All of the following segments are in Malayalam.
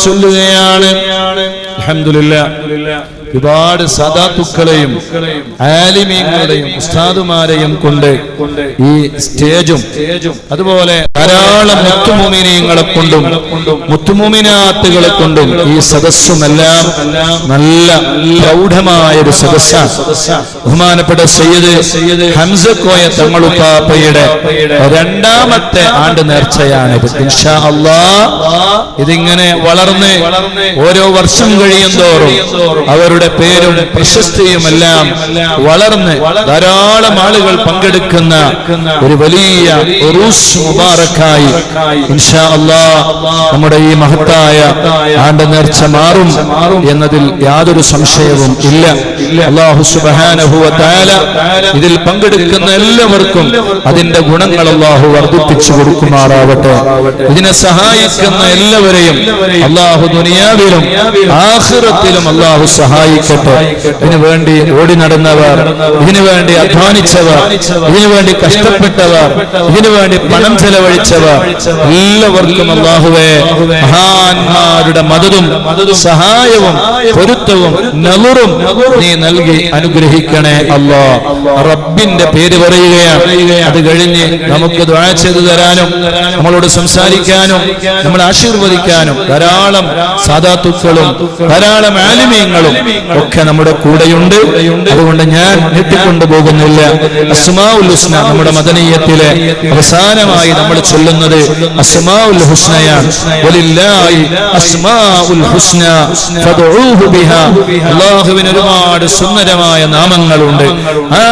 ചൊല്ലുകയാണ്. അൽഹംദുലില്ലാഹ്, ഒരുപാട് സദാത്തുക്കളെയും ആലിമീങ്ങളെയും ഉസ്താദുമാരെയും കൊണ്ട് ഈ സ്റ്റേജും അതുപോലെ ധാരാളം മുത്തുമുമിനീങ്ങളെ കൊണ്ടും മുത്തുമുമിനാത്തുകളെ കൊണ്ടും ഈ സദസ്സുമെല്ലാം നല്ല പ്രൗഢമായ ഒരു സദസ്സാണ്. ബഹുമാനപ്പെട്ട സയ്യിദ് ഹംസ കോയ തങ്ങളുപ്പാപ്പയുടെ 2ാമത്തെ ആണ്ട് നേർച്ചയാണിത്. ഇൻഷാ അല്ലാഹ് ഇതിങ്ങനെ വളർന്ന് ഓരോ വർഷം കഴിയുന്തോറും അവരുടെ പേരും പ്രശസ്തിയുമെല്ലാം വളർന്ന് ധാരാളം ആളുകൾ പങ്കെടുക്കുന്ന ഒരു വലിയ ഉറൂസ് മുബാറക്കായി ഇൻഷാ അല്ലാഹ് നമ്മുടെ ഈ മഹത്തായ ആണ്ട് നേർച്ച മാറും എന്നതിൽ യാതൊരു സംശയവും ഇല്ല. അല്ലാഹു സുബ്ഹാനഹു വ തആല ഇതിൽ പങ്കെടുക്കുന്ന എല്ലാവർക്കും അതിന്റെ ഗുണങ്ങൾ അല്ലാഹു വർദ്ധിപ്പിച്ചു കൊടുക്കുമാറാവട്ടെ. ഇതിനെ സഹായിക്കുന്ന എല്ലാവരെയും അല്ലാഹു ദുനിയാവിലും ആഖിറത്തിലും അല്ലാഹു സഹായിക്കട്ടെ. ഇതിനു വേണ്ടി ഓടി നടന്നവർ, ഇതിനു വേണ്ടി അധ്വാനിച്ചവർ, ഇതിനു വേണ്ടി കഷ്ടപ്പെട്ടവർ, ഇതിനു വേണ്ടി പണം ചെലവഴിച്ചവർ എല്ലാവർക്കും അല്ലാഹുവേ മഹാന്മാരുടെ മദദും സഹായവും പൊരുത്തവും നളുറും നീ നൽകി അനുഗ്രഹിക്കണേ അല്ലാഹ്. റബ്ബിന്റെ പേര് പറയുകയാണ്. അത് കഴിഞ്ഞ് നമുക്ക് ദുആ ചെയ്തു തരാനും നമ്മളോട് സംസാരിക്കാനും നമ്മളെ ആശീർവദിക്കാനും ധാരാളം സാദാത്തുക്കളും ധാരാളം ആലിമീങ്ങളും ഒക്കെ നമ്മുടെ കൂടെയുണ്ട്. അതുകൊണ്ട് ഞാൻ നീട്ടിക്കൊണ്ടു പോകുന്നില്ല. അസ്മാഉൽ ഹുസ്ന നമ്മുടെ മദനിയത്തിലെ അവസാനമായി നമ്മൾ ചൊല്ലുന്നത് അസ്മാഉൽ ഹുസ്നയാണ്. വലില്ലാഹി അസ്മാഉൽ ഹുസ്ന ഫദ്ഉഹു ബിഹാ. അല്ലാഹുവിന് ഒരുപാട് സുന്ദരമായ നാമങ്ങളുണ്ട്. ആ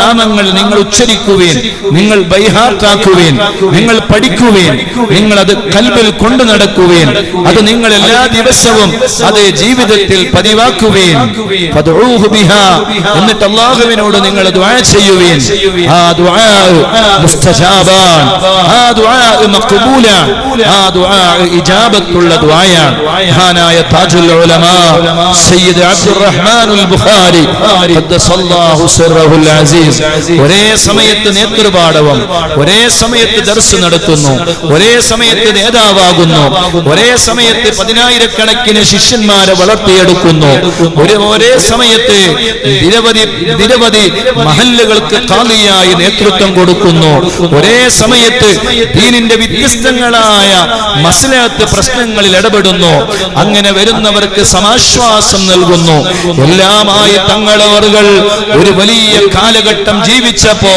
നാമങ്ങൾ നിങ്ങൾ ഉച്ചരിക്കുവീൻ, നിങ്ങൾ ബൈഹാർട്ടാക്കുവീൻ, നിങ്ങൾ പഠിക്കുവീൻ, നിങ്ങൾ അത് കൽബിൽ കൊണ്ടു നടക്കുവീൻ. അത് നിങ്ങൾ എല്ലാ ദിവസവും അത് ജീവിതത്തിൽ പതിവാക്കുവീൻ. ഫദ്ഉഹു ബിഹാ. എന്നിട്ട് അല്ലാഹുവിനോട് നിങ്ങൾ ദുആ ചെയ്യുവീൻ. ആ ദുആ മുസ്തജാബാൻ, ആ ദുആ മഖ്ബൂലാൻ, ആ ദുആ ഇജാബത്തുള്ള ദുആയാണ്. മഹാനായ താജുൽ ഉലമാ സയ്യിദ് അബ്ദുറഹ്മാനുൽ ബുഖാരി ഖദ്ദസല്ലാഹു സിർറഹുൽ അസീസ് ഒരേ സമയത്ത് നേതൃപാഠവും ഒരേ സമയത്ത് ദർസ് നടത്തുന്നു, ഒരേ സമയത്ത് നേതാവാകുന്നു, ഒരേ സമയത്ത് 10,000-കണക്കിന് ശിഷ്യന്മാരെ വളർത്തിയെടുക്കുന്നു, ഒരേ സമയത്ത് നിരവധി മഹല്ലുകൾക്ക് ഖാദിയായി നേതൃത്വം കൊടുക്കുന്നു, ഒരേ സമയത്ത് ദീനിന്റെ വ്യത്യസ്തങ്ങളായ മസ്ലഹത്ത് പ്രശ്നങ്ങളിൽ ഇടപെടുന്നു. അങ്ങനെ വരുന്നവർക്ക് സമാശ്വാസം നൽകുന്നു. എല്ലാമായി തങ്ങളവറുകൾ ഒരു വലിയ കാലഘട്ടം ജീവിച്ചപ്പോ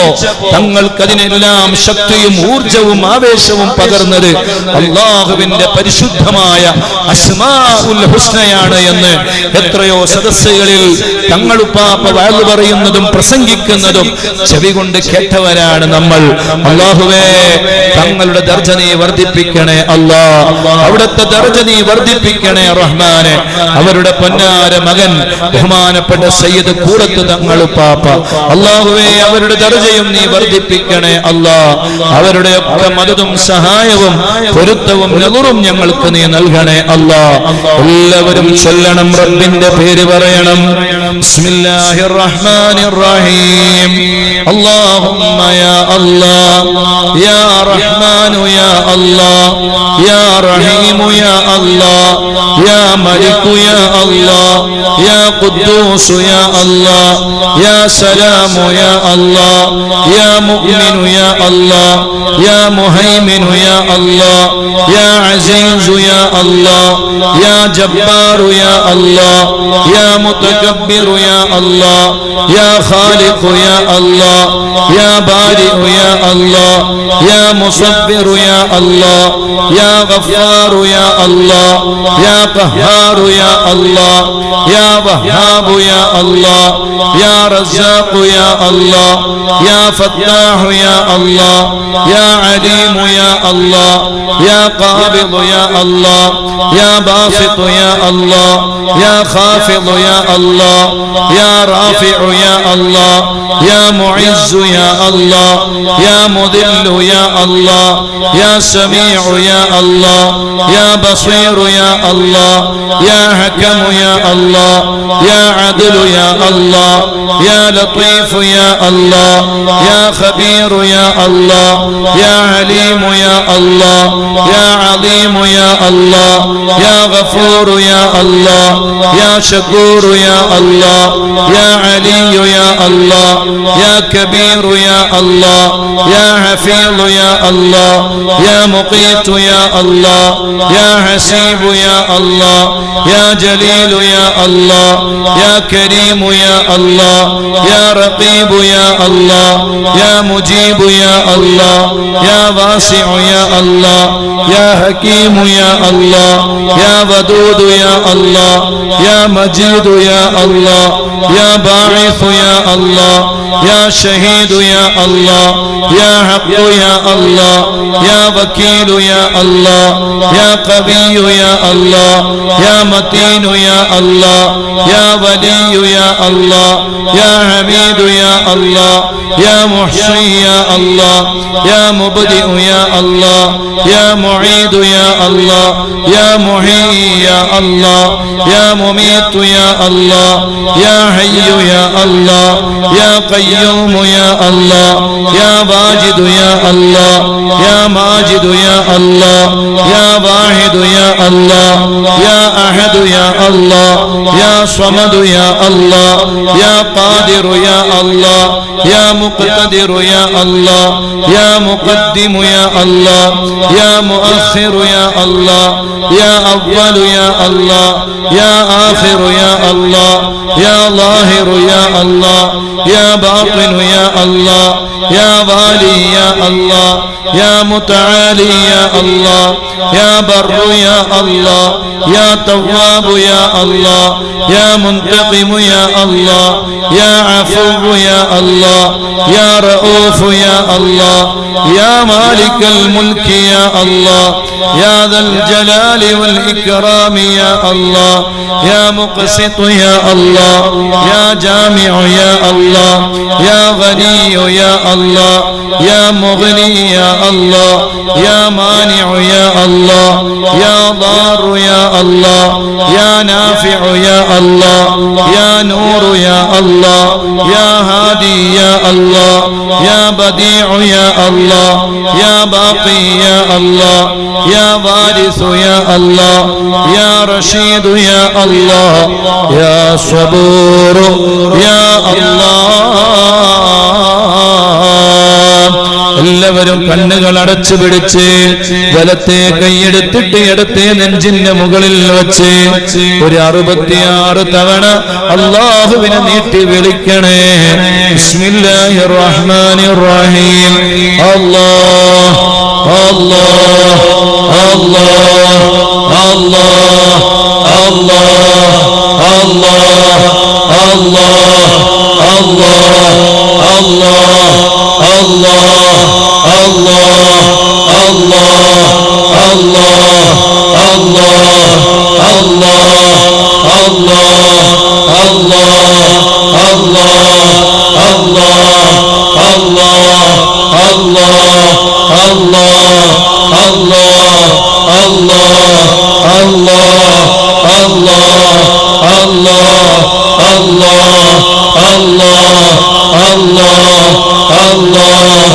തങ്ങൾക്കതിനെല്ലാം ശക്തിയും ഊർജവും ആവേശവും പകർന്നത് അല്ലാഹുവിന്റെ പരിശുദ്ധമായ അസ്മാഉൽ ഹുസ്നയാണ് എന്ന് എത്രയോ സദസ്സുകളിൽ തങ്ങളുപ്പാപ്പ വഅദ് പറയുന്നതും പ്രസംഗിക്കുന്നതും ചെവി കൊണ്ട് കേട്ടവരാണ് നമ്മൾ. അല്ലാഹുവേ, തങ്ങളുടെ ദർജ നീ വർദ്ധിപ്പിക്കണേ അല്ലാഹ്. അവിടുത്തെ ദർജ നീ വർദ്ധിപ്പിക്കണേ റഹ്മാനെ. അവരുടെ പൊന്നാര മകൻ ബഹുമാനപ്പെട്ട സയ്യിദ് കൂടത്ത് തങ്ങളുപ്പാപ്പ, അല്ലാഹുവേ, അവരുടെ ദർജയും നീ വർദ്ധിപ്പിക്കണേ അല്ലാഹ്. അവരുടെ ഒക്കെ മദദും സഹായവും പൊരുത്തവും നളുറും ഞങ്ങൾക്ക് നീ നൽകണേ അല്ലാഹ്. എല്ലാവരും ചൊല്ലണം, റബ്ബിന്റെ പേര് പറയണം. ബിസ്മില്ലാഹിർ റഹ്മാനിർ റഹീം. അല്ലാഹുമ്മ യാ അല്ലാഹ്, യാ റഹ്മാനു യാ അല്ലാഹ്, യാ റഹീമു യാ അല്ലാഹ്, യാ മലികു യാ അല്ലാഹ്, യാ ഖുദ്ദൂസ് യാ അല്ലാഹ്, യാ സലാമു യാ അല്ലാഹ്, യാ മുഅ്മിനു യാ അല്ലാഹ്, യാ മുഹൈമിനു യാ അല്ലാഹ്, യാ അസീസു യാ അല്ലാഹ്, യാ ജബ്ബാറു യാ അല്ലാഹ്, യാ മുതകബ്ബിറു യാ അല്ലാഹ്, യാ ഖാലിഖു യാ അല്ലാഹ്, യാ ബാരിഉ യാ അല്ലാഹ്, യാ മുസബ്ബിറു യാ അല്ലാഹ്, യാ ഗഫ്ഫാറു യാ അല്ലാഹ്, യാ ഖഹ്ഹാറു യാ അല്ലാഹ്, യാ വഹ്ഹാബു യാ അല്ലാഹ്, യാ റസ്സാഖു യാ അല്ലാഹ്, യാ ഫത്താഹു യാ അല്ലാഹ്, യാ അലീമു യാ അല്ലാഹ്, യാ ഖാബിദു യാ അല്ലാഹ്, യാ ബാസിതു യാ അല്ലാഹ്, യാ ഖാഫിദു യാ അല്ലാഹ്, യാ റാഫിഉ യാ അല്ലാഹ്, യാ മുഇസ്സു യാ അല്ലാഹ്, യാ മുദില്ലു യാ അല്ലാഹ്, യാ സമീഉ യാ അല്ലാഹ്, യാ ബസീർ بصير يا الله يا حكم يا الله يا عدل يا الله يا لطيف يا الله يا خبير يا الله يا عليم يا الله يا عظيم يا الله يا غفور يا الله يا شكور يا الله يا علي يا الله يا كبير يا الله يا حفيظ يا الله يا مقيت يا الله يا حسيب يا الله يا جليل يا الله يا كريم يا الله يا رقيب يا الله يا مجيب يا الله يا واسع يا الله يا حكيم يا الله يا ودود يا الله يا مجيد يا الله يا باعث يا الله يا شهيد يا الله يا حق يا الله يا وكيل يا الله يا قوي يا الله يا متين يا الله يا ولي يا الله يا حميد يا الله يا محصي يا الله يا مبدئ يا الله يا معيد يا الله يا محيي يا الله يا مميت يا الله يا حي يا الله يا قيوم يا الله يا واجد يا الله يا ماجد يا الله يا واحد يا الله يا أحد يا الله يا صمد يا الله يا قادر يا الله يا مقتدر يا الله يا مقدم يا الله يا مؤخر يا الله يا أول يا الله يا آخر يا الله يا ظاهر يا الله يا باطن يا الله يا والي يا الله يا متعالي يا الله يا بر يا الله يا تواب يا الله يا منتقم يا الله يا عفو يا الله يا رؤوف يا الله يا مالك الملك يا الله يا ذا الجلال والإكرام يا الله يا مقسط يا الله يا جامع يا الله يا غني يا الله يا مغني يا الله يا مانع يا الله يا ضار يا الله يا نافع يا الله يا نور يا الله يا هادي يا الله يا بديع يا الله يا باقي يا الله يا وارث يا الله يا رشيد يا الله يا صبور يا الله. എല്ലാവരും കണ്ണുകൾ അടച്ചു പിടിച്ച് വലത്തെ കൈയെടുത്തിട്ട് ഇടത്തെ നെഞ്ചിന്റെ മുകളിൽ വെച്ച് ഒരു 66 തവണ അല്ലാഹുവിനെ നീട്ടി വിളിക്കണേ. ബിസ്മില്ലാഹിർ റഹ്മാനിർ റഹീം. അല്ലാഹ് അല്ലാഹ് അല്ലാഹ് അല്ലാഹ് അല്ലാഹ് അല്ലാഹ് അല്ലാഹ് അല്ലാഹ് അല്ലാഹ് Allah Allah Allah Allah Allah Allah Allah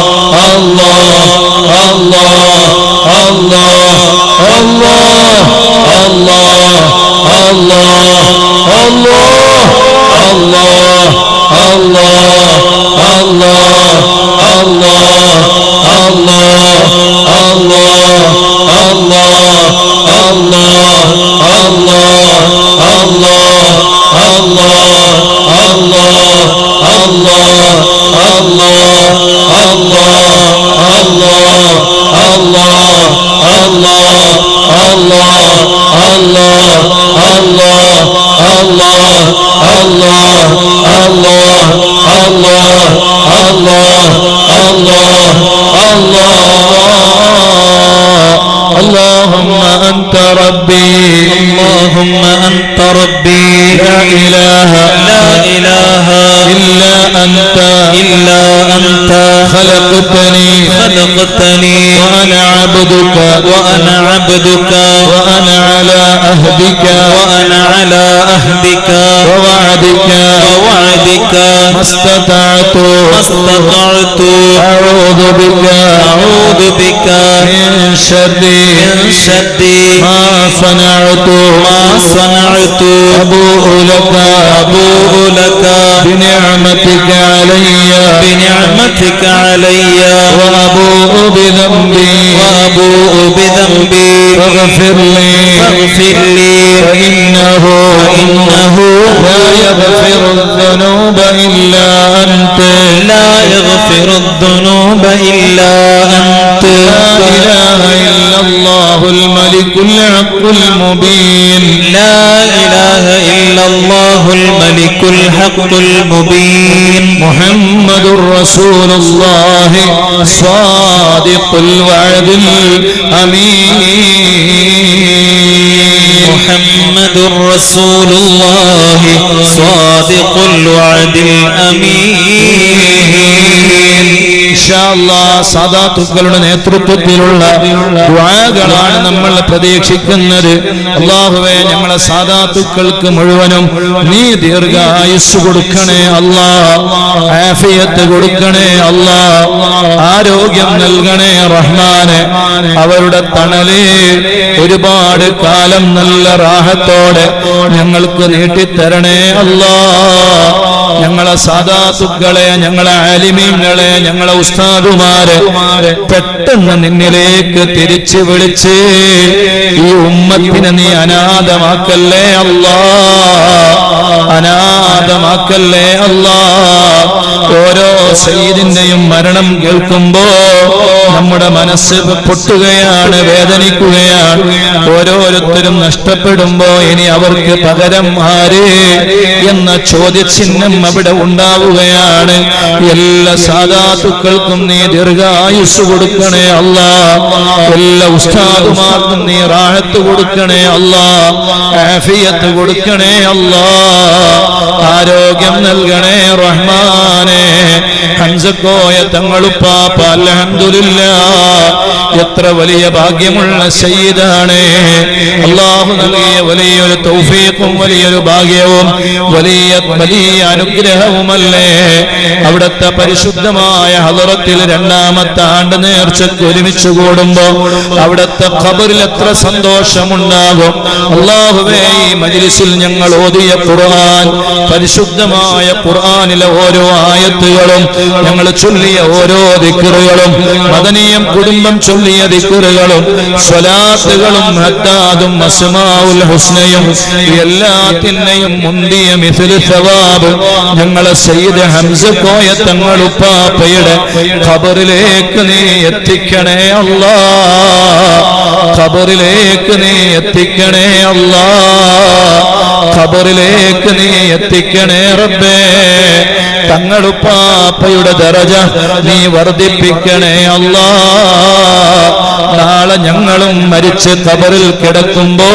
Allah Allah Allah Allah Allah Allah Allah اللهم أنت ربي اللهم أنت ربي لا إله إلا أنت خلقتني وأنا عبدك وأنا على عهدك ووعدك ما استطعت أعوذ بك من شر ما صنعت أبوء لك بنعمتك علي وأبوء بذنبي فاغفر لي فإنه لا يغفر الذنوب إلا أنت لا إله إلا الله الملك الحق المبين لا إله إلا الله الملك الحق المبين محمد رسول الله صادق الوعد الأمين محمد رسول الله صادق الوعد الأمين ഇൻഷാഅല്ലാഹ് സാദാത്തുക്കളുടെ നേതൃത്വത്തിലുള്ള ദുആകളാണ് നമ്മൾ പ്രതീക്ഷിക്കുന്നത്. അല്ലാഹുവേ, ഞങ്ങളെ സാദാത്തുക്കൾക്ക് മുഴുവനും നീ ദീർഘായുസ് കൊടുക്കണേ അല്ലാഹ്, ആഫിയത്ത് കൊടുക്കണേ അല്ലാഹ്, ആരോഗ്യം നൽകണേ റഹ്മാനെ. അവരുടെ തണല് ഒരുപാട് കാലം നല്ല റാഹത്തോടെ ഞങ്ങൾക്ക് നീട്ടിത്തരണേ അല്ലാഹ്. ഞങ്ങളെ സാദാത്തുക്കളെ, ഞങ്ങളെ ആലിമീങ്ങളെ, ഞങ്ങളെ ഉസ്താദുമാരെ പെട്ടെന്ന് നിന്നിലേക്ക് തിരിച്ചു വിളിച്ച് ഈ ഉമ്മത്തിനെ നീ അനാഥമാക്കല്ലേ അനാഥമാക്കല്ലേ ഓരോ സയ്യിദിന്റെയും മരണം കേൾക്കുമ്പോ നമ്മുടെ മനസ്സ് പൊട്ടുകയാണ്, വേദനിക്കുകയാണ്. ഓരോരുത്തരും നഷ്ടപ്പെടുമ്പോ ഇനി അവർക്ക് പകരം ആര് എന്ന ചോദ്യചിഹ്നം അവിടെ ഉണ്ടാവുകയാണ്. എല്ലാ സാദാത്തുക്കൾക്കും നീ ദീർഘായുസ് കൊടുക്കണേ അല്ലാഹ്. എല്ലാ ഉസ്താദുമാർക്കും നീ റാഹത്ത് കൊടുക്കണേ അല്ലാഹ്, ആഫിയത്ത് കൊടുക്കണേ അല്ലാഹ്, ആരോഗ്യം നൽകണേ റഹ്മാനെ. ഹംസക്കോയ തങ്ങളുപ്പാപ്പ അൽഹംദുലില്ലാഹ് എത്ര വലിയ ഭാഗ്യമുള്ള സയ്യിദാണ്. അല്ലാഹു നൽകിയ വലിയൊരു തൗഫീഖും വലിയൊരു ഭാഗ്യവും വലിയ അനുഗ്രഹവുമല്ലേ. അവിടുത്തെ പരിശുദ്ധമായ ഹളറത്തിൽ രണ്ടാമത്തെ ആണ്ട് നേർച്ചയ്ക്ക് ഒരുമിച്ച് കൂടുമ്പോ അവിടുത്തെ ഖബറിൽ എത്ര സന്തോഷമുണ്ടാകും. അല്ലാഹുവേ, ഈ മജ്ലിസിൽ ഞങ്ങൾ ഓതിയ ഖുർആൻ, പരിശുദ്ധമായ ഖുർആനിലെ ഓരോ ആയത്തുകളും, ഞങ്ങൾ ചൊല്ലിയ ഓരോ ദിക്റുകളും, മദനിയം കുടുംബം ചൊല്ലിയ ദിക്റുകളും, സ്വലാത്തുകളും, ഹത്താദും അസ്മാഉൽ ഹുസ്നയും എല്ലാത്തിനെയും മുന്തിയ മിസ്ലു സവാബ് ഞങ്ങളെ സയ്യിദ് ഹംസ കോയ തങ്ങളുപ്പാപ്പയുടെ ഖബറിലേക്ക് നീ എത്തിക്കണേ അല്ലാഹ്. ഖബറിലേക്ക് നീ എത്തിക്കണേ അല്ലാഹ്. ഖബറിലേക്ക് നീ എത്തിക്കണേ റബ്ബേ. തങ്ങളുപ്പാപ്പയുടെ ദറജ നീ വർദ്ധിപ്പിക്കണേ അല്ലാഹ്. നാളെ ഞങ്ങളും മരിച്ച് ഖബറിൽ കിടക്കുമ്പോ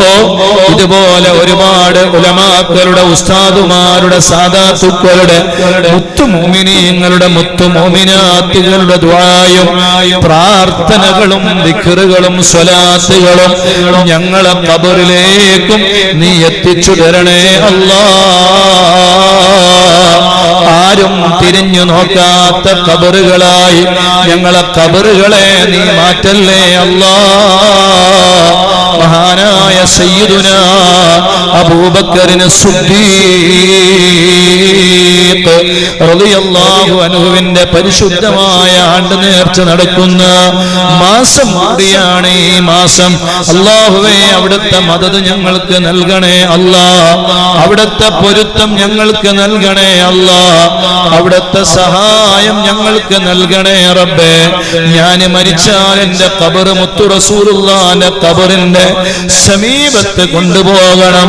ഇതുപോലെ ഒരുപാട് ഉലമാക്കളുടെ, ഉസ്താദുമാരുടെ, സാദാത്തുക്കളുടെ, മുത്തുമോമിനീങ്ങളുടെ, മുത്തുമോമിനാത്തുകളുടെ ദുആയും പ്രാർത്ഥനകളും ദിക്റുകളും സ്വലാത്തുകളും ഞങ്ങളെ ഖബറിലേക്കും നീ എത്തിച്ചു തരണേ അല്ലാഹ്. ആരും തിരിഞ്ഞു നോക്കാത്ത ഖബറുകളായി ഞങ്ങളെ ഖബറുകളെ നീ മാറ്റല്ലേ അല്ലാഹ്. മഹാനായ സയ്യിദുനാ അബൂബക്കറിന് സിദ്ദീഖ് റളിയല്ലാഹു അൻഹുവിന്റെ പരിശുദ്ധമായ ആണ്ട് നേർച്ച നടക്കുന്ന മാസം കൂടിയാണ് ഈ മാസം. അല്ലാഹുവേ, അവിടുത്തെ മദദ് ഞങ്ങൾക്ക് നൽകണേ അല്ലാഹ്. അവിടുത്തെ പൊരുത്തം ഞങ്ങൾക്ക് നൽകണേ അല്ലാഹ്. അവിടുത്തെ സഹായം ഞങ്ങൾക്ക് നൽകണേ റബ്ബേ. ഞാൻ മരിച്ചാൽ എന്റെ ഖബർ മുത്തു റസൂലുള്ളാഹിന്റെ ഖബറിന്റെ സമീപത്ത് കൊണ്ടുപോകണം.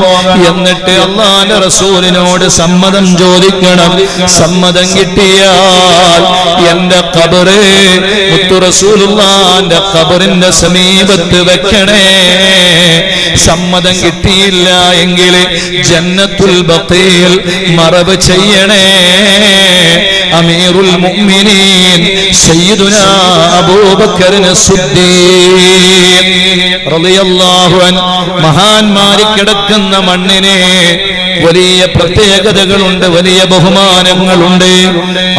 എന്നിട്ട് അല്ലാഹുവിന്റെ റസൂലിനോട് സമ്മതം ചോദിക്കണം. സമ്മതം കിട്ടിയാൽ എന്റെ ഖബർ മുത്തു റസൂലുള്ളാഹിന്റെ ഖബറിന്റെ സമീപത്ത് വെക്കണേ. സമ്മതം കിട്ടിയില്ല എങ്കിൽ ജന്നത്തുൽ ബഖീൽ മറവ് ചെയ്യണേ. അമീറുൽ മുഅ്മിനീൻ സയ്യിദുനാ അബൂബക്കർ സിദ്ദീഖ് റളിയല്ലാഹു അൻഹു മഹാന്മാരി കിടക്കുന്ന മണ്ണിനെ വലിയ പ്രത്യേകതകളുണ്ട്, വലിയ ബഹുമാനങ്ങളുണ്ട്.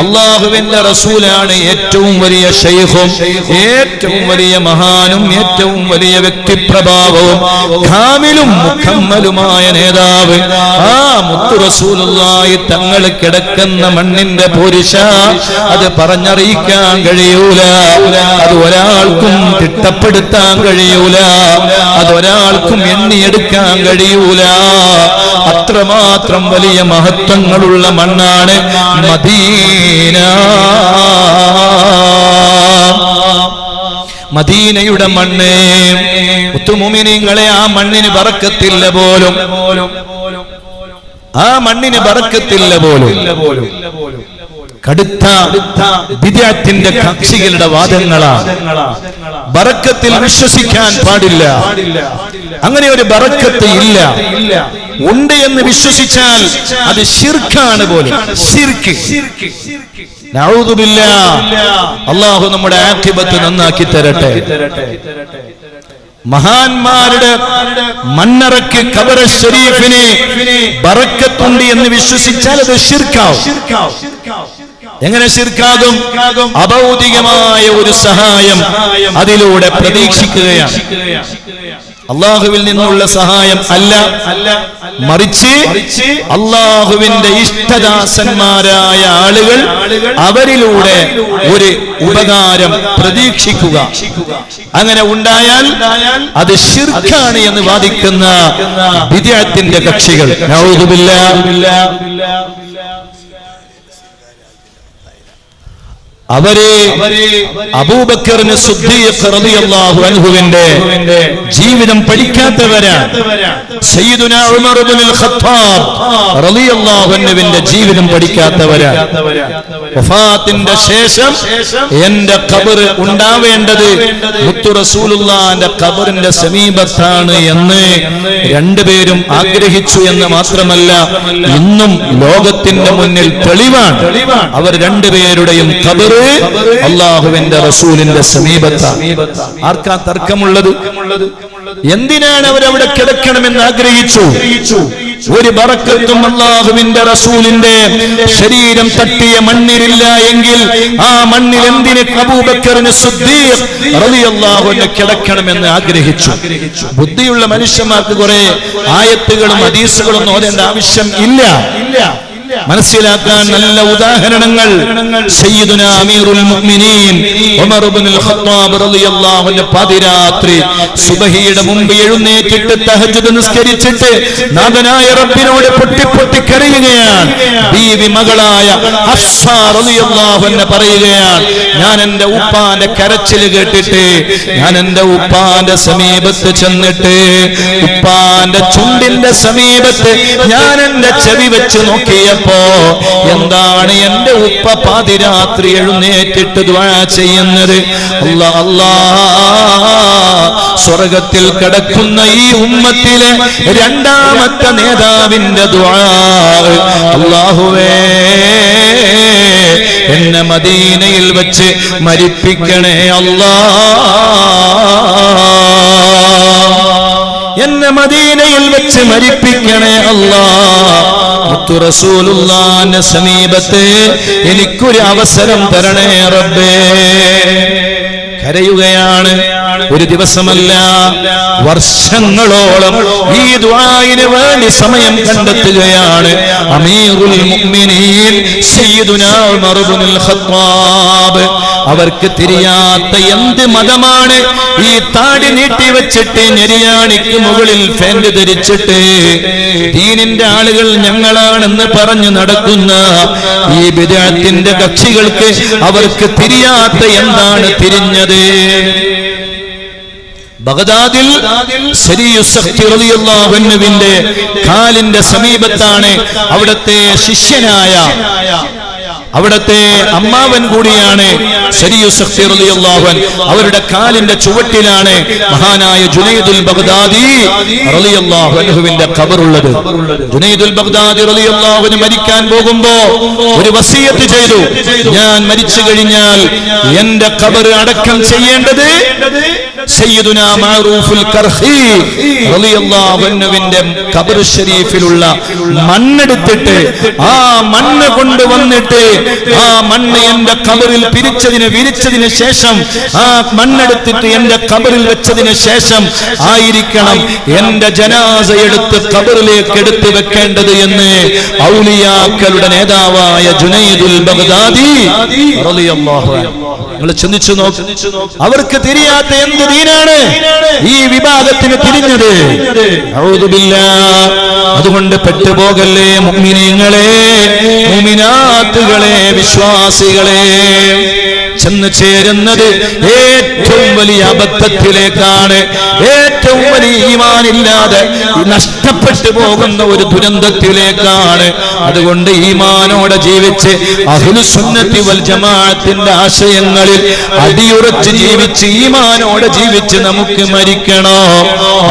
അല്ലാഹുവിന്റെ റസൂലാണ് ഏറ്റവും വലിയ ശൈഖും ഏറ്റവും വലിയ മഹാനും ഏറ്റവും വലിയ വ്യക്തിപ്രഭാവവും കാമിലും മുക്കമ്മലുമായ നേതാവ്. ആ മുത്തു റസൂലുള്ളാഹി തങ്ങൾ കിടക്കുന്ന മണ്ണിന്റെ പുരുഷ അത് പറഞ്ഞറിയിക്കാൻ കഴിയൂല. അത് ഒരാൾക്കും തിട്ടപ്പെടുത്താൻ കഴിയൂല. അതൊരാൾക്കും എണ്ണിയെടുക്കാൻ കഴിയൂല. അത്രമാത്രം വലിയ മഹത്വങ്ങളുള്ള മണ്ണാണ് മദീന. മദീനയുടെ മണ്ണ്. മുത്തുമുഅ്മിനീങ്ങളെ, ആ മണ്ണിന് ബറക്കത്തില്ല പോലും. ആ മണ്ണിന് ബറക്കത്തില്ല പോലും. കടുത്ത ബിദ്അത്തിന്റെ കക്ഷികളുടെ വാദങ്ങളാണ്. ബറക്കത്തിൽ വിശ്വസിക്കാൻ പാടില്ല. അങ്ങനെ ഒരു ബറക്കത്ത് ഇല്ല. ഉണ്ട് എന്ന് വിശ്വസിച്ചാൽ അത് ശിർക്കാണ് പോലും. ശിർക്ക്. നഊദു ബില്ലാഹ്. അല്ലാഹു നമ്മുടെ ആഖിബത്ത് നന്നാക്കി തരട്ടെ. മഹാന്മാരുടെ മണ്ണറക്ക് ഖബർ ശരീഫിനെ ബറക്കത്തുണ്ട് എന്ന് വിശ്വസിച്ചാൽ അത് ശിർക്കാവും. എങ്ങനെ ശിർക്കാകും? അഭൗതികമായ ഒരു സഹായം അതിലൂടെ പ്രതീക്ഷിക്കുകയാണ്. അള്ളാഹുവിൽ നിന്നുള്ള സഹായം അല്ല, മറിച്ച് അള്ളാഹുവിന്റെ ഇഷ്ടദാസന്മാരായ ആളുകൾ അവരിലൂടെ ഒരു ഉപകാരം പ്രതീക്ഷിക്കുക. അങ്ങനെ ഉണ്ടായാൽ അത് ശിർക്കാണ് എന്ന് വാദിക്കുന്ന ബിദ്അത്തിന്റെ കക്ഷികൾ. നഊദു ബില്ലാഹ്. അവരെ അബൂബക്കറിന് സിദ്ദീഖ് റളിയല്ലാഹു അൻഹുവിന്റെ ജീവിതം പഠിക്കാത്തവരാണ്. സയ്യിദുനാ ഉമർ ഇബ്നുൽ ഖത്താബ് റളിയല്ലാഹു അൻഹുവിന്റെ ജീവിതം പഠിക്കാത്തവരാണ്. വഫാത്തിന്റെ ശേഷം എന്റെ ഖബർ ഉണ്ടാവേണ്ടത് മുത്തു റസൂലുള്ളാഹിന്റെ ഖബറിന്റെ സമീപത്താണ് എന്ന് രണ്ടുപേരും ആഗ്രഹിച്ചു എന്ന് മാത്രമല്ല, ഇന്നും ലോകത്തിന്റെ മുന്നിൽ തെളിവാണ്. അവർ രണ്ടുപേരുടെയും ഖബർ അല്ലാഹുവിന്റെ റസൂലിന്റെ സമീപത്താണ്. ആർക്കാ തർക്കമുള്ളത്? എന്തിനാണ് അവരവിടെ കിടക്കണമെന്ന് ആഗ്രഹിച്ചു? ഒരു ബറക്കത്തും അല്ലാഹുവിന്റെ റസൂലിന്റെ ശരീരം തട്ടിയ മണ്ണിലില്ല എങ്കിൽ ആ മണ്ണിൽ എന്തിന് അബൂബക്കറിന് സിദ്ദീഖ് റളിയല്ലാഹു അൻഹു കിടക്കണമെന്ന് ആഗ്രഹിച്ചു? ബുദ്ധിയുള്ള മനുഷ്യന്മാർക്ക് കുറെ ആയത്തുകളും ഹദീസുകളും ഓതേണ്ട ആവശ്യം ഇല്ല. മനസ്സിലാക്കാൻ നല്ല ഉദാഹരണങ്ങൾ സയ്യിദുനാ അമീറുൽ മുഅ്മിനീൻ ഉമർ ഇബ്നുൽ ഖത്താബ് റളിയല്ലാഹു അൻഹു പാതിരാത്രി സുബ്ഹിയുടെ മുമ്പ് എഴുന്നേറ്റിട്ട് തഹജ്ജുദ് നിസ്കരിച്ചിട്ട് നാഥനായ റബ്ബിനോട് പൊട്ടി കരയുകയാണ്. ബീവി മകളായ ഹഫ്സ റളിയല്ലാഹു അൻഹ പറയുകയാണ്, ഞാൻ എൻ്റെ ഉപ്പാന്റെ കരച്ചിൽ കേട്ടിട്ട് ഞാൻ എൻ്റെ ഉപ്പാന്റെ സമീപത്ത് ചെന്നിട്ട് ഉപ്പാന്റെ ചുണ്ടിന്റെ സമീപത്ത് ഞാൻ എൻ്റെ ചെവി വെച്ച് നോക്കിയപ്പോൾ എന്താണ് എന്റെ ഉപ്പ പാതിരാത്രി എഴുന്നേറ്റിട്ട് ദുആ ചെയ്യുന്നത്? അല്ലാഹ് അല്ലാഹ്, സ്വർഗത്തിൽ കിടക്കുന്ന ഈ ഉമ്മത്തിലെ രണ്ടാമത്തെ നേതാവിന്റെ ദുആ, അല്ലാഹുവേ എന്നെ മദീനയിൽ വെച്ച് മരിപ്പിക്കണേ അല്ലാഹ്, എന്നെ മദീനയിൽ വെച്ച് മരിപ്പിക്കണേ അല്ലാഹ്, മുത്തു റസൂലുള്ളാഹിന്റെ സമീപത്ത് എനിക്കൊരു അവസരം തരണേ റബ്ബേ. കരയുകയാണ്. ഒരു ദിവസമല്ല, വർഷങ്ങളോളം ഈ ദുആഇന് വേണ്ടി സമയം കണ്ടെത്തുകയാണ് അമീറുൽ മുഅ്മിനീൻ സയ്യിദുനാ ഉമർ ഇബ്നുൽ ഖത്താബ്. അവർക്ക് തിരിയാത്ത എന്ത് മതമാണ് ഈ താടി നീട്ടി വെച്ചിട്ട് നെരിയാണിക്ക് മുകളിൽ ഫാൻറ് ധരിച്ചിട്ട് ദീനിന്റെ ആളുകൾ ഞങ്ങളാണെന്ന് പറഞ്ഞു നടക്കുന്ന ഈ ബിദ്അത്തിന്റെ കക്ഷികൾക്ക് അവർക്ക് തിരിയാത്ത എന്താണ് തിരിഞ്ഞത്? ബഗ്ദാദിൽ റളിയല്ലാഹു അൻഹുവിന്റെ കാലിന്റെ സമീപത്താണ് അവിടത്തെ ശിഷ്യനായ, അവിടത്തെ അമ്മാവൻ കൂടിയാണ് റളിയല്ലാഹു അൻഹു. അവരുടെ കാലിന്റെ ചുവട്ടിലാണ് മഹാനായ ജുനൈദുൽ ബഗ്ദാദി റളിയല്ലാഹു അൻഹുവിന്റെ ഖബറുള്ളത്. ജുനൈദുൽ ബഗ്ദാദി റളിയല്ലാഹു അൻഹു മരിക്കാൻ പോകുമ്പോ ഒരു വസിയത്ത് ചെയ്തു, ഞാൻ മരിച്ചു കഴിഞ്ഞാൽ എന്റെ ഖബർ അടക്കം ചെയ്യേണ്ടത് സയ്യിദുനാ മഅറൂഫുൽ കർഖി റളിയല്ലാഹു അൻഹുവിന്റെ ഖബർ ശരീഫിലുള്ള മണ്ണെടുത്തിട്ട് ആ മണ്ണ് കൊണ്ടുവന്നിട്ട് ആ മണ്ണ് എന്റെ ഖബറിൽ വിരിച്ചതിന് ശേഷം ആ മണ്ണെടുത്തിട്ട് എന്റെ ഖബറിൽ വെച്ചതിന് ശേഷം ആയിരിക്കണം എന്റെ ജനാസ എടുത്ത് ഖബറിലേക്ക് എടുത്തു വെക്കേണ്ടത് എന്ന് ഔലിയാക്കളുടെ നേതാവായ ജുനൈദുൽ ബഗ്ദാദി റളിയല്ലാഹു അൻഹു. നിങ്ങൾ ചിന്തിച്ചു നോക്ക്, അവർക്ക് തിരിയാത്ത എന്ത് ദീനാണ് ഈ വിഭാഗത്തിന് തിരിഞ്ഞത്? അഊദു ബില്ലാഹ്. അതുകൊണ്ട് പെട്ടുപോകല്ലേ മുഅ്മിനീങ്ങളെ, മുഅ്മിനാത്തുകളെ, വിശ്വാസികളെ. ചെന്ന് ചേരുന്നത് ഏറ്റവും വലിയ അബദ്ധത്തിലേക്കാണ്. ഏറ്റവും വലിയ ഈമാനില്ലാതെ നഷ്ടപ്പെട്ടു പോകുന്ന ഒരു ദുരന്തത്തിലേക്കാണ്. അതുകൊണ്ട് ഈമാനോടെ ജീവിച്ച് അഹ്ലുസുന്നത്തി വൽ ജമാഅത്തിന്റെ ആശയങ്ങളിൽ അടിയുറച്ച് ജീവിച്ച് ഈമാനോടെ ജീവിച്ച് നമുക്ക് മരിക്കണോ.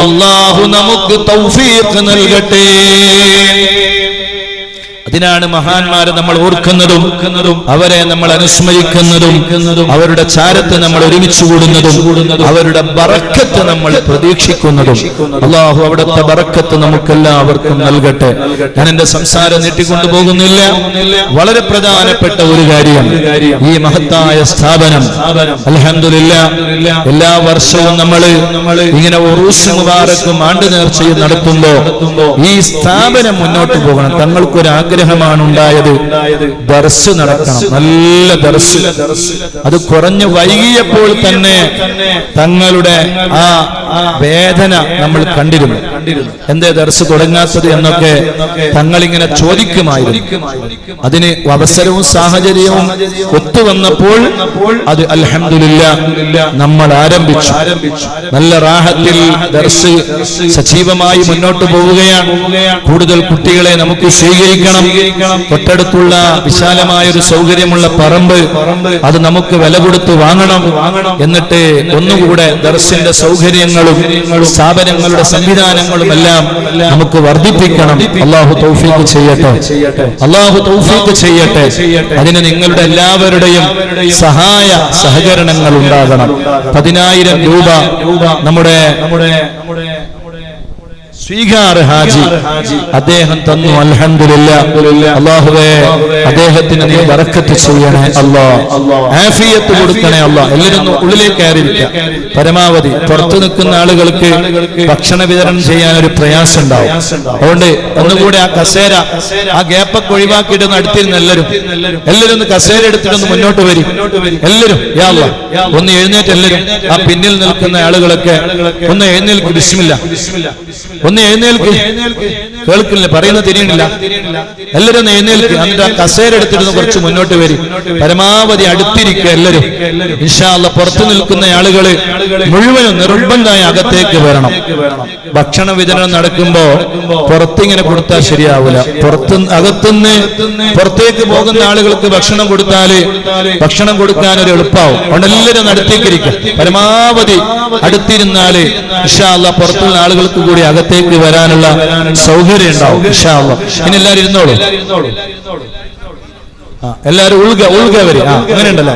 അല്ലാഹു നമുക്ക് തൗഫീഖ് നൽകട്ടെ. അതിനാണ് മഹാന്മാരെ നമ്മൾ ഓർക്കുന്നതും അവരെ നമ്മൾ അനുസ്മരിക്കുന്നതും അവരുടെ ചാരത്ത് നമ്മൾ ഒരുമിച്ച് കൂടുന്നതും അവരുടെ ബറക്കത്ത് നമ്മൾ പ്രതീക്ഷിക്കുന്നതും. അല്ലാഹു അവിടുത്തെ ബറക്കത്ത് നമുക്കെല്ലാവർക്കും നൽകട്ടെ. ഞാൻ എന്റെ സംസാരം നീട്ടിക്കൊണ്ടു പോകുന്നില്ല. വളരെ പ്രധാനപ്പെട്ട ഒരു കാര്യം, ഈ മഹത്തായ സ്ഥാപനം അൽഹംദുലില്ലാഹ് എല്ലാ വർഷവും നമ്മൾ ഇങ്ങനെ ഉറൂസ് മുബാറക്കും ആണ്ട് നേർച്ചയും നടത്തുമ്പോ ഈ സ്ഥാപനം മുന്നോട്ട് പോകണം. തങ്ങൾക്കൊരു ആഗ്രഹമാണ് ഉണ്ടായത്, ദർസ് നടക്കണം, നല്ല ദർസ്. അത് കുറഞ്ഞു വൈകിയപ്പോൾ തന്നെ തങ്ങളുടെ ആ വേദന നമ്മൾ കണ്ടിരുന്നു. എന്തേ ദർസ് തുടങ്ങാത്തത് എന്നൊക്കെ തങ്ങളിങ്ങനെ ചോദിക്കുമായിരുന്നു. അതിന് അവസരവും സാഹചര്യവും ഒത്തുവന്നപ്പോൾ അത് അൽഹംദുലില്ലാഹ് നമ്മൾ ആരംഭിച്ചു. നല്ല റാഹത്തിൽ ദർസ് സജീവമായി മുന്നോട്ട് പോവുകയാണ്. കൂടുതൽ കുട്ടികളെ നമുക്ക് സ്വീകരിക്കണം. തൊട്ടടുത്തുള്ള വിശാലമായ ഒരു സൗകര്യമുള്ള പറമ്പ് അത് നമുക്ക് വില കൊടുത്ത് വാങ്ങണം. എന്നിട്ട് ഒന്നുകൂടെ ദർസിന്റെ സൗകര്യങ്ങളും സ്ഥാപനങ്ങളുടെ സംവിധാനങ്ങളും എല്ലാം നമുക്ക് വർദ്ധിപ്പിക്കണം. അല്ലാഹു തൗഫീഖ് ചെയ്യട്ടെ, അല്ലാഹു തൗഫീഖ് ചെയ്യട്ടെ. അതിന് നിങ്ങളുടെ എല്ലാവരുടെയും സഹായ സഹകരണങ്ങൾ ഉണ്ടാകണം. 10,000 രൂപ നമ്മുടെ സ്വീകാർ ഹാജി അദ്ദേഹം തന്നു. അൽഹംദുലില്ലാഹ്. അല്ലാഹുവേ അദ്ദേഹത്തിന് നീ ബറക്കത്ത് ചെയ്യണേ അല്ലാഹ്, ആഫിയത്ത് കൊടുക്കണേ അല്ലാഹ്. എല്ലാവരും ഉള്ളിലേക്ക് കയറിയിരിക്കുക. പരമാവധി പുറത്തു നിൽക്കുന്ന ആളുകൾക്ക് ഭക്ഷണ വിതരണം ചെയ്യാൻ ഒരു പ്രയാസം ഉണ്ടാവും. അതുകൊണ്ട് ഒന്നുകൂടെ ആ കസേര ആ ഗ്യാപ്പൊക്കെ ഒഴിവാക്കിയിട്ടൊന്ന് അടുത്തിരുന്ന് എല്ലാവരും ഒന്ന് കസേര എടുത്തിട്ടൊന്ന് മുന്നോട്ട് വരും. എല്ലാവരും യാ അല്ലാഹ് ഒന്ന് എഴുന്നേറ്റ്. എല്ലാവരും ആ പിന്നിൽ നിൽക്കുന്ന ആളുകളൊക്കെ ഒന്ന് എഴുന്നേൽക്ക്. ബിസ്മില്ലാ, ഒന്ന് എഴുന്നേൽക്ക്. കേൾക്കില്ല, പറയുന്നത് തിരിയണില്ല. എല്ലാവരും ഒന്ന് എഴുന്നേൽക്ക്. എന്നിട്ട് ആ കസേര എടുത്തിരുന്ന് കുറച്ച് മുന്നോട്ട് വരും. പരമാവധി അടുത്തിരിക്കുക എല്ലാവരും. ഇൻഷാ അല്ലാഹ് പുറത്തു നിൽക്കുന്ന ആളുകള് മുഴുവനും നിർബന്ധമായി അകത്തേക്ക് വരണം. ഭക്ഷണ വിതരണം നടക്കുമ്പോ പുറത്തിങ്ങനെ കൊടുത്താൽ ശരിയാവില്ല. അകത്തുനിന്ന് പുറത്തേക്ക് പോകുന്ന ആളുകൾക്ക് ഭക്ഷണം കൊടുത്താല് ഭക്ഷണം കൊടുക്കാൻ ഒരു എളുപ്പമാവും. അതുകൊണ്ട് എല്ലാവരും അടുത്തേക്ക് ഇരിക്കുക. പരമാവധി അടുത്തിരുന്നാല് ഇൻഷാ അല്ലാഹ് പുറത്തുള്ള ആളുകൾക്ക് കൂടി അകത്തേക്ക് വരാനുള്ള സൗകര്യം ഉണ്ടാവും. ഇൻഷാ അല്ലാഹ്. ഇനി എല്ലാവരും ഇരുന്നോളൂ. എല്ലാവരും ഉൾഗ വരും. അങ്ങനെ ഉണ്ടല്ലോ,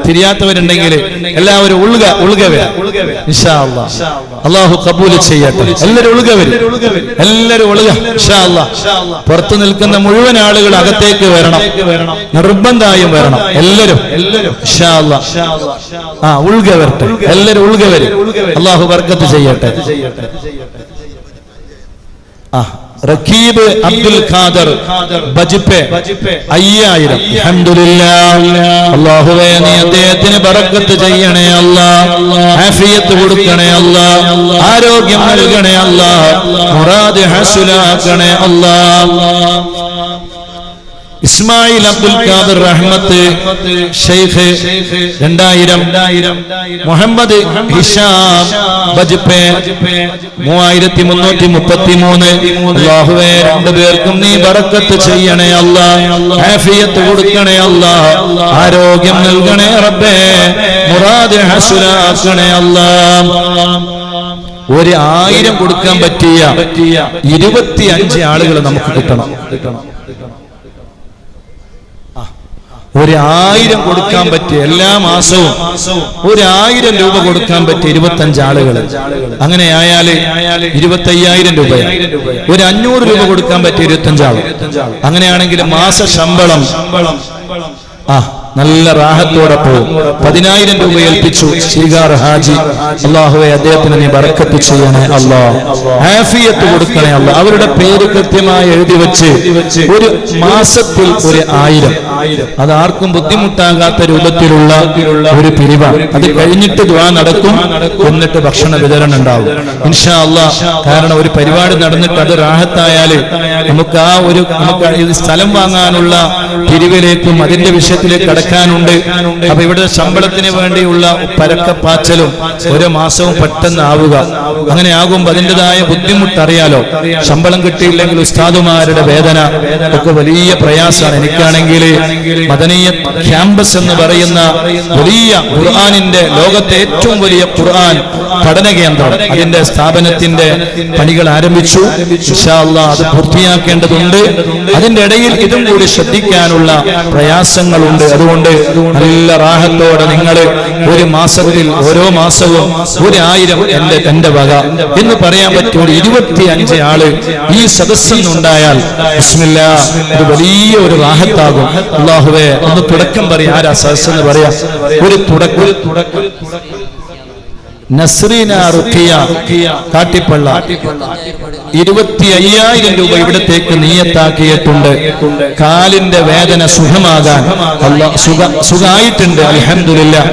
തിരിയാത്തവരുണ്ടെങ്കിൽ എല്ലാവരും ഉൾഗ വരും. ഇൻഷാ അല്ലാഹ് അല്ലാഹു ഖബൂൽ ചെയ്യട്ടെ. എല്ലാവരും ഉൾഗ വരും, എല്ലാവരും ഉൾഗ. ഇൻഷാ അല്ലാഹ് പുറത്തു നിൽക്കുന്ന മുഴുവൻ ആളുകൾ അകത്തേക്ക് വരണം, നിർബന്ധമായും വരണം എല്ലാവരും. ഇൻഷാ അല്ലാഹ് ഉൾഗ വരട്ടെ, എല്ലാവരും ഉൾഗ വരും. അല്ലാഹു ബർക്കത്ത് ചെയ്യട്ടെ. റഖീബ് അബ്ദുൽ ഖാദർ ബജിപ്പെ 5000. അൽഹംദുലില്ലാഹ്. അല്ലാഹുവേ നീ അദ്ദേഹത്തിന് ബറക്കത്ത് ചെയ്യണേ അല്ലാഹ്, ആഫിയത്ത് കൊടുക്കണേ അല്ലാഹ്, ആരോഗ്യം നൽകണേ അല്ലാഹ്, മുറാദ് ഹസുലാക്കണേ അല്ലാഹ്. ഇസ്മായിൽ അബ്ദുൽ ഖാദർ റഹ്മത്ത് ഷെയ്ഖ് 2000. മുഹമ്മദ് ഹിഷാം ബജ്പെ 3333. അല്ലാഹുവേ രണ്ടുപേർക്കും നീ ബറക്കത്ത് ചെയ്യണേ അല്ലാഹ്, ആഫിയത്ത് കൊടുക്കണേ അല്ലാഹ്, ആരോഗ്യം നൽകണേ റബ്ബേ, മുറാദ് ഹസുലാക്കണേ അല്ലാഹ്. 1000 കൊടുക്കാൻ പറ്റിയ 25 ആളുകൾ നമുക്ക് കിട്ടണം. 1000 കൊടുക്കാൻ പറ്റിയ, എല്ലാ മാസവും 1000 രൂപ കൊടുക്കാൻ പറ്റിയ 25 ആളുകൾ. അങ്ങനെ ആയാല് 25000 രൂപ. 500 രൂപ കൊടുക്കാൻ പറ്റിയ 25 ആൾ. അങ്ങനെയാണെങ്കിൽ മാസ ശമ്പളം നല്ല റാഹത്തോടെ പോകും. 10000 രൂപ ഏൽപ്പിച്ചു ശ്രീകാർ ഹാജി. അല്ലാഹുവേ അദ്ദേഹത്തിന് നീ ബറക്കത്ത് ചെയ്യണേ അല്ലാഹ്, ആഫിയത്ത് കൊടുക്കണേ അല്ലാഹ്. അവരുടെ പേര് കൃത്യമായി എഴുതി വെച്ച് ഒരു മാസത്തിൽ 1000. അത് ആർക്കും ബുദ്ധിമുട്ടാകാത്ത രൂപത്തിലുള്ള ഒരു പിരിവാണ്. അത് കഴിഞ്ഞിട്ട് ദുആ നടക്കും, എന്നിട്ട് ഭക്ഷണ വിതരണം ഉണ്ടാവും ഇൻഷാ അല്ലാഹ്. കാരണം ഒരു പരിപാടി നടന്നിട്ട് അത് റാഹത്തായാല് നമുക്ക് നമുക്ക് സ്ഥലം വാങ്ങാനുള്ള പിരിവിലേക്കും അതിന്റെ വിഷയത്തിലേക്ക് കടക്കാനുണ്ട്. അപ്പൊ ഇവിടെ ശമ്പളത്തിന് വേണ്ടിയുള്ള പരക്കപ്പാച്ചലും ഓരോ മാസവും പെട്ടെന്ന് ആവുക. അങ്ങനെ ആകുമ്പോൾ അതിൻ്റെതായ ബുദ്ധിമുട്ടറിയാലോ. ശമ്പളം കിട്ടിയില്ലെങ്കിൽ ഉസ്താദുമാരുടെ വേദന ഒക്കെ വലിയ പ്രയാസമാണ്. എനിക്കാണെങ്കിൽ മദനിയ ക്യാമ്പസ് എന്ന് പറയുന്ന വലിയ ഖുർആനിന്റെ ലോകത്തെ ഏറ്റവും വലിയ ഖുർആൻ പഠന കേന്ദ്രം, അതിന്റെ സ്ഥാപനത്തിന്റെ പണികൾ ആരംഭിച്ചു. ഇൻഷാ അല്ലാഹ് അത് പൂർത്തിയാക്കേണ്ടതുണ്ട്. അതിന്റെ ഇടയിൽ ഇതും കൂടി ശ്രദ്ധിക്കാനുള്ള പ്രയാസങ്ങളുണ്ട്. അതുകൊണ്ട് നല്ല റാഹത്തോടെ നിങ്ങൾ ഒരു മാസത്തിൽ ഓരോ മാസവും 1000 എന്റെ വക എന്ന് പറയാൻ പറ്റും. 25 ആള് ഈ സദസ്സിനുണ്ടായാൽ ബിസ്മില്ലാഹ് ഇത് വലിയ ഒരു റാഹത്താകും. അല്ലാഹുവേ ഒന്ന് തുടക്കം പറയാം. ആരാ സദസ്സെന്ന് പറയാം? ഒരു തുടക്കം. നസ്രീന റുഖിയ കാട്ടിപ്പള്ള 25000 രൂപ ഇവിടത്തേക്ക് നിയത്താക്കിയിട്ടുണ്ട്. കാലിന്റെ വേദന സുഖമാകാൻ സുഖമായിട്ടുണ്ട് അൽഹംദുലില്ലാഹ്.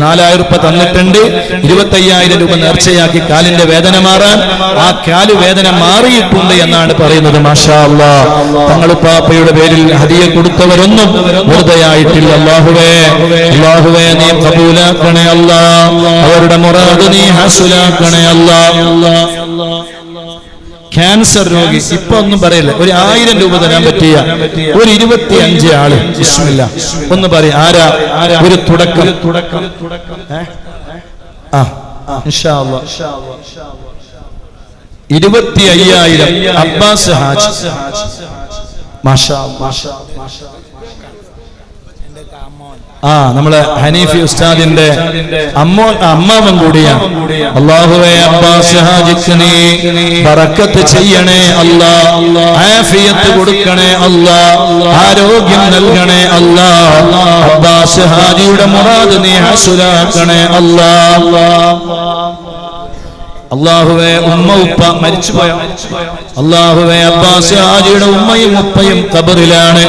4000 രൂപ തന്നിട്ടുണ്ട്. 25000 രൂപ നേർച്ചയാക്കി കാലിന്റെ വേദന മാറാൻ. ആ കാല് വേദന മാറിയിട്ടുണ്ട് എന്നാണ് പറയുന്നത്. മാഷാ അല്ലാഹ്. തങ്ങളുപ്പാപ്പയുടെ പേരിൽ ഹദിയ കൊടുത്തവരൊന്നും വെറുതെയായിട്ടില്ല. അല്ലാഹുവേ നീ ഖബൂലാക്കണേ അല്ലാഹ്, അവരുടെ മുറാദ് നീ ഹസുലാക്കണേ അല്ലാഹ്. ക്യാൻസർ രോഗി ഇപ്പൊ ഒന്നും പറയില്ല. 1000 രൂപ തരാൻ പറ്റിയ ഒരു 25 ആള് ബിസ്മില്ലാഹ് ഒന്ന് പറയും. ആരാ? ഒരു തുടക്കം. ഇൻഷാ അല്ലാഹ് 25000 അബ്ബാസ് ഹാജി. മാഷാ അല്ലാഹ്. നമ്മളെ ഹനീഫി ഉസ്താദിന്റെ അമ്മാവൻ കൂടിയാണ്. അല്ലാഹുവേ അബ്ബാസ് ഹാജിക്ക് നീ ബറക്കത്ത് ചെയ്യണേ അല്ലാഹ്, ആഫിയത്ത് കൊടുക്കണേ അല്ലാഹ്, ആരോഗ്യം നൽകണേ അല്ലാഹ്. അബ്ബാസ് ഹാജിയുടെ മുറാദ് നീ ഹസുലാക്കണേ അല്ലാഹ്. അല്ലാഹുവേ ഉമ്മ ഉപ്പ മരിച്ചുപോയ അല്ലാഹുവേ അബ്ബാസ് ഹാജിയുടെ ഉമ്മയും ഉപ്പയും ഖബറിലാണ്.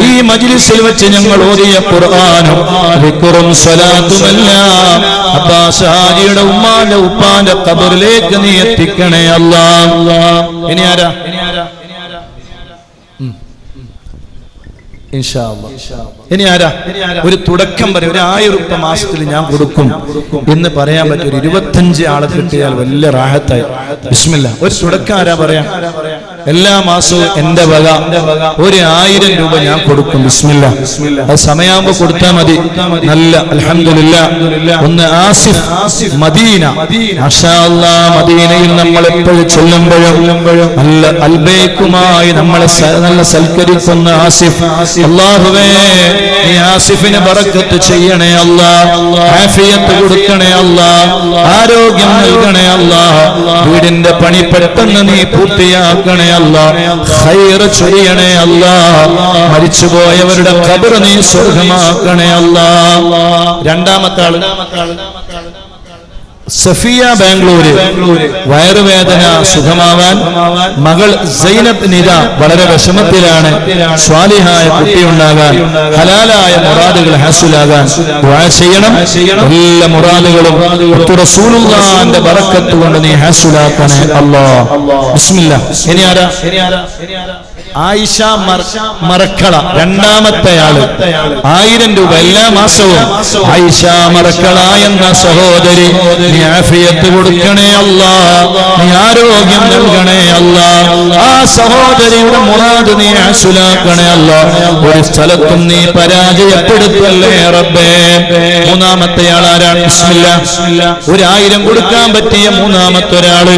ഈ മജ്ലിസിൽ വെച്ച് ഞങ്ങൾ ഓതിയ ഖുർആനും ദിക്റും സ്വലാത്തുമെല്ലാം അബ്ബാസ് ഹാജിയുടെ ഉമ്മാന്റെ ഉപ്പാന്റെ ഖബറിലേക്ക് നീ എത്തിക്കണേ അല്ലാഹ്. ഇനി ആരാ? ഇൻഷാ അല്ലാഹ്. ഇനി ആരാ? ഒരു തുടക്കം വരെ 1000 രൂപ മാസത്തിൽ ഞാൻ കൊടുക്കും എന്ന് പറയാൻ പറ്റും. ഒരു 25 ആളെ കിട്ടിയാൽ വലിയ റാഹത്തായി. ബിസ്മില്ലാഹ്. ഒരു തുടക്കം ആരാ പറയാം? എല്ലാ മാസവും എന്റെ വക 1000 രൂപ ഞാൻ കൊടുക്കും. ബിസ്മില്ലാ. അത് സമയാകുമ്പോ കൊടുത്താൽ മതി. നല്ല അൽഹംദുലില്ലാ. ഒന്ന് ആസിഫ് മദീന, മാഷാ അല്ലാഹ്. മദീനയിൽ നമ്മൾ എപ്പോഴും ചെല്ലുമ്പോഴും നല്ല അൽബൈക്കുമായി നമ്മളെ നല്ല സൽക്കരിക്കുന്ന ആസിഫ്. അല്ലാഹുവേ, നീ ആസിഫിന് ബറക്കത്ത് ചെയ്യണേ അല്ലാഹ്. ആഫിയത്ത് കൊടുക്കണേ അല്ലാഹ്. ആരോഗ്യം നൽകണേ അല്ലാഹ്. വീടിന്റെ പണി പെട്ടെന്ന് നീ പൂർത്തിയാക്കണേ അല്ലാഹ്. ഖൈർ ചൊരിയണേ അല്ലാഹ്. മരിച്ചുപോയവരുടെ ഖബർ നീ സ്വർഗ്ഗമാക്കണേ അല്ലാഹ്. രണ്ടാമത്തെ ആള് സഫിയ, ബാംഗ്ലൂര്. വയറുവേദന സുഖമാവാൻ മകൾ സൈനബ് നിദ വളരെ വിഷമത്തിലാണ്. സ്വാലിഹായ കുട്ടിയുണ്ടാകാൻ, ഹലാലായ മുറാദുകൾ ഹാസിലാകാൻ ദുആ ചെയ്യണം. എല്ലാ മുറാദുകളും റസൂലുള്ളാഹിന്റെ ബറക്കത്ത് കൊണ്ട് നീ ഹാസിലാക്കണേ അല്ലാഹ്. ബിസ്മില്ലാ. ഇനി ആരാ? ആയിഷ മറക്കള, രണ്ടാമത്തെ ആള്. 1000 രൂപ എല്ലാ മാസവും. ആയിഷ മറക്കള എന്ന സഹോദരി, നീ ആഫിയത്ത് കൊടുക്കണേ അല്ലാഹ്. നീ ആരോഗ്യം നൽകണേ അല്ലാഹ്. ആ സഹോദരിയുടെ മുറാദ് നീ ഹാസിലാക്കണേ അല്ലാഹ്. ഒരു സ്ഥലത്തും നീ പരാജയപ്പെടുത്തല്ലേ റബ്ബേ. മൂന്നാമത്തെ ആൾ ആരാണ്? ബിസ്മില്ലാ. 1000 കൊടുക്കാൻ പറ്റിയ മൂന്നാമത്തെ ഒരാള്.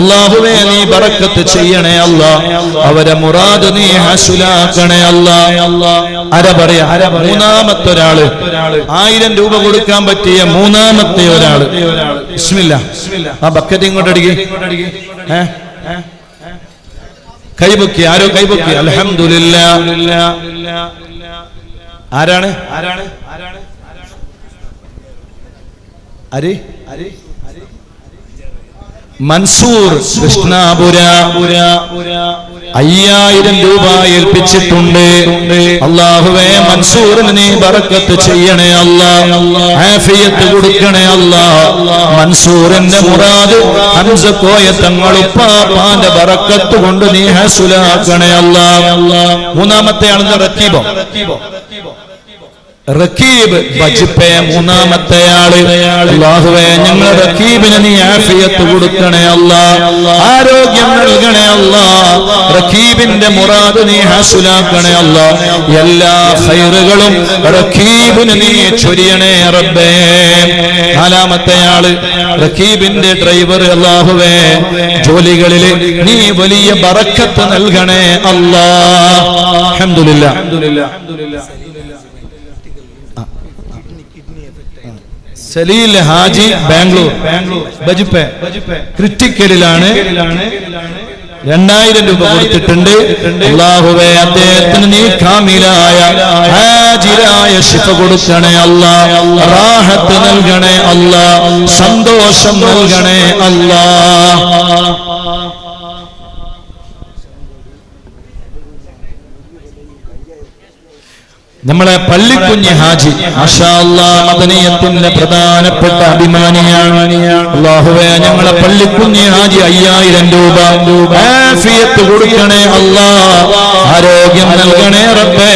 അല്ലാഹുവേ, നീ ബറക്കത്ത് ചെയ്യണേ അല്ലാഹ്. അവരെ മുറാദ് നീ ഹാസിലാക്കണേ അല്ലാഹ്. ആരാ പറയാ? മൂന്നാമത്തെ ഒരാള്. 1000 രൂപ കൊടുക്കാൻ പറ്റിയ മൂന്നാമത്തെ ഒരാള്. ബിസ്മില്ലാ. ആ ബക്കറ്റ് ഇങ്ങോട്ട് അടിക്ക്. കൈപൊക്കി. ആരോ കൈപൊക്കി. അൽഹംദുലില്ലാ. ആരാണ്? മൻസൂർ, കൃഷ്ണാപുര. 5000 രൂപ ഏൽപ്പിച്ചിട്ടുണ്ട്. അല്ലാഹുവേ, മൻസൂറിന് നീ ബറക്കത്ത് ചെയ്യണേ അല്ലാഹ്. ആഫിയത്ത് കൊടുക്കണേ അല്ലാഹ്. മൻസൂറിന്റെ മുറാദ് ഹംസ കോയ തങ്ങൾ ഉപ്പാപ്പാന്റെ ബറക്കത്ത് കൊണ്ട് നീ ഹാസിലാക്കണേ അല്ലാഹ്. മൂന്നാമത്തെ ആളെന്ന് റക്കീബ് ബജ്പേ, മൂന്നാമത്തെ ആള്. അല്ലാഹുവേ, ഞങ്ങൾ റക്കീബിന് നീ ആഫിയത്ത് കൊടുക്കണേ അല്ലാഹ്. ആരോഗ്യം നൽകണേ അല്ലാഹ്. റക്കീബിന്റെ മുറാദ് നീ ഹാസിലാക്കണേ അല്ലാഹ്. എല്ലാ ഖൈറുകളും റക്കീബിന് നീ ചൊരിയണേ റബ്ബേ. നാലാമത്തെ ആള് റക്കീബിന്റെ ഡ്രൈവർ. അല്ലാഹുവേ, ജോലികളിൽ നീ വലിയ ബറക്കത്ത് നൽകണേ അല്ലാഹ്. അൽഹംദുലില്ലാ. സലീൽ ഹാജി, ബാംഗ്ലൂർ. ബജ്പേ ക്രിറ്റിക്കലിലാണ്. 2000 രൂപ കൊടുത്തിട്ടുണ്ട്. അല്ലാഹുവേ, അദ്ദേഹത്തിന് നീ കാമിലായ ഹാജിരായ ശിഫ കൊടുക്കണേ അല്ലാഹ്. റാഹത്ത് നൽകണേ അല്ലാഹ്. സന്തോഷം നൽകണേ അല്ലാഹ്. നമ്മളെ പള്ളിക്കുഞ്ഞ് ഹാജി, മാഷാ അല്ലാഹ്, മദനിയത്തിന്റെ പ്രധാനപ്പെട്ട അഭിമാനിയാണ്. അല്ലാഹുവേ, ഞങ്ങളെ പള്ളിക്കുഞ്ഞ് ഹാജി 5000 രൂപ ആഫിയത്ത് കൊടുക്കണേ അല്ലാഹ്. ആരോഗ്യം നൽകണേ റബ്ബേ.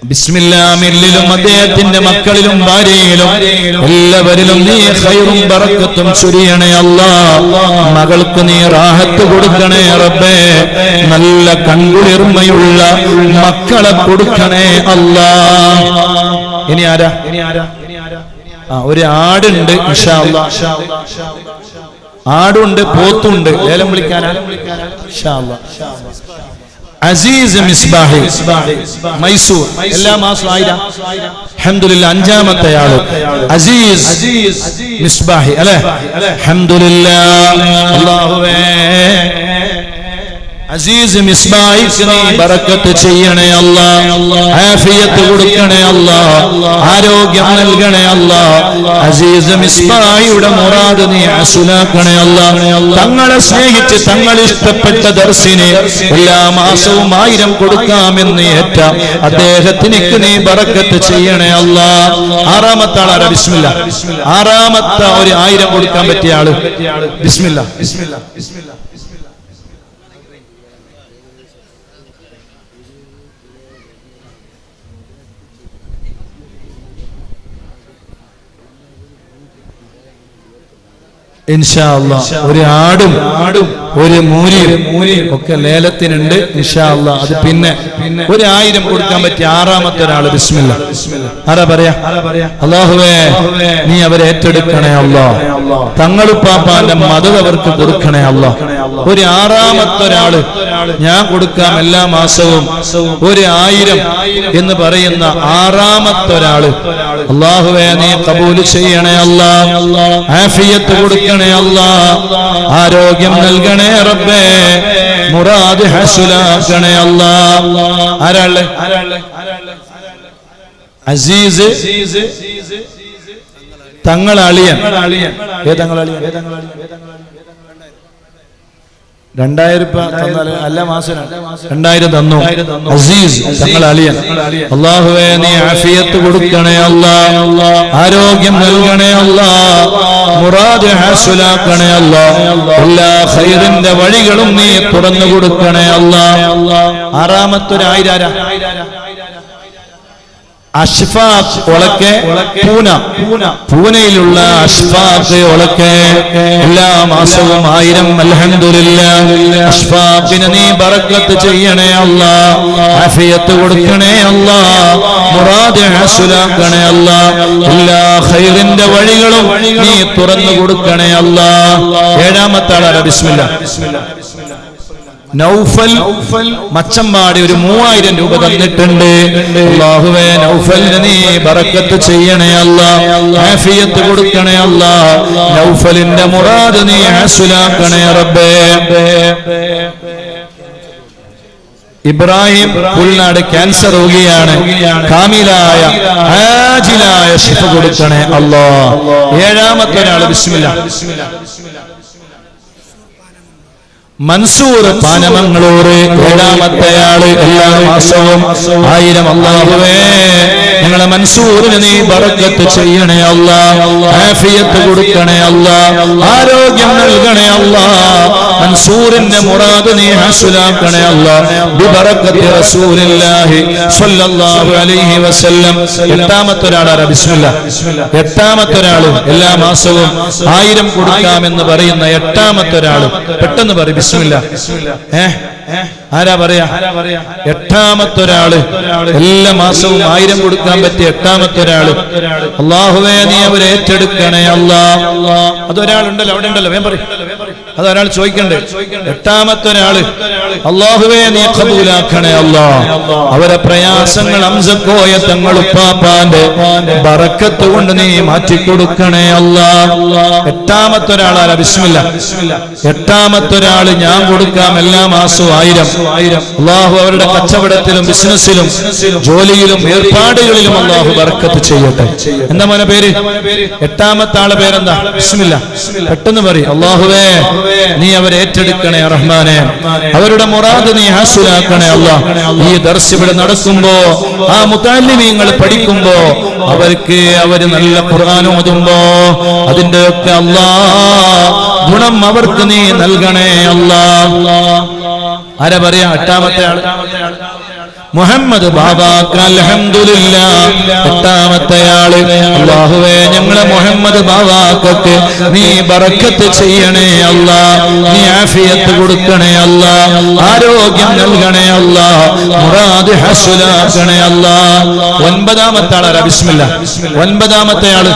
ബിസ്മില്ലാ. മില്ലിലും അദ്ദേഹത്തിന്റെ മക്കളിലും ഭാര്യയിലും എല്ലാവരിലും നീ ഖൈറും ബറക്കത്തും ചൊരിയണേ അല്ലാഹ്. മകൾക്ക് നീ റാഹത്ത് കൊടുക്കണേ റബ്ബേ. നല്ല കൺകുളിർമയുള്ള മക്കളെ കൊടുക്കണേ അല്ലാഹ്. ഇനി ആരാ? ഒരു ആടുണ്ട് ഇൻഷാ അല്ലാഹ്. ആടുണ്ട്, പോത്തുണ്ട്. ലേലം വിളിക്കാനാ? ഇൻഷാ അല്ലാഹ്. അസീസ് മിസ്ബാഹി, മൈസൂർ. എല്ലാ മാസവും 1000. അൽഹംദുലില്ലാ. അഞ്ചാമത്തെ ആള് അസീസ് മിസ്ബാഹി അല്ലേ? അൽഹംദുലില്ലാ. അല്ലാഹുവേ, അസീസ് മിസ്ബാഹിക്ക് നീ ബറക്കത്ത് ചെയ്യണേ അല്ലാഹ്. ആഫിയത്ത് കൊടുക്കണേ അല്ലാഹ്. ആരോഗ്യം നൽകണേ അല്ലാഹ്. അസീസ് മിസ്ബാഹിയുടെ മുറാദ് നീ ഹാസിലാക്കണേ അല്ലാഹ്. തങ്ങളെ സ്നേഹിച്ച് തങ്ങൾ ഇഷ്ടപ്പെട്ട ദർസിനെ എല്ലാ മാസവും 1000 കൊടുക്കാമെന്ന് ഏറ്റ അദ്ദേഹത്തിന് നീ ബറക്കത്ത് ചെയ്യണേ അല്ലാഹ്. ആറാമത്തെ ആളാരാ? ബിസ്മില്ലാ. ആറാമത്തെ ഒരു 1000 കൊടുക്കാൻ പറ്റിയ ആള്. ബിസ്മില്ലാ. ഇൻഷാ അല്ലാഹ് ഒരു ആടും ഒരു മൂരിയും ഒക്കെ ലേലത്തിനുണ്ട് ഇൻഷാ അല്ലാഹ്. അത് പിന്നെ 1000 കൊടുക്കാൻ പറ്റിയ 6ാമത്തെ ഒരാള് ബിസ്മില്ലാ. ആരാ പറയാ? അല്ലാഹുവേ നീ അവരെ ഏറ്റെടുക്കണേ അല്ലാഹ്. തങ്ങളുപ്പാപ്പാന്റെ മദത് അവർക്ക് കൊടുക്കണേ അല്ലാഹ്. ഒരു 6ാമത്തെ ഒരാള് ഞാൻ കൊടുക്കാം എല്ലാ മാസവും 1000 എന്ന് പറയുന്ന 6ാമത്തെ ഒരാള് അല്ലാഹുവേ നീ ഖബൂൽ ചെയ്യണേ അല്ലാഹ്. ആഫിയത്ത് കൊടുക്കണേ അല്ലാഹ്. ആരോഗ്യം നൽകണേ റബ്ബേ. മുറാദ് ഹസുലാക്കണേ അല്ലാഹ്. ആരാള്? അസീസ് തങ്ങളളിയൻ. ഏതങ്ങളളിയൻ? 2000 രൂപ തന്നാല് എല്ലാ മാസം 2000 തന്നു. അസീസ് തങ്ങളളിയൻ. അല്ലാഹുവേ നീ ആഫിയത്ത് കൊടുക്കണേ അല്ലാഹ്. ആരോഗ്യം നൽകണേ അല്ലാഹ്. മുറാദ് ഹാസുലാക്കണേ അല്ലാഹ്. എല്ലാ ഖൈറിന്റെ വഴികളും നീ തുറന്നു കൊടുക്കണേ അല്ലാഹ്. 6ാമത്തെ 1000 അഷ്ഫാഖ് ഒളക്കെ പൂനയിലുള്ള അഷ്ഫാഖ് ഒളക്കെ എല്ലാ മാസവും 1000 അൽഹംദുലില്ലാഹ്. അഷ്ഫാഖിന് നീ ബറക്കത്ത് ചെയ്യണേ അല്ലാഹ്. ആഫിയത്ത് കൊടുക്കണേ അല്ലാഹ്. മുറാദ് ഹസുലാക്കണേ അല്ലാഹ്. എല്ലാ ഖൈറിന്റെ വഴികളും നീ തുറന്നു കൊടുക്കണേ അല്ലാഹ്. 7ാമത്തെ ആളാണ് ബിസ്മില്ലാ. നൗഫൽ മച്ചമ്പാടി ഒരു 3000 രൂപ തന്നിട്ടുണ്ട്. അല്ലാഹുവേ നൗഫലിന് നീ ബറക്കത്ത് ചെയ്യണേ അല്ലാഹ്. ആഫിയത്ത് കൊടുക്കണേ അല്ലാഹ്. നൗഫലിന്റെ മുറാദ് നീ ഹസുലാക്കണേ റബ്ബേ. ഇബ്രാഹിം പുൽനാട് ക്യാൻസർ രോഗിയാണ്. കാമിലായ ആജിലായ ശിഫ കൊടുക്കണേ അല്ലാഹ്. 7ാമത്തെ ഒരാള് ബിസ്മില്ലാ. മൻസൂർ പാനമംഗളൂർ 7ാമത്തെ ആള് എല്ലാ മാസവും 1000. അല്ലാഹുവേ ഞങ്ങളെ മൻസൂറിന് നീ ബറക്കത്ത് ചെയ്യണേ അല്ലാഹ്. ആഫിയത്ത് കൊടുക്കണേ അല്ലാഹ്. ആരോഗ്യം നൽകണേ അല്ലാഹ്. മൻസൂറിന്റെ മുറാദ് നീ ഹസുലാക്കണേ അല്ലാഹ്. ബിബറക്കത്തി റസൂലില്ലാഹി സ്വല്ലല്ലാഹു അലൈഹി വസല്ലം. 8ാമത്തെ ഒരാളാണ് ബിസ്മില്ലാ. 8ാമത്തെ ഒരാള് എല്ലാ മാസവും 1000 കൊടുക്കാമെന്ന് പറയുന്ന 8ാമത്തെ ഒരാള് പെട്ടെന്ന് പറയും ബിസ്മില്ലാ. ആരാ പറയാ? 8ാമത്തെ ഒരാള് എല്ലാ മാസവും 1000 കൊടുക്കാൻ പറ്റിയ 8ാമത്തെ ഒരാള്. അല്ലാഹുവേ നീ അവരെ ഏറ്റെടുക്കണേ അല്ലാഹ്. അതൊരാളുണ്ടല്ലോ അവിടെ ഉണ്ടല്ലോ, വേം പറയും. അതൊരാൾ ചോദിക്കണ്ടേ? 8ാമത്തെ ഒരാള് അല്ലാഹുവേ നീ ഖബൂലാക്കണേ അല്ലാഹ്. അവരെ പ്രയാസങ്ങൾ അംസക്കോയ തങ്ങളുപ്പാപ്പാന്റെ ബറക്കത്ത് കൊണ്ട് നീ മാറ്റിക്കൊടുക്കണേ അല്ലാഹ്. 8ാമത്തെ ഒരാളാണ് ബിസ്മില്ലാ. 8ാമത്തെ ഒരാള് ഞാൻ കൊടുക്കാം എല്ലാ മാസവും 1000. അല്ലാഹു അവരുടെ കച്ചവടത്തിലും ബിസിനസ്സിലും ജോലിയിലും ഏർപ്പാടുകളിലും അല്ലാഹു ബറക്കത്ത് ചെയ്യട്ടെ. എന്താ മോനെ പേര്? 8ാമത്തെ ആളെ പേരെന്താ? ബിസ്മില്ലാ. പെട്ടെന്ന് പറയും. അല്ലാഹുവേ നീ അവരെ ഏറ്റെടുക്കണേ റഹ്മാനെ. അവരുടെ മുറാദ് നീ ഹാസുലാക്കണേ അല്ലാഹ്. ഈ ദർസ് ഇവിടെ നടക്കുമ്പോ ആ മുതഅല്ലിമീങ്ങൾ പഠിക്കുമ്പോ അവര് നല്ല ഖുർആൻ ഓതുമ്പോ അതിന്റെ ഒക്കെ അല്ലാഹ് ഗുണം അവർക്ക് നീ നൽകണേ അല്ലാഹ്. ആരാ പറയാ? 8ാമത്തെ ആള് മുഹമ്മദ് ബാബാക്ക് അൽഹംദുലില്ലാഹ്. 8ാമത്തെ ആള് അല്ലാഹുവേ ഞങ്ങളെ മുഹമ്മദ് ബാബാക്ക് നീ ബറക്കത്ത് ചെയ്യണേ അല്ലാഹ്. നീ ആഫിയത്ത് കൊടുക്കണേ അല്ലാഹ്. ആരോഗ്യം നൽകണേ അല്ലാഹ്. മുറാദ് ഹസുലാക്കണേ അല്ലാഹ്. 9ാമത്തെ ആളാ ബിസ്മില്ലാ. 9ാമത്തെ ആള്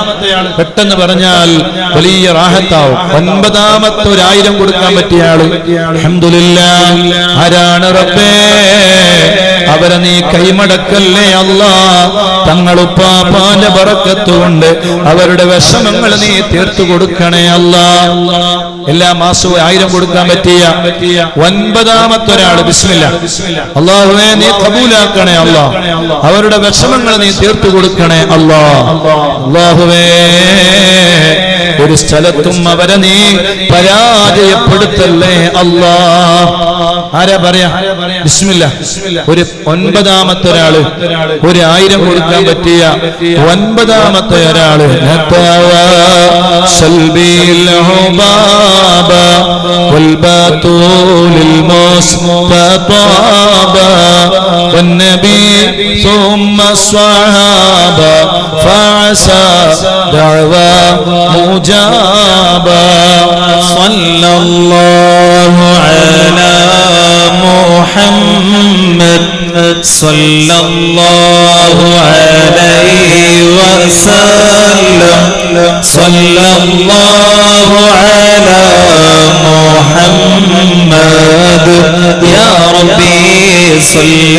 പെട്ടെന്ന് പറഞ്ഞാൽ വലിയ റാഹത്താവും. 9ാമത്തെ 1000 കൊടുക്കാൻ പറ്റിയ ആള് അൽഹംദുലില്ലാഹ്. ആരാണ് റബ്ബേ? അവരെ നീ കൈമടക്കല്ലേ അല്ലാഹ്. തങ്ങളുപ്പാപ്പാന്റെ ബറക്കത്ത് കൊണ്ട് അവരുടെ വിഷമങ്ങൾ നീ തീർത്തു കൊടുക്കണേ അല്ലാഹ്. എല്ലാ മാസവും 1000 കൊടുക്കാൻ പറ്റിയ 9ാമത്തെ ഒരാള് ബിസ്മില്ലാ. അല്ലാഹുവേ നീ ഖബൂലാക്കണേ അല്ലാഹ്. അവരുടെ വിഷമങ്ങൾ നീ തീർത്തു കൊടുക്കണേ അല്ലാഹ്. അല്ലാഹുവേ ഒരു സ്ഥലത്തും അവരെ നീ പരാജയപ്പെടുത്തല്ലേ അല്ലാഹ്. ആരാ പറയാ? ബിസ്മില്ലാ. ഒരു 9ാമത്തെ ഒരാള് 1000 കൊടുക്കാൻ പറ്റിയ 9ാമത്തെ ഒരാള് والباتول المستطاب والنبي ثم الصحابة فعسى دعوى مجابا صلى الله على محمد صلى الله عليه وسلم صلى الله على محمد يا ربي صل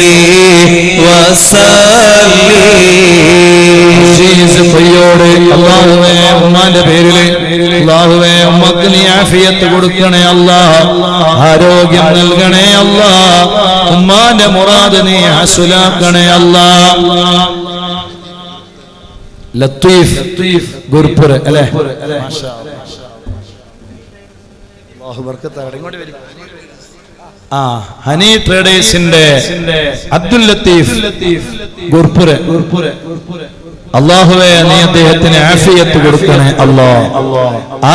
وسلم അല്ലാഹുവേ ഉമ്മാന്റെ പേരില് അല്ലാഹുവേ ഉമ്മക്ക് നീ ആഫിയത്ത് കൊടുക്കണേ അല്ലാഹ്, ആരോഗ്യം നൽകണേ അല്ലാഹ്, ഉമ്മാന്റെ മുറാദ് നീ ഹസുലാക്കണേ അല്ലാഹ്. ലത്തീഫ് ഗുർപുര അല്ലേ? ഹനി ട്രേഡേഴ്സിന്റെ അബ്ദുൽ ലത്തീഫ് ഗുർപുര. അല്ലാഹുവേ നീ അദ്ദേഹത്തിന് ആഫിയത്ത് കൊടുക്കണേ അല്ലാഹ്,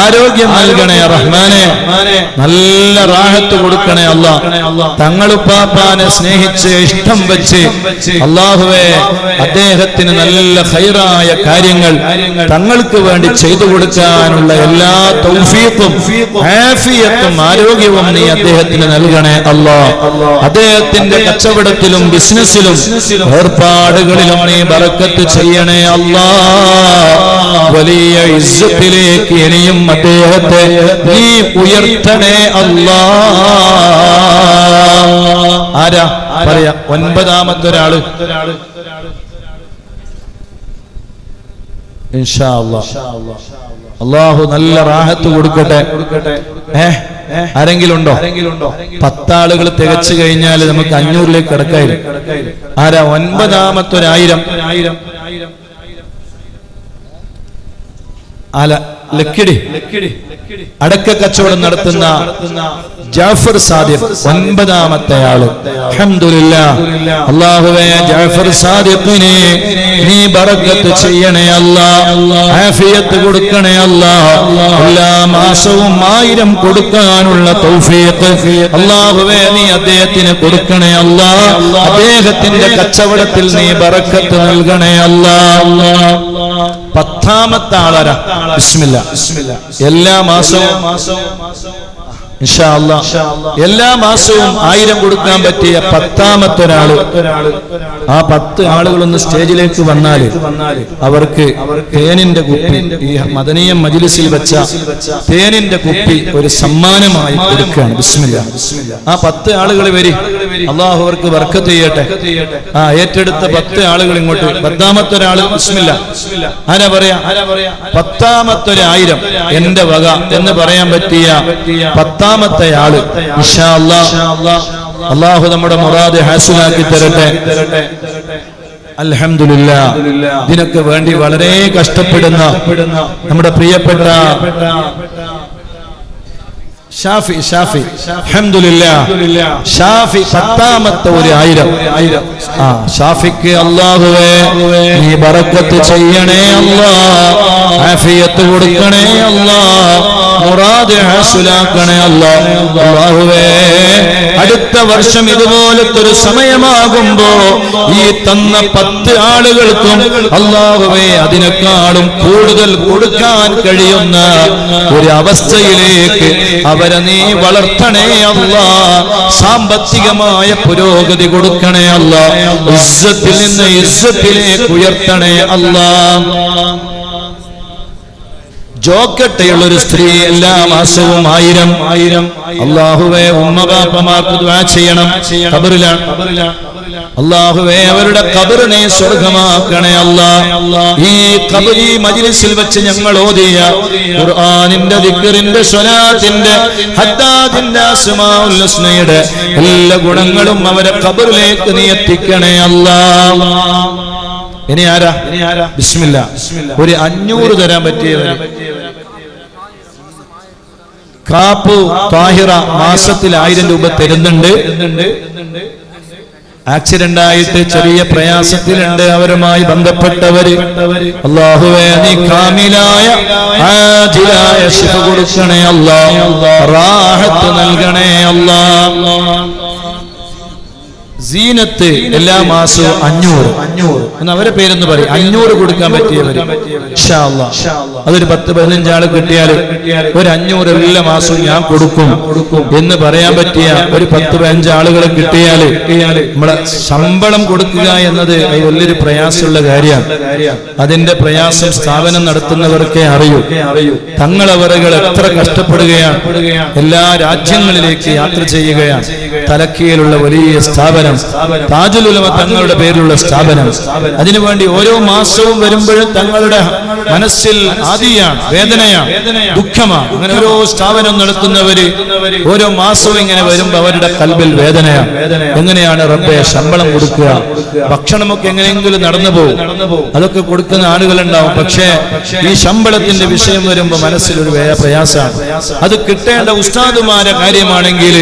ആരോഗ്യം നൽകണേ റഹ്മാനെ, നല്ല റാഹത്ത് കൊടുക്കണേ അല്ലാഹ്. തങ്ങളുപ്പാപ്പാനെ സ്നേഹിച്ച് ഇഷ്ടം വെച്ച് അല്ലാഹുവേ അദ്ദേഹത്തിന് നല്ല ഖൈറായ കാര്യങ്ങൾ തങ്ങൾക്ക് വേണ്ടി ചെയ്തു കൊടുക്കാനുള്ള എല്ലാ തൗഫീഖും ആഫിയത്തും ആരോഗ്യവും നീ അദ്ദേഹത്തിന് നൽകണേ അല്ലാഹ്. അദ്ദേഹത്തിന്റെ കച്ചവടത്തിലും ബിസിനസ്സിലും ഏർപ്പാടുകളിലും നീ ബറക്കത്ത് ചെയ്യണേ അല്ലാഹ്. വലിയ ഇസ്സത്തിലേക്ക് ഇനിയും അദ്ദേഹത്തെ നീ ഉയർത്തണേ അല്ലാഹ്. ആരാ പറയാ? ഒൻപതാമത്തെ ഒരാള് ഇൻഷാ അല്ലാഹ്. അല്ലാഹു നല്ല റാഹത്ത് കൊടുക്കട്ടെ. ആരെങ്കിലും ഉണ്ടോ? 10 ആളുകൾ തികച്ചു കഴിഞ്ഞാൽ നമുക്ക് 500ലേക്ക് കിടക്കായിരുന്നു. ആരാ? 9ാമത്തെ 1000 ആല ലക്കിടി അടക്ക കച്ചവടം നടത്തുന്ന ജാഫർ സാദിഖ് 9ാമത്തെ ആള്. അൽഹംദുലില്ലാഹ്. അല്ലാഹുവേ ജാഫർ സാദിഖിനെ നീ ബറക്കത്ത് ചെയ്യണേ അല്ലാഹ്, ആഫിയത്ത് കൊടുക്കണേ അല്ലാഹ്. എല്ലാ മാസവും 1000 കൊടുക്കാനുള്ള തൗഫീഖ് അല്ലാഹുവേ നീ അദ്ദേഹത്തിന് കൊടുക്കണേ അല്ലാഹ്. അദ്ദേഹത്തിന്റെ കച്ചവടത്തിൽ നീ ബറക്കത്ത് നൽകണേ അല്ലാഹ്. 10ാമത്തെ ആളാരാ? ബിസ്മില്ലാ. എല്ലാ മാസവും ഇൻഷാ അല്ലാഹ് എല്ലാ മാസവും 1000 കൊടുക്കാൻ പറ്റിയ 10ാമത്തെ ഒരാള്. ആ 10 ആളുകളൊന്ന് സ്റ്റേജിലേക്ക് വന്നാൽ അവർക്ക് തേനിന്റെ കുപ്പി, ഈ മദനീയ മജ്ലിസിൽ വെച്ച തേനിന്റെ കുപ്പി ഒരു സമ്മാനമായി കൊടുക്കുകയാണ്. ബിസ്മില്ലാ. ആ 10 ആളുകൾ വരി, അല്ലാഹു അവർക്ക് ബർക്കത്ത് ചെയ്യട്ടെ. ആ ഏറ്റെടുത്ത 10 ആളുകൾ ഇങ്ങോട്ട്. 10ാമത്തെ ഒരാള് ബിസ്മില്ലാ. ആരാ പറയാ? 10ാമത്തെ 1000 എന്റെ വക എന്ന് പറയാൻ പറ്റിയ 10ാമത്തെ ആള്. ഇൻഷാ അല്ലാഹ് അല്ലാഹു നമ്മുടെ മുറാദ് ഹാസിലാക്കി തരട്ടെ. അൽഹംദുലില്ലാഹ്. ഇതിനൊക്കെ വേണ്ടി വളരെ കഷ്ടപ്പെടുന്ന നമ്മുടെ പ്രിയപ്പെട്ട ഷാഫി അൽഹംദുലില്ലാഹ് ഷാഫി 10ാമത്തെ 1000. ഷാഫിക്ക് അല്ലാഹുവേ നീ ബറക്കത്ത് ചെയ്യണേ അല്ലാഹ്, ആഫിയത്ത് കൊടുക്കണേ അല്ലാഹ്, മുറാദ് ഹാസിലാക്കണേ അല്ലാഹ്. അല്ലാഹുവേ അടുത്ത വർഷം ഇതുപോലത്തെ ഒരു സമയമാകുമ്പോ ഈ തന്ന 10 ആളുകൾക്കും അല്ലാഹുവേ അതിനേക്കാളും കൂടുതൽ കൊടുക്കാൻ കഴിയുന്ന ഒരു അവസ്ഥയിലേക്ക് അവരെ നീ വളർത്തണേ അല്ലാഹ്. സാമ്പത്തികമായ പുരോഗതി കൊടുക്കണേ അല്ലാഹ്. ഇസ്സത്തിൽ നിന്ന് ഇസ്സത്തിലേക്ക് ഉയർത്തണേ അല്ലാഹ്. ജോക്കട്ടയുള്ള ഒരു സ്ത്രീ എല്ലാ മാസവും 1000. അല്ലാഹുവേ ഉമ്മ ബാപ്പമാർക്ക് ദുആ ചെയ്യണം. ഖബറിലാണ്. അല്ലാഹുവേ അവരുടെ ഖബർ നീ സ്വർഗ്ഗമാക്കണേ അല്ലാഹ്. ഈ ഖബറി മജ്ലിസിൽ വെച്ച് ഞങ്ങൾ ഓതിയ ഖുർആനിന്റെ ദിക്റിന്റെ സ്വലാത്തിന്റെ ഹദ്ദാദിന്റെ അസ്മാഉൽ ഹുസ്നയുടെ എല്ലാ ഗുണങ്ങളും അവരെ ഖബറിലേക്ക് നീ എത്തിക്കണേ അല്ലാഹ്. ഇനി ആരാ? ബിസ്മില്ലാ. ഒരു 500 തരാൻ പറ്റിയവര്. കാപ്പു താഹിറ മാസത്തിൽ 1000 രൂപ തരുന്നുണ്ട്. ആക്സിഡന്റ് ആയിട്ട് ചെറിയ പ്രയാസത്തിലുണ്ട്, അവരുമായി ബന്ധപ്പെട്ടവര്. അല്ലാഹുവേ നീ കാമിലായ ആജിലായ ശിഫ കൊടുക്കണേ അല്ലാഹ്, റാഹത്ത് നൽകണേ അല്ലാഹ്. സീനത്ത് എല്ലാ മാസവും 500 എന്ന് അവരെ പേരെന്ന് പറയും. 500 കൊടുക്കാൻ പറ്റിയവര് ഇൻഷാ അല്ലാഹ് അതൊരു 10-15 ആള് കിട്ടിയാൽ ഒരു 500 എല്ലാ മാസവും ഞാൻ കൊടുക്കും എന്ന് പറയാൻ പറ്റിയ ഒരു 10-15 ആളുകളെ കിട്ടിയാൽ നമ്മളെ ശമ്പളം കൊടുക്കുക എന്നത് വലിയൊരു പ്രയാസമുള്ള കാര്യമാണ്. അതിന്റെ പ്രയാസം സ്ഥാപനം നടത്തുന്നവർക്കേ അറിയൂ. തങ്ങളവറുകൾ എത്ര കഷ്ടപ്പെടുകയാണ്. എല്ലാ രാജ്യങ്ങളിലേക്ക് യാത്ര ചെയ്യുകയാണ്. തലക്കയിലുള്ള വലിയ സ്ഥാപനം താജുൽ ഉലമ തങ്ങളുടെ പേരിലുള്ള സ്ഥാപനം. അതിനുവേണ്ടി ഓരോ മാസവും വരുമ്പോഴും തങ്ങളുടെ മനസ്സിൽ ആദിയാണ്, വേദനയാണ്, ദുഃഖമാണ്. അങ്ങനെ ഓരോ സ്ഥാപനം നടത്തുന്നവര് ഓരോ മാസവും ഇങ്ങനെ വരുമ്പോ അവരുടെ കൽബിൽ വേദനയാണ്. എങ്ങനെയാണ് റബ്ബേ ശമ്പളം കൊടുക്കുക? ഭക്ഷണമൊക്കെ എങ്ങനെയെങ്കിലും നടന്നു പോകും, അതൊക്കെ കൊടുക്കുന്ന ആളുകളുണ്ടാവും. പക്ഷേ ഈ ശമ്പളത്തിന്റെ വിഷയം വരുമ്പോ മനസ്സിലൊരു പ്രയാസമാണ്. അത് കിട്ടേണ്ട ഉസ്താദുമാരെ കാര്യമാണെങ്കിൽ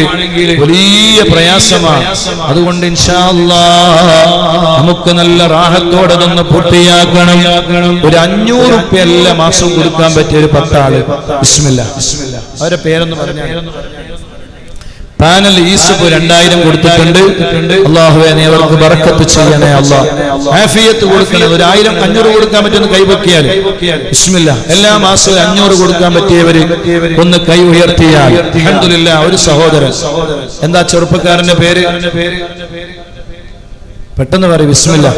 വലിയ പ്രയാസമാണ്. അതുകൊണ്ട് ഇൻഷാ അല്ലാഹ് നമുക്ക് നല്ല റാഹത്തോടെ നിന്ന് പൂർത്തിയാക്കണം. ഒരു 500 റുപ്യ എല്ലാ മാസവും കൊടുക്കാൻ പറ്റിയ ഒരു 10 ആള് ബിസ്മില്ലാഹ് അവരെ പേരൊന്ന് പറഞ്ഞാൽ. പാനൽ ഈസുഫ് 2000 കൊടുത്തിട്ടുണ്ട്. അല്ലാഹുവേ നീ അവർക്ക് ബറക്കത്ത് ചെയ്യണേ അല്ലാഹ്. ആഫിയത്ത് കൊടുക്കണേ. ഒരു 1000 500 കൊടുക്കാൻ പറ്റുന്ന കൈവക്കിയാൽ ബിസ്മില്ലാഹ്. എല്ലാ മാസവും 500 കൊടുക്കാൻ പറ്റിയവര് ഒന്ന് കൈ ഉയർത്തിയാൽ അൽഹംദുലില്ലാഹ്. ഒരു സഹോദരൻ, എന്താ ചെറുപ്പക്കാരന്റെ പേര്? പെട്ടെന്ന് പറയും. ബിസ്മില്ലാഹ്.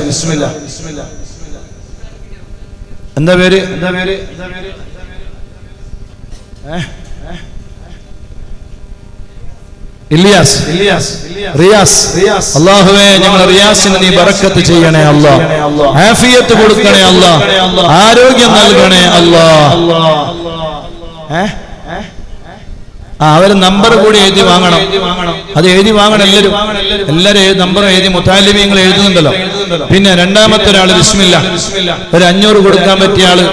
എന്താ പേര്? ഇലിയാസ്, റിയാസ്. അല്ലാഹുവേ ഞങ്ങൾ റിയാസിന് നീ ബറക്കത്ത് ചെയ്യണേ അല്ലാഹ്. ആഫിയത്ത് കൊടുക്കണേ അല്ലാഹ്. ആരോഗ്യം നൽകണേ അല്ലാഹ്. അവര് നമ്പർ കൂടി എഴുതി വാങ്ങണം. അത് എഴുതി വാങ്ങണം എല്ലാരും നമ്പർ എഴുതി മുത്താലിമീങ്ങൾ എഴുതുന്നുണ്ടല്ലോ. പിന്നെ രണ്ടാമത്തെ ഒരാള് ബിസ്മില്ലാഹ് ഒരു 500 കൊടുക്കാൻ പറ്റിയ ആള്.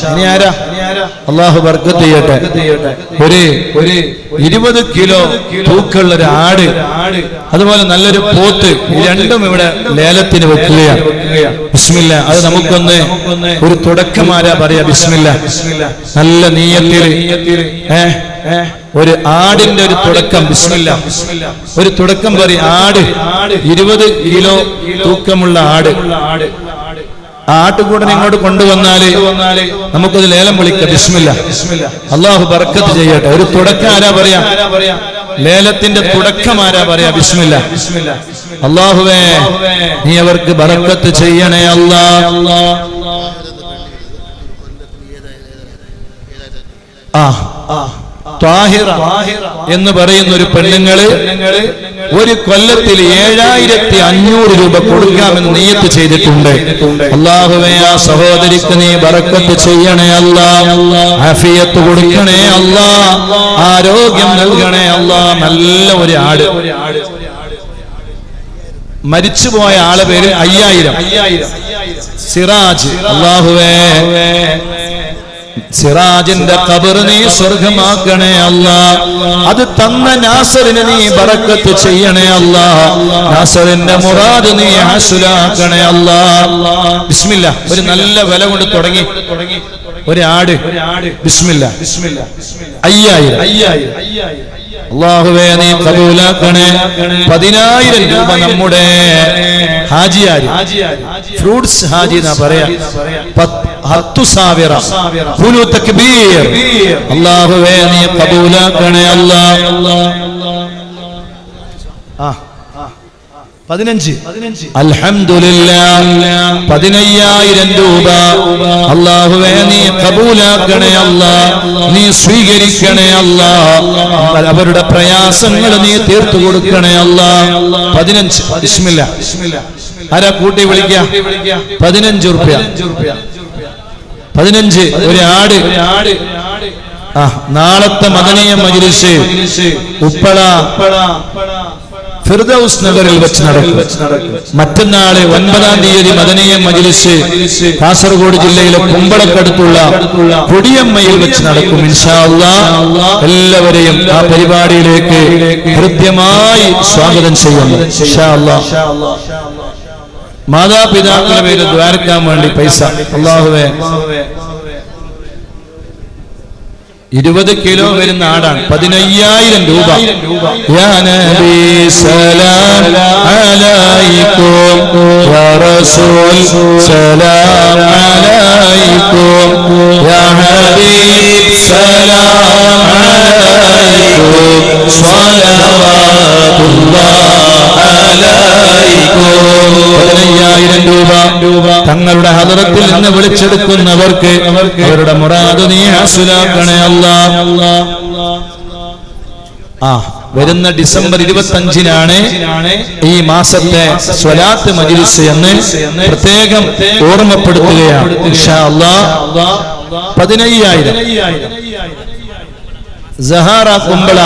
ഇനി ആരാ? അല്ലാഹു ബർക്കത്ത് ചെയ്യട്ടെ. ഒരു 20 കിലോ തൂക്കമുള്ള ഒരു ആട്, അതുപോലെ നല്ലൊരു പോത്ത്, രണ്ടും ഇവിടെ ലേലത്തിന് വെക്കുകയാണ്. ബിസ്മില്ലാഹ്. അത് നമുക്കൊന്ന് ഒരു തുടക്കമാരാ പറയാ. ബിസ്മില്ലാഹ്. നല്ല നീയത്തിൽ ഒരു ആടിന്റെ ഒരു തുടക്കം. ബിസ്മില്ലാഹ്. ഒരു തുടക്കം പറയും. ആട് 20 കിലോ തൂക്കമുള്ള ആട്. ആട്ടുകൂടനെ ഇങ്ങോട്ട് കൊണ്ടുവന്നാല് നമുക്കത് ലേലം വിളിക്കാം. ബിസ്മില്ലാഹ്. അല്ലാഹു ബർക്കത്ത് ചെയ്യട്ടെ. ഒരു തുടക്കം ആരാ പറയാ? ലേലത്തിന്റെ തുടക്കം ആരാ പറയാ? ബിസ്മില്ലാഹ്. അല്ലാഹുവേ നീ അവർക്ക് ബർക്കത്ത് ചെയ്യണേ അല്ലാഹ്. ത്വാഹിറ എന്ന് പറയുന്ന ഒരു പെണ്ണുങ്ങള് ഒരു കൊല്ലത്തിൽ 7500 രൂപ കൊടുക്കാമെന്ന് നിയ്യത്ത് ചെയ്തിട്ടുണ്ട്. അല്ലാഹുവേ ആ സഹോദരിക്ക് നീ ബറക്കത്ത് ചെയ്യണേ അല്ലാഹ്. ആഫിയത്ത് കൊടുക്കണേ അല്ലാഹ്. ആരോഗ്യം നൽകണേ അല്ലാഹ്. നല്ല ഒരു ആട്. മരിച്ചുപോയ ആളെ പേര് 5000 സിറാജ്. അല്ലാഹുവേ സിറാജിന്റെ ഖബർ നീ സ്വർഗമാക്കണേ അല്ലാഹ്. അത് തന്ന നാസറിനെ നീ ബറക്കത്ത് ചെയ്യണേ അല്ലാഹ്. നാസറിന്റെ മുറാദ് നീ ഹാസിലാക്കണേ അല്ലാഹ്. ബിസ്മില്ലാഹ്. ഒരു നല്ല വില കൊണ്ട് തുടങ്ങി ഒരു ആട്. ബിസ്മില്ലാഹ്. 5000. അല്ലാഹുവേ നീ ഖബൂലാക്കണേ. 10000 രൂപ നമ്മുടെ ഹാജിയാര്, ഫ്രൂട്ട്സ് ഹാജി എന്നാ പറയാ. 10,000 ഖുലു തക്ബീർ. അല്ലാഹുവേ നീ ഖബൂലാക്കണേ അല്ലാഹ്. 15 അൽഹംദുലില്ലാഹ്. 15000 രൂപ. അല്ലാഹുവേ നീ ഖബൂലാക്കണേ അല്ലാഹ്. നീ സ്വീകരിക്കണേ അല്ലാഹ്. അവരുടെ പ്രയാസങ്ങൾ നീ തീർത്തു കൊടുക്കണേ അല്ലാഹ്. 15. ബിസ്മില്ലാഹ്. ആരാ കൂട്ടി വിളിക്കുക? 15 റുപ്യ. 15 ഒരു ആട്. നാളത്തെ മദനിയ മജ്‌ലിസ് ഉപ്പള ഫിർദൗസ് നഗറിൽ വെച്ച് നടക്കും. മറ്റന്നാള് 9-ാം തീയതി മദനിയ മജ്‌ലിസ് കാസർഗോഡ് ജില്ലയിലെ കുമ്പളക്കടുത്തുള്ള കൊടിയമ്മയിൽ വെച്ച് നടക്കും. ഇൻഷാ അല്ലാഹ് എല്ലാവരെയും ആ പരിപാടിയിലേക്ക് കൃത്യമായി സ്വാഗതം ചെയ്യുന്നു. ഇൻഷാ അല്ലാഹ്. മാതാപിതാക്കളുടെ പേര് ദ്വാരക്കാൻ വേണ്ടി പൈസ. അല്ലാഹുവേ 20 കിലോ വരുന്ന ആടാണ്. 15,000 രൂപ. യാ നബി സലാം അലൈക്കും യാ റസൂൽ സലാം അലൈക്കും യാ ഹബീബ് സലാം അലൈക്കും സ്വലവാതുല്ലാഹി അലൈക്കും. 15,000 രൂപ തങ്ങളുടെ ഹദറത്തിൽ നിന്ന് വിളിച്ചെടുക്കുന്നവർക്ക് അവരുടെ മുറാദ് നീ ഹാസിലാക്കണേ അല്ലാഹ്. വരുന്ന ഡിസംബർ 25-നാണ് ഈ മാസത്തെ സ്വലാത്ത് മജ്ലിസ് എന്ന് പ്രത്യേകം ഓർമ്മപ്പെടുത്തുകയാണ്. ഇൻഷാ അല്ലാഹ് 15,000. സഹാറ കുമ്പള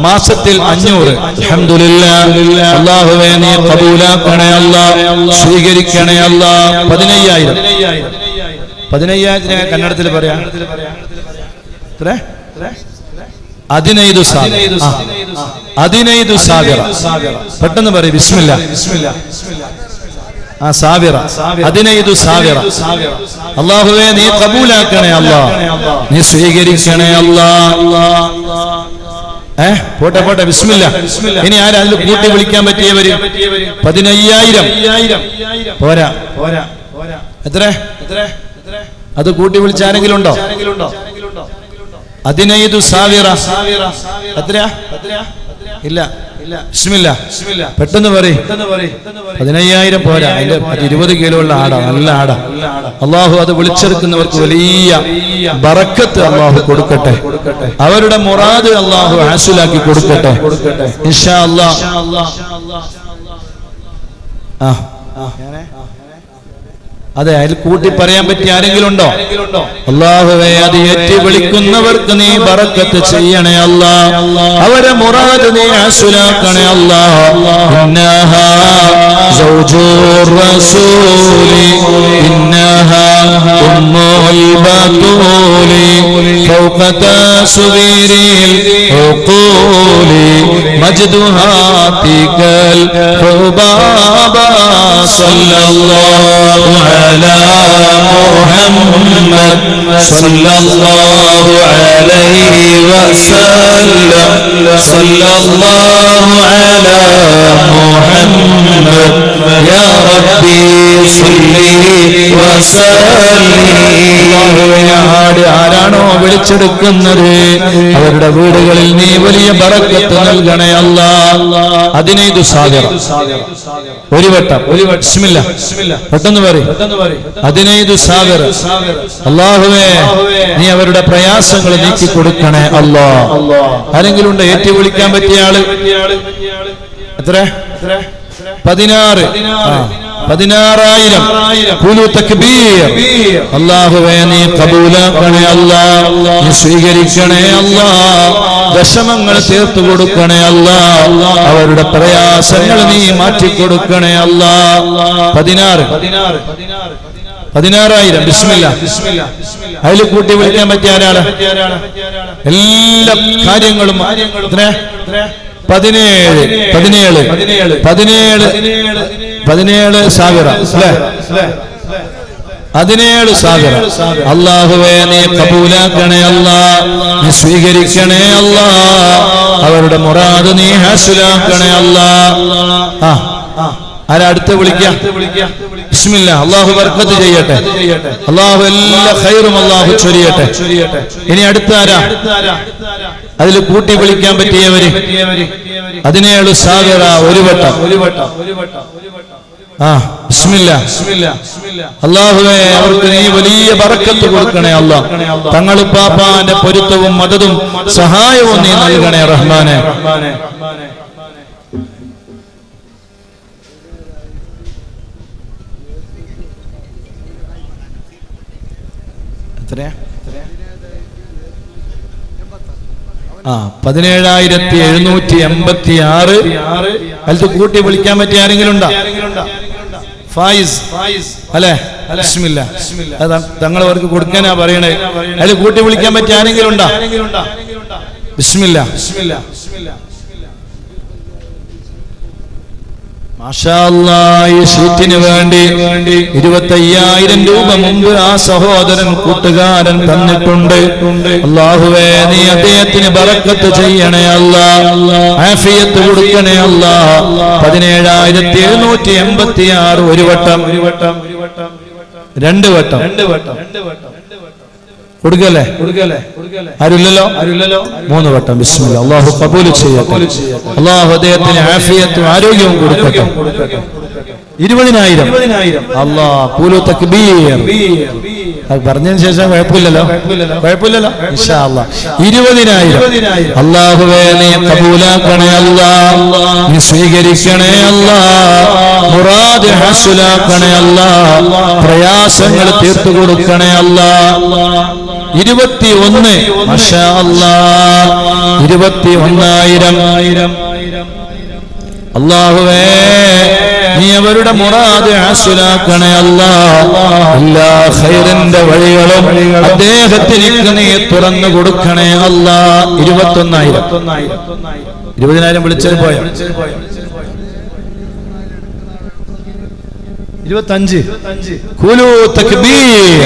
മാസത്തിൽ 500. അൽഹംദുലില്ലാഹ്. അല്ലാഹുവേ നീ ഖബൂലാക്കണേ അല്ലാഹ്, സ്വീകരിക്കണേ അല്ലാഹ്. 15,000. 15,000 കന്നഡത്തിൽ പറയാം. 15,000 സാഗര. പെട്ടെന്ന് പറയും. ബിസ്മില്ലാ. സാവിറ. 15,000 സാവിറ. അല്ലാഹുവേ നീ ഖബൂലാക്കണേ അല്ലാഹ്, നീ സ്വീകരിക്കണേ അല്ലാഹ്. പോട്ടെ പോട്ടെ. ബിസ്മില്ലാ. ഇനി ആരാ അതിൽ കൂട്ടി വിളിക്കാൻ പറ്റിയവര്? 15,000 പോരാ. എത്ര? അത് കൂട്ടി വിളിച്ച ആരെങ്കിലും ഉണ്ടോ? 15,000 സാവിറ. എത്രയാ? ഇല്ല. ബിസ്മില്ലാ. പെട്ടെന്ന് പറയും. 15,000 പോരാ. അതിന്റെ 20 കിലോ ഉള്ള ആടാ, നല്ല ആടാ. അള്ളാഹു അത് വിളിച്ചെടുക്കുന്നവർക്ക് വലിയ ബറക്കത്ത് അള്ളാഹു കൊടുക്കട്ടെ, അവരുടെ മുറാദ് അള്ളാഹു ഹാസിലാക്കി കൊടുക്കട്ടെ ഇൻഷാ അല്ലാഹ്. അതെ, അതിൽ കൂട്ടി പറയാൻ പറ്റിയ ആരെങ്കിലും ഉണ്ടോ? അല്ലാഹുവേ അത് ഏറ്റി വിളിക്കുന്നവർക്ക് നീ ബറക്കത്ത് ചെയ്യണേ അല്ലാഹ്, അവരെ മുറാദ് നീ ഹാസിലാക്കണേ അല്ലാഹ്. ഇന്നഹാ സൗജുർ റസൂലി ഇന്നഹാ ഉമ്മുൽ ബതൂലി ഫൗക തസ്വീരിൽ ഉഖൂലി മജ്ദുഹാതികൽ ഹുബാബ സല്ലല്ലാഹു على محمد صلى الله عليه وسلم صلى الله على محمد يا ربي صل وسلم. ആരാണോ വിളിച്ചെടുക്കുന്നത് അവരുടെ വീടുകളിൽ നീ വലിയ ബറക്കത്ത് നൽകണേ അല്ലാഹ്. 15 സാഗര. ഒരു വട്ടം. ബിസ്മില്ലാ. പെട്ടെന്ന് പറയും. 15 സാഗര. അല്ലാഹുവേ നീ അവരുടെ പ്രയാസങ്ങൾ നീക്കി കൊടുക്കണേ അല്ലാഹ്. ആരെങ്കിലും ഉണ്ടോ ഏറ്റി വിളിക്കാൻ പറ്റിയ ആള്? എത്ര? 16. 16,000. ഖുലു തക്ബീർ. അല്ലാഹുവേ നീ ഖബൂലാക്കണേ അല്ലാഹ്, നീ സ്വീകരിക്കണേ അല്ലാഹ്. ദശമങ്ങൾ തീർത്തു കൊടുക്കണേ അല്ലാഹ്, അവരുടെ പ്രയാസങ്ങൾ നീ മാറ്റി കൊടുക്കണേ അല്ലാഹ്. 16,000. ബിസ്മില്ലാ. അതിൽ കൂട്ടി വിളിക്കാൻ പറ്റിയ ആരാണ്? എല്ലാ കാര്യങ്ങളും 17 സാഗര. 17 സാഗര. അല്ലാഹുവേ നീ ഖബൂലാക്കണേ അല്ലാഹ്, നീ സ്വീകരിക്കണേ അല്ലാഹ്, അവരുടെ മുറാദ് നീ ഹാസിലാക്കണേ അല്ലാഹ്. ആരാ അടുത്ത് വിളിക്കാം? ബിസ്മില്ലാ. അല്ലാഹു ബർക്കത്ത് ചെയ്യട്ടെ, അല്ലാഹു എല്ലാ ഖൈറും അല്ലാഹു ചൊരിയട്ടെ. ഇനി അടുത്ത ആരാ? അതിൽ കൂട്ടി വിളിക്കാൻ പറ്റിയവര് 17 സാഗര. ഒരു വട്ടം. ബിസ്മില്ലാ. അല്ലാഹുവേ അവർക്ക് നീ വലിയ ബറക്കത്ത് കൊടുക്കണേ അല്ലാഹ്, തങ്ങളുപ്പാപ്പാന്റെ പൊരുത്തവും മദതും സഹായവും നീ നൽകണേ റഹ്മാനെ. എത്രയാ? 17,786. അതിൽ കൂട്ടി വിളിക്കാൻ പറ്റിയ ആരെങ്കിലും ഉണ്ടോ? ഫായിസ് അല്ലേ? ബിസ്മില്ലാ. തങ്ങൾ അവർക്ക് കൊടുക്കാനാ പറയണേ. അതിൽ കൂട്ടി വിളിക്കാൻ പറ്റിയ ആരെങ്കിലും ഉണ്ടോ? ബിസ്മില്ലാ. മാഷാ അല്ലാഹ് ഈ ഷീറ്റിന് വേണ്ടി 25,000 രൂപ മുമ്പ് ആ സഹോദരൻ കൂട്ടുകാരൻ തന്നിട്ടുണ്ട്. അല്ലാഹുവേ നീ അദ്ദേഹത്തിന് ബറക്കത്ത് ചെയ്യണേ അല്ലാഹ്, ആഫിയത്ത് കൊടുക്കണേ അല്ലാഹ്. 17,786 ഒരു വട്ടം, രണ്ട് വട്ടം കൊടുക്കല്ലേ? ആരുമില്ലല്ലോ? 3 വട്ടം. ബിസ്മില്ലാഹ്. അല്ലാഹു ഖബൂൽ ചെയ്യട്ടെ. അല്ലാഹു അദ്ദേഹത്തിന് ആഫിയത്തും ആരോഗ്യവും കൊടുക്കട്ടെ. 20,000. അല്ലാഹ് ഖൂലു തക്ബീർ. അത് പറഞ്ഞതിന് ശേഷം കുഴപ്പമില്ലല്ലോ ഇൻഷാ അല്ലാഹ്. 20,000. അല്ലാഹുവേ നീ ഖബൂലാക്കണേ അല്ലാഹ്, നീ സ്വീകരിക്കണേ അല്ലാഹ്, മുറാദ് ഹസ്സലാക്കണേ അല്ലാഹ്, പ്രയാസങ്ങൾ തീർത്തു കൊടുക്കണേ അല്ലാഹ്. 21. മാഷാ അല്ലാഹ് 21,000. അല്ലാഹുവേ നീ അവരുടെ മുറാദ് ഹാസിലാക്കണേ അല്ലാഹ്. എല്ലാ ഖൈറിന്റെ വഴികളും അദ്ദേഹത്തിലേക്ക് നീ തുറന്നു കൊടുക്കണേ അല്ലാഹ്. 21,000. 20,000 വിളിച്ചത് പോയോ? 25. ഖുലൂ തക്ബീർ.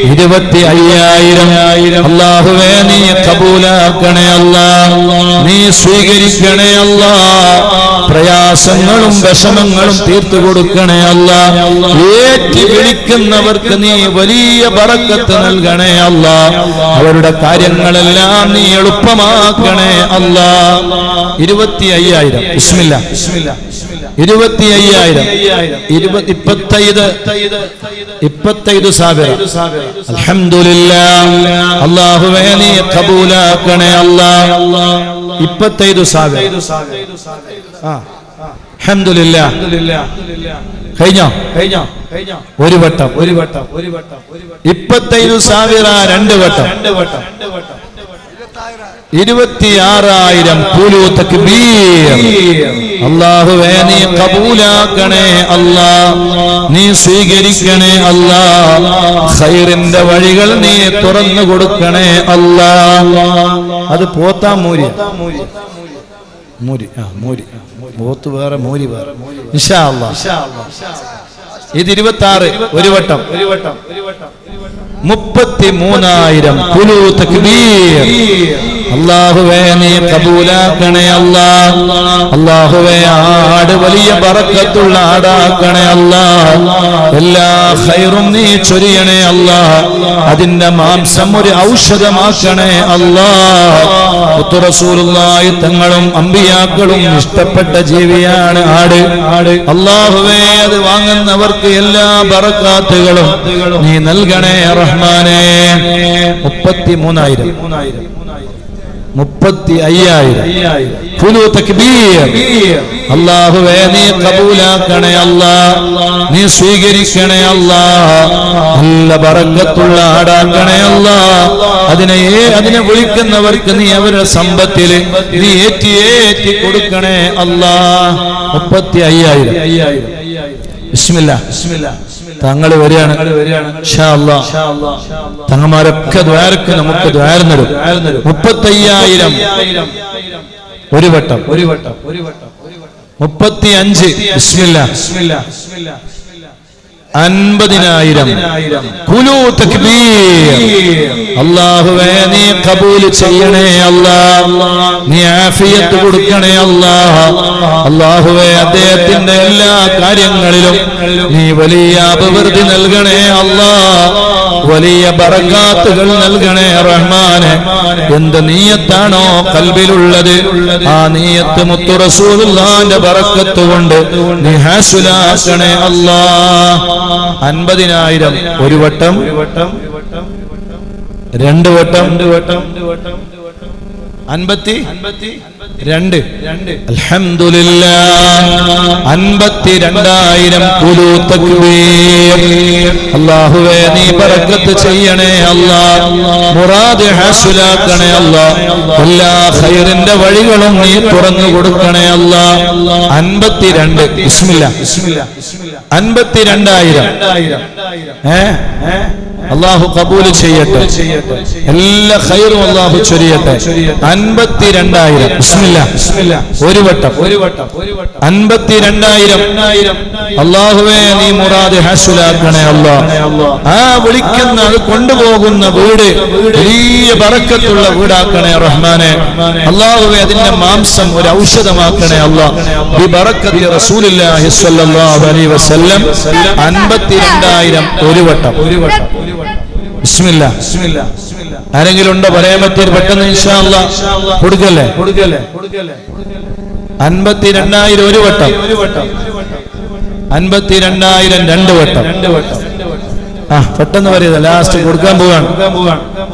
25,000. അല്ലാഹുവേ നീ ഖബൂലാക്കണേ അല്ലാഹ്, നീ സ്വീകരിക്കണേ അല്ലാഹ്, പ്രയാസങ്ങളും വിഷമങ്ങളും തീർത്തു കൊടുക്കണേ അല്ലാഹ്. ഏറ്റി വിളിക്കുന്നവർക്ക് നീ വലിയ ബറക്കത്ത് നൽകണേ അല്ലാഹ്, അവരുടെ കാര്യങ്ങളെല്ലാം നീ എളുപ്പമാക്കണേ അല്ലാഹ്. 25,000. ബിസ്മില്ലാ. 25,000. 25,000. അൽഹംദുലില്ലാഹ്. അല്ലാഹുവേ നീ ഖബൂലാക്കണേ അല്ലാഹ്. 25,000. അൽഹംദുലില്ലാഹ്. കഴിഞ്ഞോ? ഒരു വട്ടം. 25,000 രണ്ട് വട്ടം. 26,000. ഖുലൂ തക്ബീർ. അല്ലാഹുവേ നീ ഖബൂലാക്കണേ അല്ലാഹ്, നീ സ്വീകരിക്കണേ അല്ലാഹ്, ഖൈറിന്റെ വഴികൾ നീ തുറന്നു കൊടുക്കണേ അല്ലാഹ്. അത് പോത്താ മൂരി പോത്ത് വേറെ മൂരി വേറെ ഇൻഷാ അല്ലാഹ്. ഇത് 26. ഒരു വട്ടം. 33,000. ഖുലൂ തക്ബീർ. അല്ലാഹുവേ നീ ഖബൂലാക്കണേ അല്ലാഹ്, അല്ലാഹുവേ ആട് വലിയ ബറക്കത്തുള്ള ആടാക്കണേ അല്ലാഹ്, എല്ലാ ഖൈറും നീ ചൊരിയണേ അല്ലാഹ്, അതിന്റെ മാംസം ഒരു ഔഷധമാക്കണേ അല്ലാഹ്. മുത്തു റസൂലുള്ളാഹി തങ്ങളും അമ്പിയാക്കളും ഇഷ്ടപ്പെട്ട ജീവിയാണ് ആട്. അല്ലാഹുവേ അത് വാങ്ങുന്നവർക്ക് എല്ലാ ബറക്കാത്തുകളും നീ നൽകണേ റഹ്മാനേ. 33,000. 35,000. ഖുലൂ തക്ബീർ. അല്ലാഹുവേ നീ ഖബൂലാക്കണേ അല്ലാഹ്, നീ സ്വീകരിക്കണേ അല്ലാഹ്, നല്ല ബറക്കത്തുള്ള ആടാക്കണേ അല്ലാഹ്, അതിനെ വിളിക്കുന്നവർക്ക് നീ അവരുടെ സമ്പത്തിൽ നീ ഏറ്റി കൊടുക്കണേ അല്ലാഹ്. 35,000. ബിസ്മില്ലാ. തങ്ങൾ വരികയാണ് ഇൻഷാ അല്ലാഹ്. തങ്ങന്മാരൊക്കെ ദ്വാരക്ക് നമുക്ക് ദ്വാരം തരും. 35,000. ഒരു വട്ടം. 35. ബിസ്മില്ലാ. 50,000. ഖുലൂ തക്ബീർ. അല്ലാഹുവേ നീ ഖബൂൽ ചെയ്യണേ അല്ലാഹ്, നീ ആഫിയത്ത് കൊടുക്കണേ അല്ലാഹ്, അല്ലാഹുവേ അദ്ദേഹത്തിന്റെ എല്ലാ കാര്യങ്ങളിലും നീ വലിയ അഭിവൃദ്ധി നൽകണേ അല്ലാഹ്, വലിയ ബറകാത്തുകൾ നൽകണേ റഹ്മാനെ. എന്ത് നീയത്താണോ ഖൽബിലുള്ളത് ആ നീയത്ത് മുത്തു റസൂലുള്ളാഹിന്റെ ബറക്കത്ത് കൊണ്ട് നീ ഹാസിലാക്കണേ അല്ലാഹ്. 50,000. ഒരു വട്ടം. രണ്ട് വട്ടം. 52. അൽഹംദുലില്ലാഹ്. 52,000. ഖുലൂ തക്ബീർ. അല്ലാഹുവേ നീ ബറക്കത്ത് ചെയ്യണേ അല്ലാഹ്, മുറാദ് ഹാസിലാക്കണേ അല്ലാഹ്, എല്ലാ ഖൈറിന്റെ വഴികളും നീ തുറന്നു കൊടുക്കണേ അല്ലാഹ്. 52. ബിസ്മില്ലാ. 52,000. അല്ലാഹു ഖബൂൽ ചെയ്യട്ടെ, എല്ലാ ഖൈറും അല്ലാഹു ചൊരിയട്ടെ. 52,000. ബിസ്മില്ലാ. ബിസ്മില്ലാ ഒരു വട്ടം 52,000 അല്ലാഹുവേ നീ മുറാദ് ഹാസിലാക്കണേ അല്ലാഹ്. ആ വിളിക്കുന്ന അത് കൊണ്ടുപോകുന്ന വീട് വലിയ ബറക്കത്തുള്ള വീടാക്കണേ റഹ്മാനെ. അല്ലാഹുവേ അതിന്റെ മാംസം ഒരു ഔഷധമാക്കണേ അല്ലാഹ്. ബി ബറക്കത്തി റസൂലുള്ളാഹി സ്വല്ലല്ലാഹു അലൈഹി വസല്ലം. 52,000 ഒരു വട്ടം. ബിസ്മില്ലാ. ആരെങ്കിലും ഉണ്ടോ പറയാൻ പറ്റിയത്? പെട്ടെന്ന് ഇൻഷാ അല്ലാഹ് കൊടുക്കല്ലേ. 52,000 ഒരു വട്ടം. 52,000 രണ്ട് വട്ടം. പെട്ടെന്ന് പറയുക. ലാസ്റ്റ് കൊടുക്കാൻ പോവാണ്.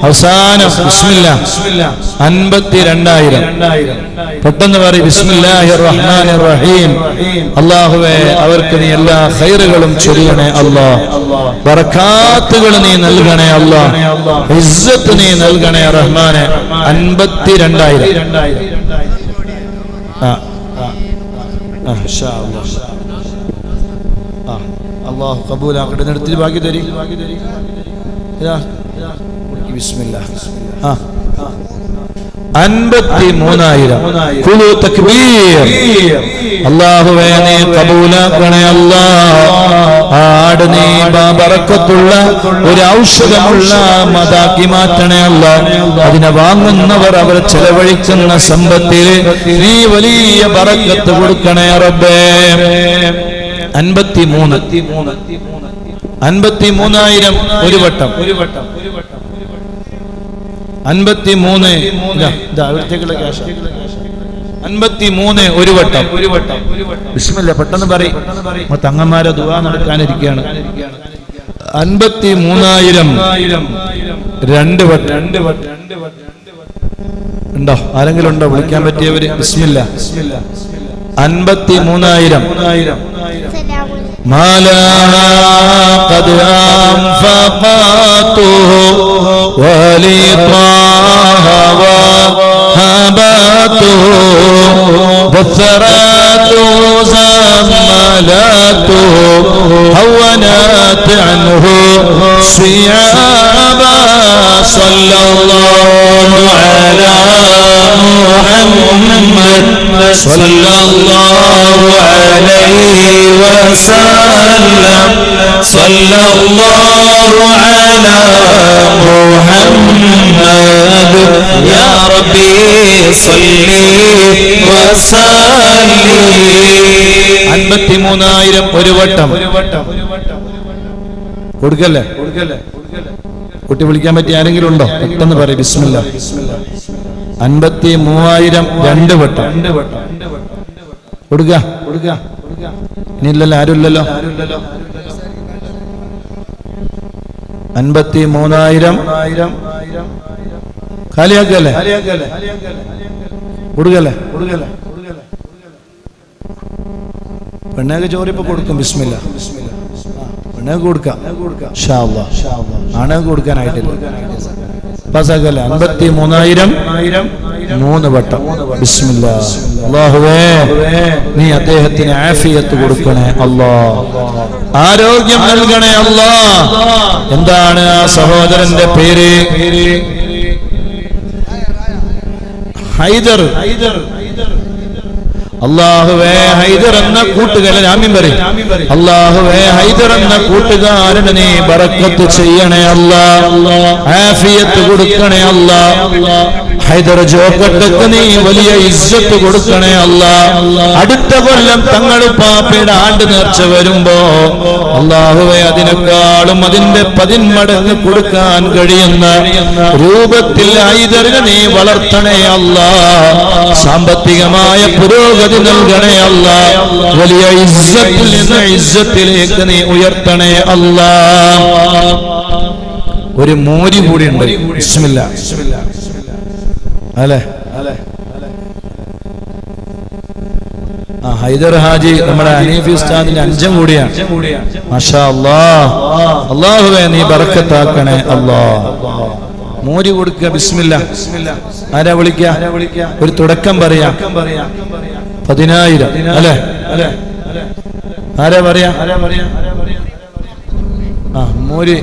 അവസാനം ബിസ്മില്ലാ. 52,000 പെട്ടെന്ന് പറയും. ബിസ്മില്ലാഹിർ റഹ്മാനിർ റഹീം. അല്ലാഹുവേ അവർക്ക് നീ എല്ലാ ഖൈറുകളും ചൊരിയണേ അല്ലാഹ്. ബറകാത്തുകൾ നീ നൽകണേ അല്ലാഹ്. ഇസ്സത്ത് നീ നൽകണേ റഹ്മാനെ. 52,000 അല്ലാഹു കബൂലാക്കട്ടെ. നിർത്തി ബാക്കി തരി. ബിസ്മില്ലാ. 53,000 ഖുലൂ തക്ബീർ. അല്ലാഹുവേ നീ കബൂലാക്കണേ അല്ലാഹ്. ആട് നീ ബറക്കത്തുള്ള ഒരു ഔഷധമുള്ള മതാക്കി മാറ്റണേ അല്ലാഹ്. അതിനെ വാങ്ങുന്നവർ അവർ ചെലവഴിക്കുന്ന സമ്പത്തിൽ നീ വലിയ ബറക്കത്ത് കൊടുക്കണേ റബ്ബേ. 53,000 ഒരു വട്ടം. 53 53 ഒരു വട്ടം. ബിസ്മില്ലാ. പെട്ടെന്ന് പറയും. തങ്ങന്മാരെ ദുആ നടക്കാനിരിക്കുകയാണ്. 53,000 രണ്ട് വട്ടം. ഉണ്ടോ? ആരെങ്കിലും ഉണ്ടോ വിളിക്കാൻ പറ്റിയവര്? ബിസ്മില്ലാ. 53,000 മാലാ ഖദ് അൻഫഖതുഹു വലിതാഹ വഹബതുഹു വസറാതു സമ്മലതുഹു ഹവനത് അൻഹു സിയാബ സല്ലല്ലാഹു അലാ മുഹമ്മദ് സല്ലല്ലാഹു അലൈഹി വസല്ലം. സല്ലല്ലാഹു അലാ മുഹമ്മദ് യാ റബ്ബി സല്ലി വസല്ലി. 53,000 ഒരു വട്ടം. കൊടുക്കല്ലേ. കുട്ടി വിളിക്കാൻ പറ്റിയ ആരെങ്കിലും ഉണ്ടോ? പെട്ടെന്ന് പറയും. ബിസ്മില്ലാ. 53,000 രണ്ട് വട്ടം. കൊടുക്ക. ഇനിയില്ലല്ലോ. ആരുമില്ലല്ലോ. 53,000 കാലിയാക്കല്ലേ. കൊടുക്കല്ലേ. പെണ്ണേക്ക് ചോറിപ്പോ കൊടുക്കും. ബിസ്മില്ലാ. പെണ്ണേക്ക് കൊടുക്കാം. ഇൻഷാ അല്ലാഹ്. ആണേക്ക് കൊടുക്കാനായിട്ടില്ല. പാസാക്കല്ലേ. 53,000 മൂന്ന് വട്ടം. ബിസ്മില്ലാ. അല്ലാഹുവേ നീ അദ്ദേഹത്തിന് ആഫിയത്ത് കൊടുക്കണേ അല്ലാഹ്. ആരോഗ്യം നൽകണേ അല്ലാഹ്. എന്താണ് ആ സഹോദരന്റെ പേര്? ഹൈദർ. അല്ലാഹുവേ ഹൈദർ എന്ന കൂട്ടുകാരൻ ആമീൻ പറയും. അല്ലാഹുവേ ഹൈദർ എന്ന കൂട്ടുകാരന് നീ ബറക്കത്ത് ചെയ്യണേ അല്ലാഹ്. ആഫിയത്ത് കൊടുക്കണേ അല്ലാഹ്. ഹൈദർ ജോക്കട്ടക്ക് നീ വലിയ ഇസ്സത്ത് കൊടുക്കണേ അല്ലാഹ്. അടുത്ത കൊല്ലം തങ്ങളുപ്പാപ്പയുടെ ആണ്ട് നേർച്ച വരുമ്പോ അല്ലാഹുവേ അതിനേക്കാളും അതിന്റെ 10 മടങ്ങ് കൊടുക്കാൻ കഴിയുന്ന രൂപത്തിൽ ഹൈദറിനെ നീ വളർത്തണേ അല്ലാഹ്. സാമ്പത്തികമായ പുരോഗതി നൽകണേ അല്ലാഹ്. വലിയ ഇസ്സത്തിൽ നിന്ന് ഇസ്സത്തിലേക്ക് നീ ഉയർത്തണേ അല്ലാഹ്. ഒരു മോരി കൂടി ഉണ്ട്. ബിസ്മില്ലാ. അല്ലേ ഹൈദർ ഹാജി നമ്മുടെ ഹനീഫി ഉസ്താദിന്റെ 5 കൂടിയാണ്. മാഷാ അല്ലാഹ്. അല്ലാഹുവേ നീ ബറക്കത്താക്കണേ അല്ലാഹ്. മോരി കൊടുക്കുക. ബിസ്മില്ലാ. ആരാ വിളിക്കുക? ഒരു തുടക്കം പറയാം. 10,000 അല്ലേ? ആരാ പറയാ? മോരി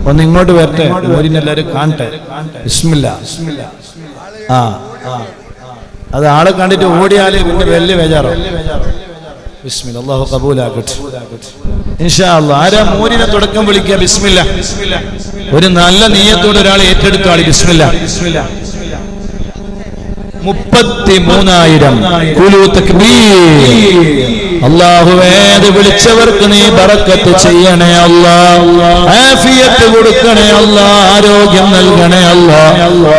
ഒന്ന് ഇങ്ങോട്ട് വരട്ടെ. മോരിനെ എല്ലാരും കാണട്ടെ. ബിസ്മില്ലാ. അത് ആളെ കണ്ടിട്ട് ഓടിയാല് പിന്നെ വലിയ ബേജാറോ. ബിസ്മില്ലാ, അല്ലാഹു ഖബൂലാക്കട്ടെ ഇൻഷാ അല്ലാഹ്. ആരാ മോനിനെ തുടക്കം വിളിക്കുക? ബിസ്മില്ലാ. ഒരു നല്ല നിയ്യത്തോടെ ഒരാൾ ഏറ്റെടുത്താളി. ബിസ്മില്ലാ. 33,000 ഖുലൂ തക്ബീർ. അല്ലാഹുവേ, അത് വിളിച്ചവർക്ക് നീ ബറക്കത്ത് ചെയ്യണേ അല്ലാഹ്, ആഫിയത്ത് കൊടുക്കണേ അല്ലാഹ്, ആരോഗ്യം നൽകണേ അല്ലാഹ്,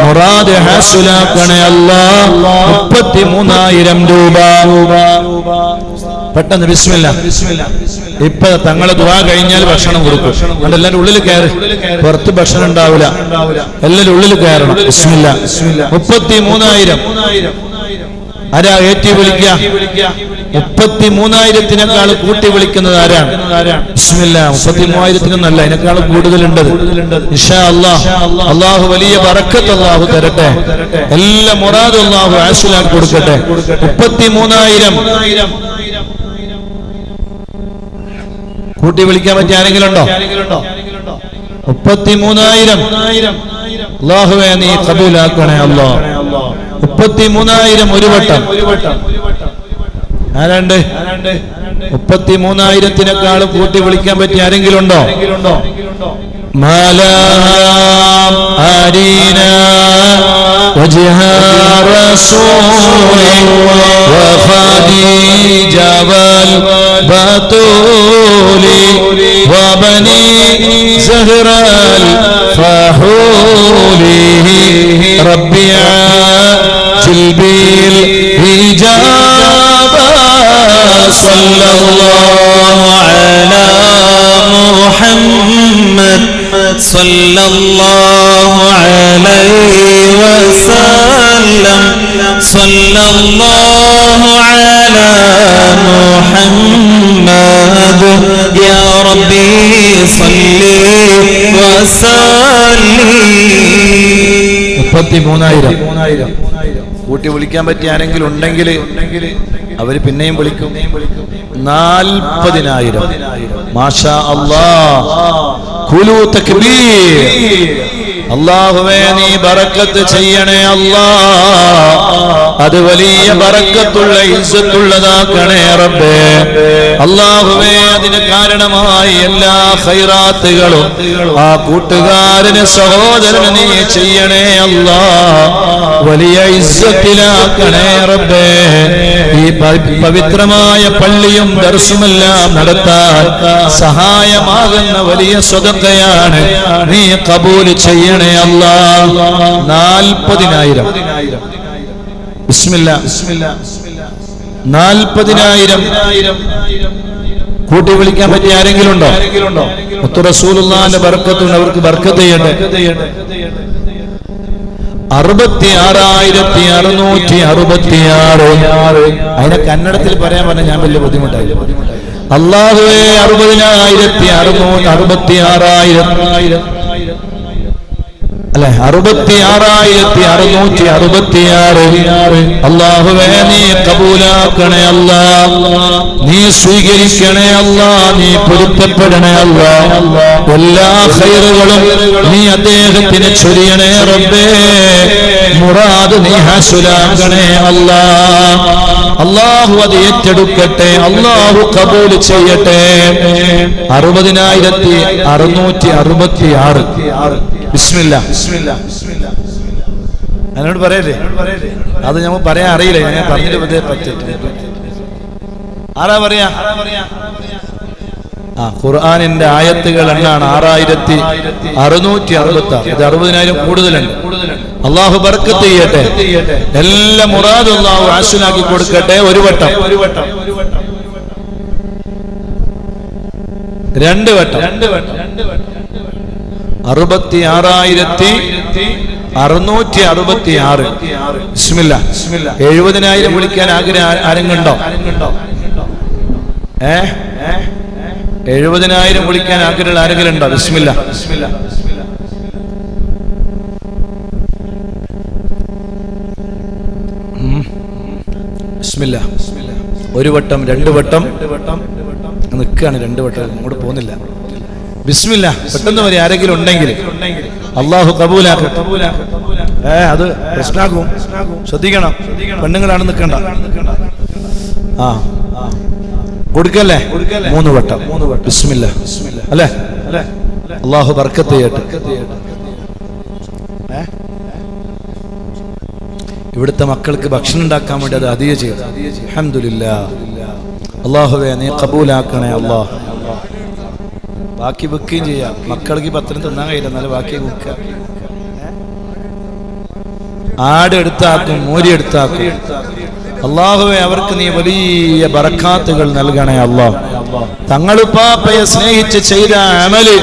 മുറാദ് ഹാസിലാക്കണേ അല്ലാഹ്. 33,000 രൂപ. പെട്ടെന്ന് ബിസ്മില്ലാ. ഇപ്പൊ തങ്ങളെ ദുആ കഴിഞ്ഞാൽ ഭക്ഷണം കൊടുക്കും. എല്ലാവരും ഉള്ളിൽ കയറി, പുറത്ത് ഭക്ഷണം ഉണ്ടാവില്ല, എല്ലാവരും ഉള്ളിൽ കയറണം. ബിസ്മില്ലാ. 33,000. ആരാ ഏറ്റി വിളിക്കുക? 33,000-ത്തിനേക്കാൾ കൂട്ടി വിളിക്കുന്നത് ആരാണ്? ബിസ്മില്ലാ. 33,000-ത്തിനൊന്നല്ല, അതിനേക്കാൾ കൂടുതലുണ്ട് ഇൻഷാ അല്ലാഹ്. അല്ലാഹു വലിയ ബറക്കത്ത് അല്ലാഹു തരട്ടെ, എല്ലാ മുറാദും അല്ലാഹു ഹാസിലാക്കി കൊടുക്കട്ടെ. 33,000 കൂട്ടി വിളിക്കാൻ പറ്റിയ ആരെങ്കിലും ഉണ്ടോ? 33,000. അല്ലാഹുവേ, നീ ഖബൂലാക്കണേ അല്ലാഹ്. 33,000 ഒരു വട്ടം. ആരാണ്ട്? 33,000-ത്തിനേക്കാൾ കൂട്ടി വിളിക്കാൻ പറ്റിയ ആരെങ്കിലും ഉണ്ടോ? മാലാം ആരീനാ വജ്ഹ റസൂലി വഖദീജ വൽ ബതൂലി വബനി സഹ്റൽ ഫഹൂലി റബ്ബിയ ജിൽബിൽ ഹിജാബ സല്ലല്ലാഹു അലാ മുഹമ്മദ് സല്ലല്ലാഹു അലൈഹി വസല്ലം സല്ലല്ലാഹു അലാ മുഹമ്മദ് യാ റബ്ബി സല്ലി വസല്ലി. 33,000 കൂട്ടി വിളിക്കാൻ പറ്റിയ ആരെങ്കിലും ഉണ്ടെങ്കിൽ അവര് പിന്നെയും വിളിക്കും. 40,000. മാഷാ അല്ലാഹ്. ഖുലൂ തക്ബീർ. അല്ലാഹുവേ, നീ ബറക്കത്ത് ചെയ്യണേ അല്ലാഹ്, അത് വലിയ ബറക്കത്തുള്ള ഇസ്സത്തുള്ളതാക്കണേ റബ്ബേ. അല്ലാഹുവേ, അതിന് കാരണമായി എല്ലാ ഖൈറാത്തുകളും ആ കൂട്ടുകാരന് സഹോദരന് നീ ചെയ്യണേ അല്ലാഹ്, വലിയ ഇസ്സത്തിലാക്കണേ റബ്ബേ. ഈ പവിത്രമായ പള്ളിയും ദർസുമെല്ലാം നടത്താൻ സഹായമാകുന്ന വലിയ സ്വതക്കയാണ്, നീ ഖബൂൽ ചെയ്യണേ അല്ലാഹ്. 40,000. ബിസ്മില്ലാ. 40,000 കൂട്ടി വിളിക്കാൻ പറ്റിയ ആരെങ്കിലും ഉണ്ടോ? മുത്തു റസൂലുള്ളാഹിന്റെ ബർക്കത്തുണ്ട്, അവർക്ക് ബർക്കത്ത് ചെയ്യട്ടെ. 66,666. അതിനെ കന്നഡത്തിൽ പറയാൻ പറഞ്ഞ ഞാൻ വലിയ ബുദ്ധിമുട്ടായി. അല്ലാഹുവേ, 60,666 അല്ലെ, 66,666. അല്ലാഹുവേ, നീ കബൂലാക്കണേ അല്ലാഹ്, നീ സ്വീകരിക്കണേ അല്ലാഹ്, നീ പൊരുത്തപ്പെടണേ അല്ലാഹ്. എല്ലാ ഖൈറുകളും നീ അദ്ദേഹത്തിന് ചൊരിയണേ റബ്ബേ. മുറാദ് നീ ഹാസിലാക്കണേ അല്ലാഹ്. അല്ലാഹു അത് ഏറ്റെടുക്കട്ടെ, അല്ലാഹു കബൂൽ ചെയ്യട്ടെ. 60,666. ബിസ്മില്ലാ. എന്നോട് പറയല്ലേ, അത് ഞമ്മ പറയാൻ അറിയില്ല, ഞാൻ പറഞ്ഞിട്ട് പറ്റില്ല. ആരാ പറയാ? ഖുർആനിന്റെ ആയത്തുകൾ എണ്ണാണ് 6,666. ഇത് 60,000 കൂടുതലുണ്ട്. അല്ലാഹു ബർക്കത്ത് ചെയ്യട്ടെ, എല്ലാ മുറാദും അല്ലാഹു ഹാസിലാക്കി കൊടുക്കട്ടെ. ഒരു വട്ടം, രണ്ട് വട്ടം. 66,666. ബിസ്മില്ലാ. 70,000 വിളിക്കാൻ ആഗ്രഹം ആരെങ്കിലുണ്ടോ? 70,000 വിളിക്കാൻ ആഗ്രഹമുള്ള ആരെങ്കിലും ഉണ്ടോ? ബിസ്മില്ലാ. ബിസ്മില്ലാ. ഒരു വട്ടം, രണ്ട് വട്ടം നിൽക്കുകയാണ്. 2 വട്ടം അങ്ങോട്ട് പോകുന്നില്ല. ബിസ്മില്ലാ. പെട്ടെന്ന് വരെ ആരെങ്കിലും ഉണ്ടെങ്കിൽ അല്ലാഹു കബൂലാക്കട്ടെ. അത് പ്രശ്നാക്കും, ശ്രദ്ധിക്കണം. പെണ്ണുങ്ങളാണ് നിൽക്കണ്ട. ആ കൊടുക്കല്ലേ 3 വട്ടം ബിസ്മില്ലാ അല്ലേ? അല്ലാഹു ബർക്കത്ത് ചെയ്യട്ടെ. ഇവിടുത്തെ മക്കൾക്ക് ഭക്ഷണം ഉണ്ടാക്കാൻ വേണ്ടി അത് ഹദിയ ചെയ്തു. അൽഹംദുലില്ലാഹ്. അല്ലാഹുവേ നീ ഖബൂലാക്കണേ അല്ലാഹ്. ബാക്കി വെക്കുകയും ചെയ്യാം. മക്കൾക്ക് പത്രം തിന്നാൻ കഴിയില്ല, എന്നാലും ബാക്കി വെക്കുക. ആട് എടുത്താക്കും, മൂരി എടുത്താക്കും. അല്ലാഹുവേ അവർക്ക് നീ വലിയ ബറക്കാത്തുകൾ നൽകണേ അല്ലാഹ്. തങ്ങളുപ്പാപ്പയെ സ്നേഹിച്ച് ചെയ്ത അമല്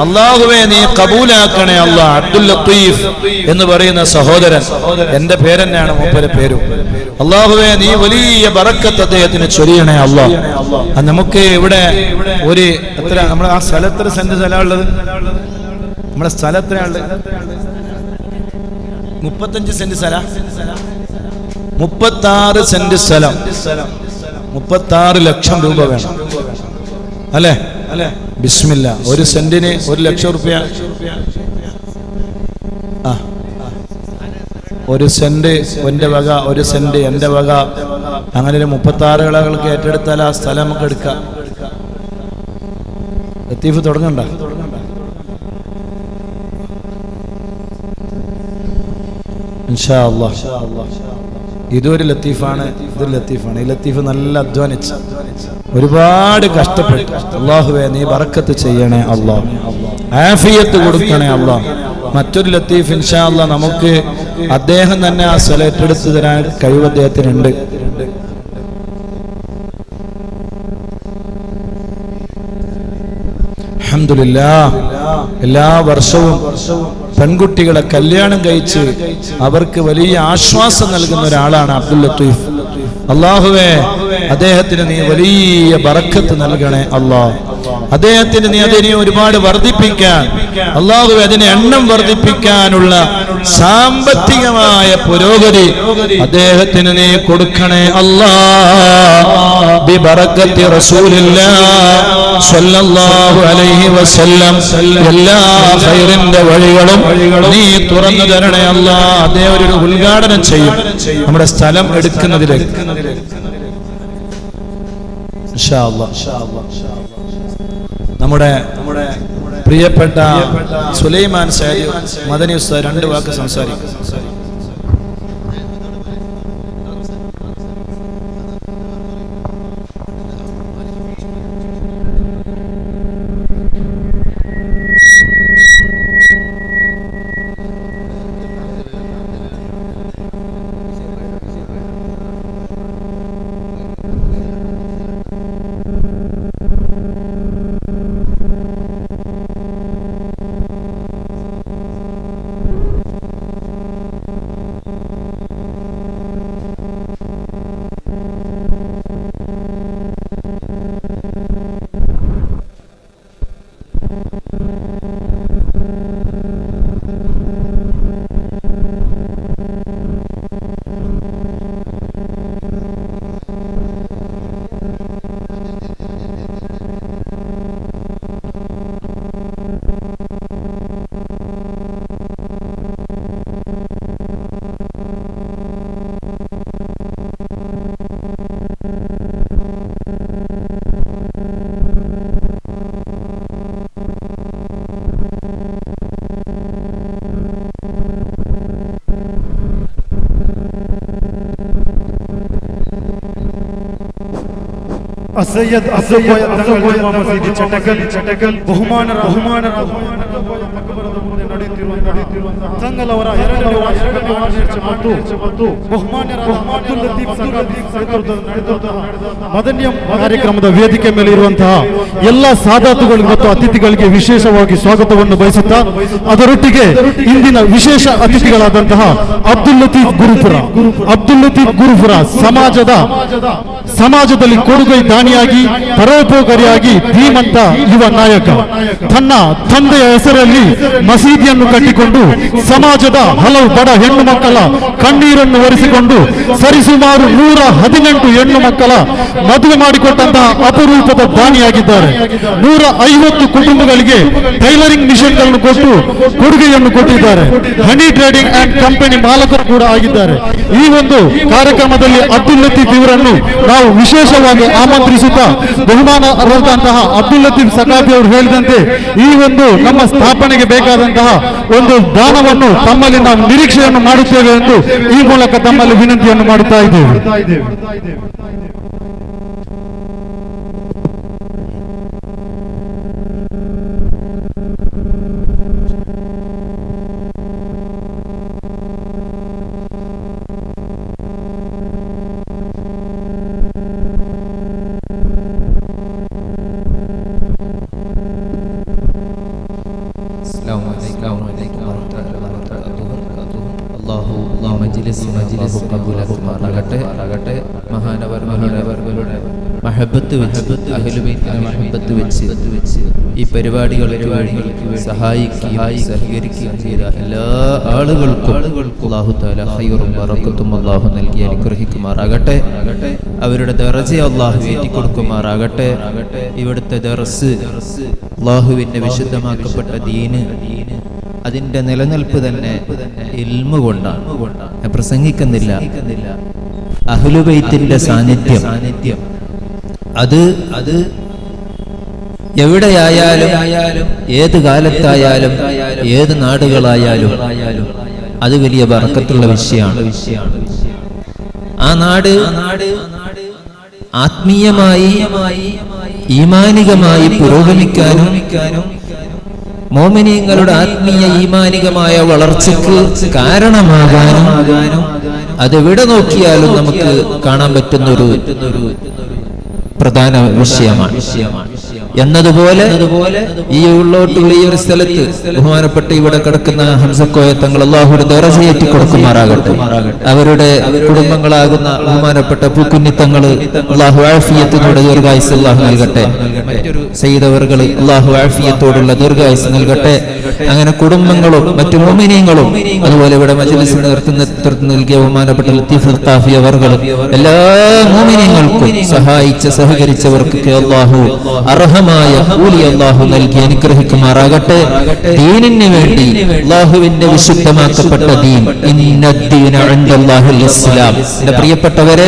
അല്ലാഹുവേ നീ കബൂലാക്കണേ അല്ലാഹ്. അബ്ദുൽ ലത്തീഫ് എന്ന് പറയുന്ന സഹോദരൻ, എന്റെ പേരെന്നാണ് മൂപ്പരെ പേരും. അല്ലാഹുവേ നീ വലിയ ബറക്കത്ത് അദ്ദേഹത്തിന് ചൊരിയണേ അല്ലാഹ്. നമുക്ക് ഇവിടെ ഒരു എത്ര നമ്മുടെ ആ സ്ഥലത്ര സെന്റ് സ്ഥലമുള്ളത്? നമ്മുടെ സ്ഥലം എത്രയാണുള്ളത്? 35 സെന്റ് സ്ഥലം. 36 സെന്റ് സ്ഥലം, 36 ലക്ഷം രൂപ വേണം അല്ലേ? ബിസ്മില്ലാ. 1 സെന്റിന് 1 ലക്ഷം റുപ്യ. 1 സെന്റ് എന്റെ വക, 1 സെന്റ് എന്റെ വക. അങ്ങനെ 36 വിളകൾക്ക് ഏറ്റെടുത്താൽ ആ സ്ഥലം നമുക്ക് എടുക്കാം. ലത്തീഫ് തുടങ്ങണ്ട. ഇൻഷാ അല്ലാഹ്. ഇതൊരു ലത്തീഫാണ്, ഇതൊരു ലത്തീഫാണ്. ഈ ലത്തീഫ് നല്ല അധ്വാനിച്ച് ഒരുപാട് കഷ്ടപ്പെട്ടു. അല്ലാഹുവേ നീ ബറക്കത്ത് ചെയ്യണേ അല്ലാഹ്, ആഫിയത്ത് കൊടുക്കണേ അല്ലാഹ്. മറ്റൊരു ലത്തീഫ് ഇൻഷാ അല്ലാഹ് നമുക്ക് അദ്ദേഹം തന്നെ ആ സ്ഥലം ഏറ്റെടുത്ത് തരാൻ കഴിവ് അദ്ദേഹത്തിനുണ്ട്. അൽഹംദുലില്ലാഹ്. എല്ലാ വർഷവും പെൺകുട്ടികളെ കല്യാണം കഴിച്ച് അവർക്ക് വലിയ ആശ്വാസം നൽകുന്ന ഒരാളാണ് അബ്ദുൽ ലത്തീഫ്. അല്ലാഹുവേ അദ്ദേഹത്തിന് നീ വലിയ ബറക്കത്ത് നൽകണേ അല്ലാഹ്. അദ്ദേഹത്തിന് നീ അതിനെ ഒരുപാട് വർദ്ധിപ്പിക്കാൻ, അല്ലാഹുവേ അതിനെ എണ്ണം വർദ്ധിപ്പിക്കാനുള്ള സാമ്പത്തികമായ പുരോഗതി അദ്ദേഹത്തിന് നീ കൊടുക്കണേ അല്ലാഹ്. ബിബറക്കത്തി റസൂലില്ലാഹ് സ്വല്ലല്ലാഹു അലൈഹി വസല്ലം. എല്ലാ ഖൈറിന്റെ വഴികളും നീ തുറന്നു തരണേ അല്ലാഹ്. അദ്ദേഹം ഒരു ഉദ്ഘാടനം ചെയ്യും നമ്മുടെ സ്ഥലം എടുക്കുന്നതിലേക്ക് ഇൻഷാ അല്ലാഹ്. നമ്മുടെ പ്രിയപ്പെട്ട സുലൈമാൻ സയ്യിദ് മദനി ഉസ്താദ് 2 വാക്ക് സംസാരിക്കും. السيد أزوجي تنقل مسجد ಚಟಕಲ್ ಬಹುಮಾನ ತಂಗಲವರ ಎರಡನೇ ಮತ್ತು ಬಹುಮಾನ್ಯರಾದ ಅಬ್ದುಲ್ ಲತೀಫ್ ನೇತೃತ್ವದ ಮದನಿಯ ಕಾರ್ಯಕ್ರಮದ ವೇದಿಕೆ ಮೇಲೆ ಇರುವಂತಹ ಎಲ್ಲ ಸಾದಾತುಗಳಿಗೆ ಮತ್ತು ಅತಿಥಿಗಳಿಗೆ ವಿಶೇಷವಾಗಿ ಸ್ವಾಗತವನ್ನು ಬಯಸುತ್ತಾ ಅದರೊಟ್ಟಿಗೆ ಇಂದಿನ ವಿಶೇಷ ಅತಿಥಿಗಳಾದಂತಹ ಅಬ್ದುಲ್ ಲತೀಫ್ ಗುರುಪುರ ಸಮಾಜದಲ್ಲಿ ಕೊಡುಗೈ ದಾನಿಯಾಗಿ ಪರೋಪಕಾರಿಯಾಗಿ ಧೀಮಂತ ಯುವ ನಾಯಕ ತನ್ನ ತಂದೆಯ ಹೆಸರಲ್ಲಿ ಮಸೀದಿಯನ್ನು ಕಟ್ಟಿಕೊಂಡು ಸಮಾಜದ ಹಲವು ಬಡ ಹೆಣ್ಣು ಮಕ್ಕಳ ಕಣ್ಣೀರನ್ನು ಒರೆಸಿಕೊಂಡು ಸರಿಸುಮಾರು 118 ಹೆಣ್ಣು ಮಕ್ಕಳ ಮದುವೆ ಮಾಡಿಕೊಟ್ಟಂತಹ ಅಪರೂಪದ ದಾನಿಯಾಗಿದ್ದಾರೆ. 150 ಕುಟುಂಬಗಳಿಗೆ ಟೈಲರಿಂಗ್ ಮಿಷನ್ಗಳನ್ನು ಕೊಟ್ಟು ಕೊಡುಗೆಯನ್ನು ಕೊಟ್ಟಿದ್ದಾರೆ. ಹನಿ ಟ್ರೇಡಿಂಗ್ ಅಂಡ್ ಕಂಪನಿ ಮಾಲಕರು ಕೂಡ ಆಗಿದ್ದಾರೆ. ಈ ಒಂದು ಕಾರ್ಯಕ್ರಮದಲ್ಲಿ ಅಬ್ದುಲ್ ಲತೀಫ್ ಇವರನ್ನು ನಾವು ವಿಶೇಷವಾಗಿ ಆಮಂತ್ರಿಸುತ್ತಾ ಬಹುಮಾನ ಅರ್ಹದಂತಹ ಅಬ್ದುಲ್ ಲತೀಫ್ ಸಕಾಫಿ ಅವರು ಹೇಳಿದಂತೆ ಈ ಒಂದು ನಮ್ಮ ಸ್ಥಾಪನೆಗೆ ಬೇಕಾದಂತಹ ಒಂದು ದಾನವನ್ನು ತಮ್ಮಲ್ಲಿ ನಾವು ನಿರೀಕ್ಷೆಯನ್ನು ಮಾಡುತ್ತೇವೆ ಎಂದು ಈ ಮೂಲಕ ತಮ್ಮಲ್ಲಿ ವಿನಂತಿಯನ್ನು ಮಾಡುತ್ತಾ ಇದ್ದೇವೆ. ഈ പരിപാടികൾക്ക് വേണ്ടി സഹായിക്കുകയും സഹകരിക്കുകയും ചെയ്ത എല്ലാ ആളുകൾക്കും അല്ലാഹു തആല ഖൈറും ബറക്കത്തും അല്ലാഹു നൽകി അനുഗ്രഹിക്കുമാറാകട്ടെ. അവരുടെ ദർജ അല്ലാഹു ഏറ്റിക്കൊടുക്കുമാറാകട്ടെ. ഇവിടുത്തെ ദർസ് അല്ലാഹുവിന്റെ വിശുദ്ധമാക്കപ്പെട്ട ദീന് അതിന്റെ നിലനിൽപ്പ് തന്നെ ഇൽമു കൊണ്ടാണ്. ഞാൻ പ്രസംഗിക്കുന്നില്ല. അഹ്ലു ബൈത്തിന്റെ സാന്നിധ്യം അത് എവിടെയായാലും ഏത് കാലത്തായാലും ഏത് നാടുകളായാലും അത് വലിയ ബർക്കത്തുള്ള വിഷയമാണ്. ആ നാട് ആത്മീയമായി ഈമാനികമായി പുരോഗമിക്കാനും മോമിനീങ്ങളുടെ ആത്മീയ ഈമാനികമായ വളർച്ചയ്ക്ക് കാരണമാകാനും അതെവിടെ നോക്കിയാലും നമുക്ക് കാണാൻ പറ്റുന്നൊരു പ്രധാന വിഷയമാണ്. എന്നതുപോലെ ഈ ഉള്ളോട്ടുള്ള ഈ ഒരു സ്ഥലത്ത് ബഹുമാനപ്പെട്ട ഇവിടെ കിടക്കുന്ന ഹംസക്കോയ തങ്ങൾ അല്ലാഹുവിന്റെ ദറജയേറ്റി കൊടുക്കുമാറാകട്ടെ. അവരുടെ കുടുംബങ്ങളാകുന്ന ബഹുമാനപ്പെട്ട പൂക്കുന്നിത്തങ്ങൾ അല്ലാഹു ആഫിയത്തിനോട് ദീർഘായുസ് അല്ലാഹു നൽകട്ടെ. മറ്റൊരു സയ്യിദവർകൾ അല്ലാഹു ആഫിയത്തോടുള്ള ദീർഘായുസ് നൽകട്ടെ. അങ്ങനെ കുടുംബങ്ങളും മറ്റു മുഅ്മിനീങ്ങളും അതുപോലെ ഇവിടെ മജ്‌ലിസിന് നേതൃത്വം നൽകിയ ബഹുമാനപ്പെട്ട ലത്തീഫ് സഖാഫി അവർകൾ എല്ലാ മുഅ്മിനീങ്ങൾക്കും സഹകരിച്ചവർക്ക് അല്ലാഹു അർഹമായ കൂലി അല്ലാഹു നൽകി അനുഗ്രഹിക്കുമാറാകട്ടെ. ദീനിന് വേണ്ടി അല്ലാഹുവിന്റെ വിശുദ്ധമാക്കപ്പെട്ട ദീൻ ഇന്നദ്ദീന ഇൻദല്ലാഹിൽ ഇസ്ലാം. എന്റെ പ്രിയപ്പെട്ടവരെ,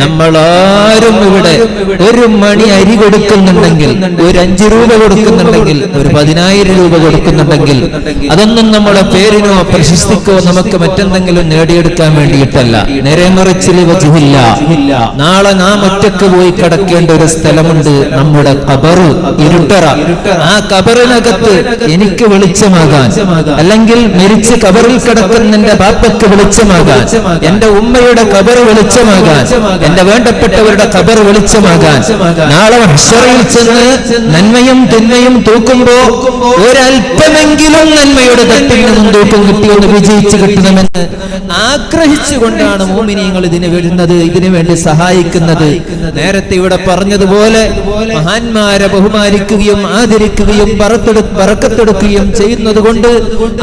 നമ്മളാരും ഇവിടെ ഒരു മണി അരി കൊടുക്കുന്നുണ്ടെങ്കിൽ, ഒരു 5 രൂപ കൊടുക്കുന്നുണ്ടെങ്കിൽ, ഒരു 10,000 രൂപ കൊടുക്കുന്നുണ്ടെങ്കിൽ അതൊന്നും നമ്മുടെ പേരിനോ പ്രശസ്തിക്കോ നമുക്ക് മറ്റെന്തെങ്കിലും നേടിയെടുക്കാൻ വേണ്ടിയിട്ടല്ല. നേരെ മറിച്ച് വജ്ഹില്ല. നാളെ നാം ഒറ്റക്ക് പോയി കിടക്കേണ്ട ഒരു സ്ഥലമുണ്ട്, നമ്മുടെ ഖബറ്, ഇരുട്ടറ. ആ ഖബറിനകത്ത് എനിക്ക് വെളിച്ചമാകാൻ, അല്ലെങ്കിൽ മരിച്ച് ഖബറിൽ കിടക്കുന്ന എന്റെ ബാപ്പയ്ക്ക് വെളിച്ചമാകാൻ, എന്റെ ഉമ്മയുടെ ഖബറ് വെളിച്ചമാകാൻ, എന്റെ വേണ്ടപ്പെട്ടവരുടെ ഖബറ് വെളിച്ചമാകാൻ, നാളെ മഹ്ശറിൽ ചെന്ന് നന്മയും തിന്മയും തൂക്കുമ്പോ ഒരല്പമെങ്കിലും നന്മയുടെ തട്ടിൽ നിന്നും തൂക്കം കിട്ടിയോണ്ട് വിജയിച്ച് കിട്ടണമെന്ന് ആഗ്രഹിച്ചുകൊണ്ടാണ് മുഅ്മിനീങ്ങൾ ഇതിന് വരുന്നത്, ഇതിനു വേണ്ടി സഹായിക്കുന്നത്. നേരത്തെ ഇവിടെ പറഞ്ഞതുപോലെ മഹാന്മാരെ ബഹുമാനിക്കുകയും ആദരിക്കുകയും ബറക്കത്തെടുക്കുകയും ചെയ്യുന്നത് കൊണ്ട്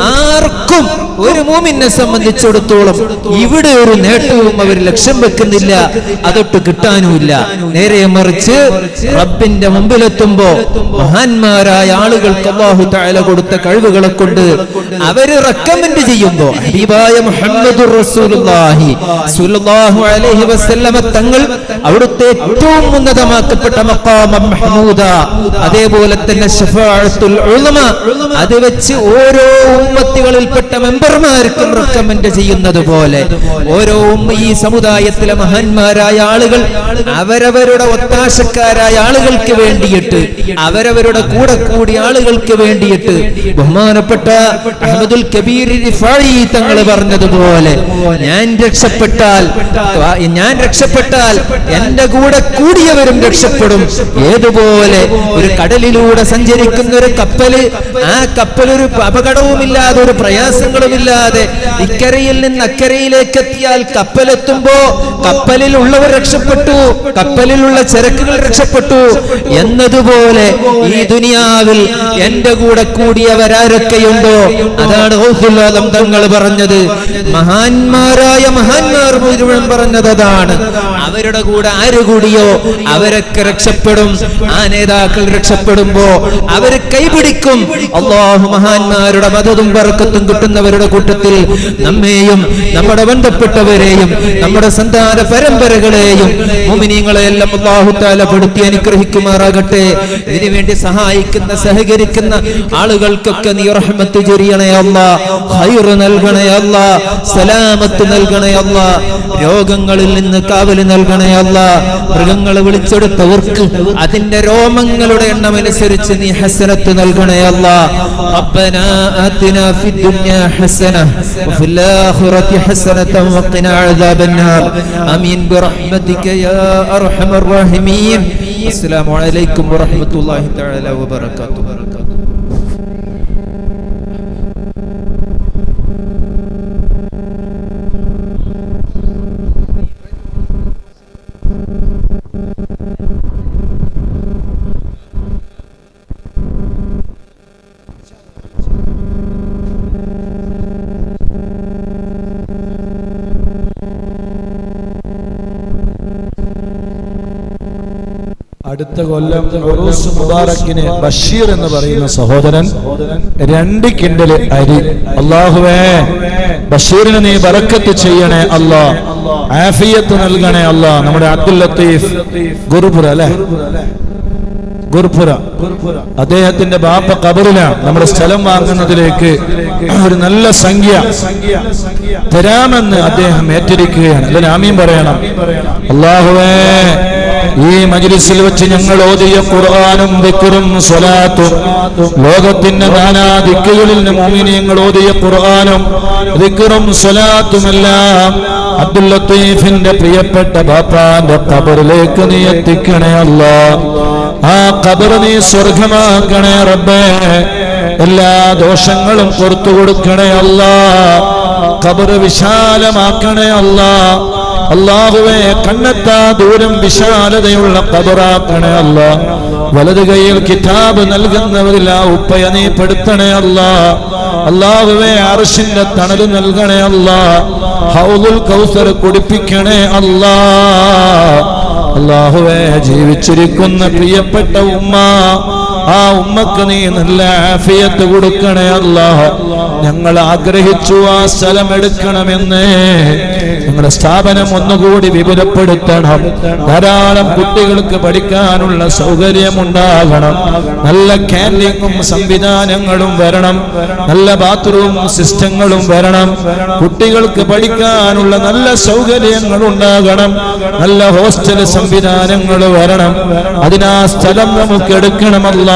ആർക്കും, ഒരു മുഅ്മിനെ സംബന്ധിച്ചിടത്തോളം ഇവിടെ ഒരു നേട്ടവും അവർ ലക്ഷ്യം വെക്കുന്നില്ല, അതൊട്ട് കിട്ടാനുമില്ല. നേരെ മറിച്ച് റബ്ബിന്റെ മുമ്പിലെത്തുമ്പോ മഹാന്മാരായ ആളുകൾക്ക് അല്ലാഹു തആല കൊടുത്ത കഴിവുകളെ കൊണ്ട് അവര് റെക്കമെൻഡ് ചെയ്യുമ്പോ ഹബീബായ മുഹമ്മദുർ റസൂലുള്ളാഹി സ്വല്ലല്ലാഹു അലൈഹി വസല്ലമ തങ്ങൾ അവിടുത്തെ ഏറ്റവും ഉന്നതമാക്കപ്പെട്ട മഖാമ മഹ്മൂദ, അതേപോലെ തന്നെ ശഫാഅത്തുൽ ഉലമ, അത് വെച്ച് ഓരോ ഉമ്മത്തികളിൽപ്പെട്ട മെമ്പർമാർക്കും റെക്കമെൻഡ് ചെയ്യുന്നത് പോലെ ഓരോ ഈ സമുദായത്തിലെ മഹാന്മാരായ ആളുകൾ അവരവരുടെ ഒത്താശക്കാരായ ആളുകൾക്ക് വേണ്ടിയിട്ട്, അവരവരുടെ കൂടെ കൂടി ആളുകൾക്ക് വേണ്ടിയിട്ട് ബഹുമാനപ്പെട്ട അഹ്മദുൽ കബീർ റിഫായി തങ്ങൾ പറഞ്ഞതുപോലെ ഞാൻ രക്ഷപ്പെട്ടാൽ എന്റെ കൂടെ കൂടിയവരും രക്ഷപ്പെടും. ഏതുപോലെ ഒരു കടലിലൂടെ സഞ്ചരിക്കുന്ന ഒരു കപ്പല്, ആ കപ്പൽ ഒരു അപകടവുമില്ലാതെ ഒരു പ്രയാസങ്ങളും പ്രയാസമില്ലാതെ ഇക്കരയിൽ നിന്ന് അക്കരയിലേക്ക് എത്തിയാൽ കപ്പലെത്തുമ്പോ കപ്പലിലുള്ളവർ രക്ഷപ്പെട്ടു, കപ്പലിലുള്ള ചരക്കുകൾ രക്ഷപ്പെട്ടു എന്നതുപോലെ ഈ ദുനിയാവിൽ എന്റെ കൂടെ കൂടിയവരാരൊക്കെയുണ്ടോ അതാണ് ഗൗസുൽ തങ്ങൾ പറഞ്ഞത്. മഹാന്മാരായ മഹാന്മാർ മുഴുവൻ പറഞ്ഞത് അതാണ്. അവരുടെ കൂടെ ആര് കൂടിയോ അവരൊക്കെ രക്ഷപ്പെടും. ആ നേതാക്കൾ രക്ഷപ്പെടുമ്പോ അവര് കൈപിടിക്കും. അല്ലാഹു മഹാന്മാരുടെ മദതും ബർക്കത്തും കിട്ടുന്നവരുടെ കൂട്ടത്തിൽ നമ്മെയും നമ്മുടെ ബന്ധപ്പെട്ടവരെയും നമ്മുടെ സന്താന പരമ്പരകളെയും മുഅ്മിനീങ്ങളെയെല്ലാം അല്ലാഹു തആല പെടുത്തി അനുഗ്രഹിക്കുമാറാകട്ടെ. ഇതിനുവേണ്ടി സഹായിക്കുന്ന സഹകരിക്കുന്ന ആളുകൾക്കൊക്കെ നീ റഹ്മത്ത് ചൊരിയണേ അല്ലാഹ്, ഖൈർ നൽകണേ അല്ലാഹ്, സലാമത്ത് നൽകണേ അല്ലാഹ്, രോഗങ്ങളിൽ നിന്ന് കാവൽ നൽകണേ അല്ലാഹ്. മൃഗങ്ങളെ വിളിച്ചെടുത്തവർക്ക് അതിന്റെ രോമങ്ങളുടെ എണ്ണം അനുസരിച്ച് നീ ഹസനത്ത് നൽകണേ അല്ലാഹ്. റബ്ബനാ ആതിനാ ഫിദ്ദുനിയാ ഹസനഹ വഫിൽ ആഖിറതി ഹസനത വഖിനാ അദാബന്നാർ. ആമീൻ ബിറഹ്മതിക യാ അർഹമർ റഹീമീൻ. അസ്സലാമു അലൈക്കും വറഹ്മത്തുള്ളാഹി തആല വബറകാതുഹു. അടുത്ത കൊല്ലം ഉറൂസ് മുബാറക്കിന് ബഷീർ എന്ന് പറയുന്ന സഹോദരൻ 2 കിൻഡൽ അരി, അല്ലാഹുവേ ബഷീറിന് നീ ബറക്കത്ത് ചെയ്യണേ അല്ലാ, ആഫിയത്ത് നൽകണേ അല്ലാ. നമ്മുടെ അബ്ദുൽ ലത്തീഫ് ഗുർപുര അല്ലേ, ഗുർപുര, അദ്ദേഹത്തിന്റെ ബാപ്പ ഖബറിലാണ്. നമ്മുടെ സ്ഥലം വാങ്ങുന്നതിലേക്ക് ഒരു നല്ല സംഖ്യ തരാമെന്ന് അദ്ദേഹം ഏറ്റിരിക്കുകയാണ്. അതിന് ആമീൻ പറയണം. അല്ലാഹുവേ ഈ മജ്ലിസിൽ വെച്ച് ഞങ്ങൾ ഓതിയ ഖുർആനും ദിക്റും സ്വലാത്തും, ലോകത്തിന്റെ നാനാ ദിക്കുകളിൽ നിന്ന് മുഅ്മിനീങ്ങൾ ഓതിയ ഖുർആനും ദിക്റും സ്വലാത്തും എല്ലാം അബ്ദുൽ ലത്തീഫിന്റെ പ്രിയപ്പെട്ട ബാപ്പാന്റെ ഖബറിലേക്ക് നീ എത്തിക്കണേ അല്ലാഹ്. ആ ഖബർ നീ സ്വർഗമാക്കണേ റബ്ബേ. എല്ലാ ദോഷങ്ങളും പുറത്തു കൊടുക്കണേ അല്ലാഹ്. ഖബർ വിശാലമാക്കണേ അല്ലാഹ്. അല്ലാഹുവേ കണ്ണെത്താ ദൂരം വിശാലതയുള്ള ഖബറാക്കണേ അല്ലാഹ്. വലത് കൈയിൽ കിതാബ് നൽകുന്നവരിൽ ആ ഉപ്പയെ നീ പെടുത്തണേ അല്ലാഹ്. അല്ലാഹുവേ അർശിന്റെ തണൽ നൽകണേ അല്ലാഹ്. ഹൗദുൽ കൗസർ കുടിപ്പിക്കണേ അല്ലാഹ്. അല്ലാഹുവേ ജീവിച്ചിരിക്കുന്ന പ്രിയപ്പെട്ട ഉമ്മ, ആ ഉമ്മക്ക് നീ നല്ല ആഫിയത്ത് കൊടുക്കണേ അല്ലാഹ്. ഞങ്ങൾ ആഗ്രഹിച്ചു ആ സ്ഥലം എടുക്കണമെന്ന്. ഞങ്ങളുടെ സ്ഥാപനം ഒന്നുകൂടി വിപുലപ്പെടുത്തണം. ധാരാളം കുട്ടികൾക്ക് പഠിക്കാനുള്ള സൗകര്യം ഉണ്ടാകണം. നല്ല ക്യാൻറ്റീനും സംവിധാനങ്ങളും വരണം. നല്ല ബാത്റൂം സിസ്റ്റങ്ങളും വരണം. കുട്ടികൾക്ക് പഠിക്കാനുള്ള നല്ല സൗകര്യങ്ങൾ ഉണ്ടാകണം. നല്ല ഹോസ്റ്റൽ സംവിധാനങ്ങൾ വരണം. അതിനാ സ്ഥലം നമുക്ക് എടുക്കണമല്ല.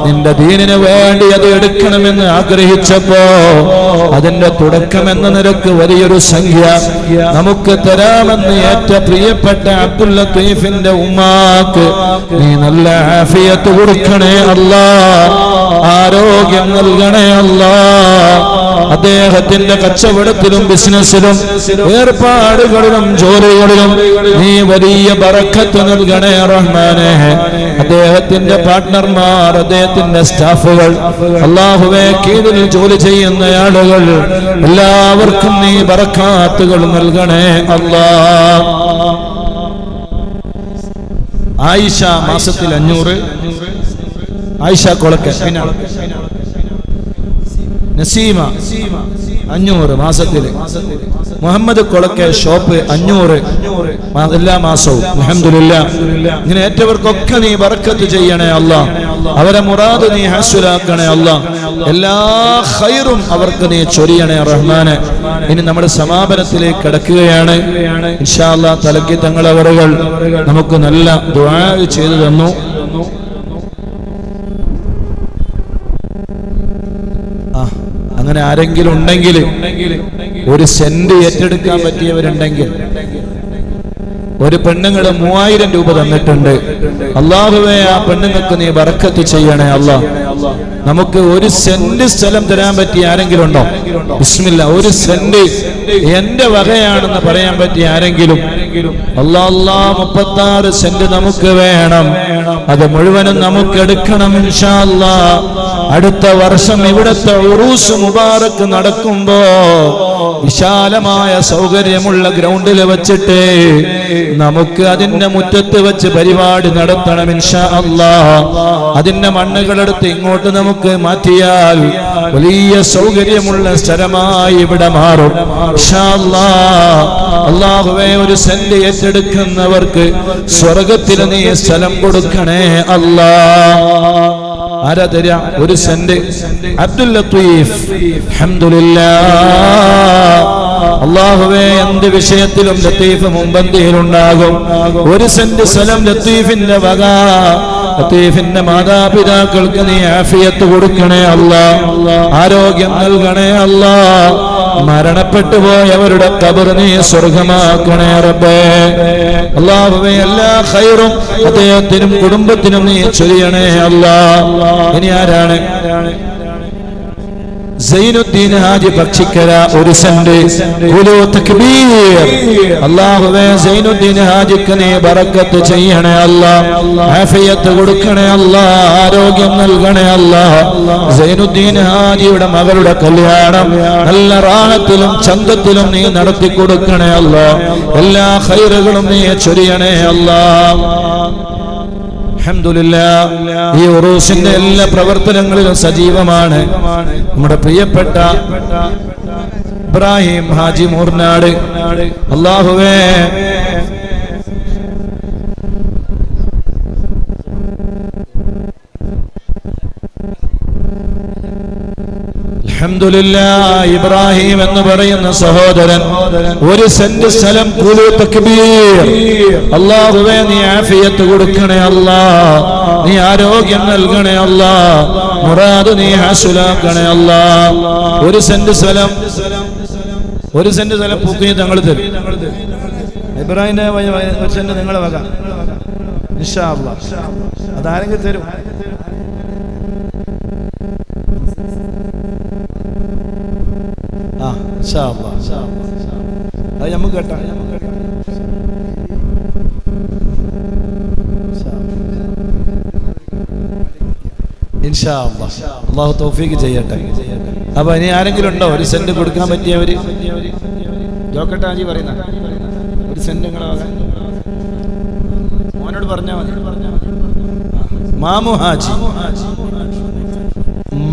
നിന്റെ ദീനിന് വേണ്ടി അത് എടുക്കണമെന്ന് ആഗ്രഹിച്ചപ്പോ അതിന്റെ തുടക്കമെന്ന നിരക്ക് വലിയൊരു സംഖ്യ നമുക്ക് തരാമെന്ന് ഏറ്റ പ്രിയപ്പെട്ട അബ്ദുൽ ലത്തീഫിന്റെ ഉമ്മാക്ക് നീ നല്ല ആഫിയത്ത് കൊടുക്കണേ അല്ലാഹ്. ആരോഗ്യം നൽകണേ അല്ലാഹ്. അദ്ദേഹത്തിന്റെ കച്ചവടത്തിലും ബിസിനസ്സിലും ഏർപ്പാടുകളിലും ജോലികളിലും നീ വലിയ ബറക്കത്ത് നൽകണേ റഹ്മാനേ. അദ്ദേഹത്തിന്റെ പാർട്ട്ണർമാർ, അദ്ദേഹത്തിന്റെ സ്റ്റാഫുകൾ, അല്ലാഹുവേ കീഴിൽ ജോലി ചെയ്യുന്ന ആളുകൾ എല്ലാവർക്കും നീ ബറക്കാത്തുകൾ നൽകണേ അല്ലാഹ്. ആയിഷ മാസത്തിൽ 500, ആയിഷ കൊളക്ക, നസീമ 500 മാസത്തില്, മുഹമ്മദ് കൊളക്കെ ഷോപ്പ് 500 എല്ലാ മാസവും. അൽഹംദുലില്ലാഹ്. ഇങ്ങനെ ഏറ്റവർക്കൊക്കെ നീ ബറക്കത്ത് ചെയ്യണേ അല്ലാഹ്. അവരെ മുറാദ് നീ ഹാസുലാക്കണേ അല്ലാഹ്. എല്ലാ ഖൈറും അവർക്ക് നീ ചൊരിയണേ റഹ്മാനെ. ഇനി നമ്മുടെ സമാപനത്തിലേക്ക് കടക്കുകയാണ്. ഇൻഷാ അല്ലാഹ് തലക്കി തങ്ങളവറുകൾ നമുക്ക് നല്ല ദുആ ചെയ്തു തന്നു. അങ്ങനെ ആരെങ്കിലും ഉണ്ടെങ്കിൽ, ഒരു സെന്റ് ഏറ്റെടുക്കാൻ പറ്റിയവരുണ്ടെങ്കിൽ, ഒരു പെണ്ണുങ്ങള് 3000 രൂപ തന്നിട്ടുണ്ട്. അല്ലാഹുവേ ആ പെണ്ണുങ്ങൾക്ക് നീ ബറക്കത്ത് ചെയ്യണേ അല്ലാഹ്. നമുക്ക് 1 സെന്റ് സ്ഥലം തരാൻ പറ്റിയ ആരെങ്കിലും ഉണ്ടോ? ബിസ്മില്ല. 1 സെന്റ് എന്റെ വകയാണെന്ന് പറയാൻ പറ്റിയ ആരെങ്കിലും? അല്ലാ 36 സെന്റ് നമുക്ക് വേണം. അത് മുഴുവനും നമുക്ക് എടുക്കണം ഇൻഷാ അല്ലാഹ്. അടുത്ത വർഷം ഇവിടുത്തെ ഉറൂസ് മുബാറക്ക് നടക്കുമ്പോ വിശാലമായ സൗകര്യമുള്ള ഗ്രൗണ്ടിൽ വെച്ചിട്ട് നമുക്ക് അതിന്റെ മുറ്റത്ത് വെച്ച് പരിപാടി നടത്തണം ഇൻഷാ അല്ലാഹ്. അതിന്റെ മണ്ണുകളെടുത്ത് ഇങ്ങോട്ട് നമുക്ക് മാറ്റിയാൽ വലിയ സൗകര്യമുള്ള സ്ഥലമായി ഇവിടെ മാറും ഇൻഷാ അല്ലാഹ്. അല്ലാഹുവേ 1 സെന്റ് ഏറ്റെടുക്കുന്നവർക്ക് സ്വർഗത്തിൽ നീ സ്ഥലം കൊടുക്കണേ അല്ലാഹ്. ആരാ തരാ 1 സെന്റ്? അബ്ദുൽ ലത്തീഫ്. അൽഹംദുലില്ലാഹ്. അല്ലാഹുവേ എന്ത് വിഷയത്തിലും ലത്തീഫ് മുൻപന്തിയിലുണ്ടാകും. 1 സെന്റ് സ്ഥലം ലത്തീഫിന്റെ വക. ലത്തീഫിന്റെ മാതാപിതാക്കൾക്ക് നീ ആഫിയത്ത് കൊടുക്കണേ അല്ലാഹ്. ആരോഗ്യം നൽകണേ അല്ലാഹ്. മരണപ്പെട്ടു പോയവരുടെ ഖബർ നീ സ്വർഗമാക്കണേ റബ്ബേ. അല്ലാഹുവേ എല്ലാ ഖൈറും അദ്ദേഹത്തിനും കുടുംബത്തിനും നീ ചൊരിയണേ അല്ലാഹ്. ഇനി ആരാണ്? സൈനുദ്ദീൻ ഹാജി പക്ഷിക്കര 1 സെന്റ്. ഖുലൂ തക്ബീർ. അല്ലാഹുവേ സൈനുദ്ദീൻ ഹാജിക്ക് നീ ബറക്കത്ത് ചെയ്യണേ അല്ലാഹ്. ആഫിയത്ത് കൊടുക്കണേ അല്ലാഹ്. ആരോഗ്യം നൽകണേ അല്ലാഹ്. സൈനുദ്ദീൻ ഹാജിയുടെ മകളുടെ കല്യാണം നല്ല റാഹത്തിലും ചന്തത്തിലും നീ നടത്തി കൊടുക്കണേ അല്ലാഹ്. എല്ലാ ഖൈറുകളും നീ ചൊരിയണേ അല്ലാഹ്. അൽഹംദുലില്ലാഹ്. ഈ ഉറൂസിന്റെ എല്ലാ പ്രവർത്തനങ്ങളിലും സജീവമാണ് നമ്മുടെ പ്രിയപ്പെട്ട ഇബ്രാഹിം ഹാജി മൂർനാട്. അല്ലാഹുവേ അൽഹംദുലില്ലാഹ്. ഇബ്രാഹിം എന്ന് പറയുന്ന സഹോദരൻ 1 സെന്റ് സ്ഥലം. ഖുലൂ തക്ബീർ. അല്ലാഹുവേ നീ ആഫിയത്ത് കൊടുക്കണേ അല്ലാഹ്. നീ ആരോഗ്യം നൽകണേ അല്ലാഹ്. മുറാദ് നീ ഹാസിലാക്കണേ അല്ലാഹ്. 1 സെന്റ് സ്ഥലം. 1 സെന്റ് സ്ഥലം പൂക്കി തങ്ങൾ തരും. ഇബ്രാഹിമിന്റെ 1 സെന്റ് നിങ്ങളെ വക ഇൻഷാ അല്ലാഹ്. അതാരെങ്കിലും തരും. അത് നമുക്ക് കേട്ടാ. ഇൻഷാ അല്ലാഹ്. അല്ലാഹു തൗഫീഖ് ചെയ്യട്ടെ. അപ്പൊ ഇനി ആരെങ്കിലും ഉണ്ടോ 1 സെന്റ് കൊടുക്കാൻ പറ്റിയവര്? ജോക്കട്ടെ ഹാജി പറയുന്ന 1 സെന്റ് നിങ്ങളെ മോനോട് പറഞ്ഞാ മതി. മാമു ഹാജി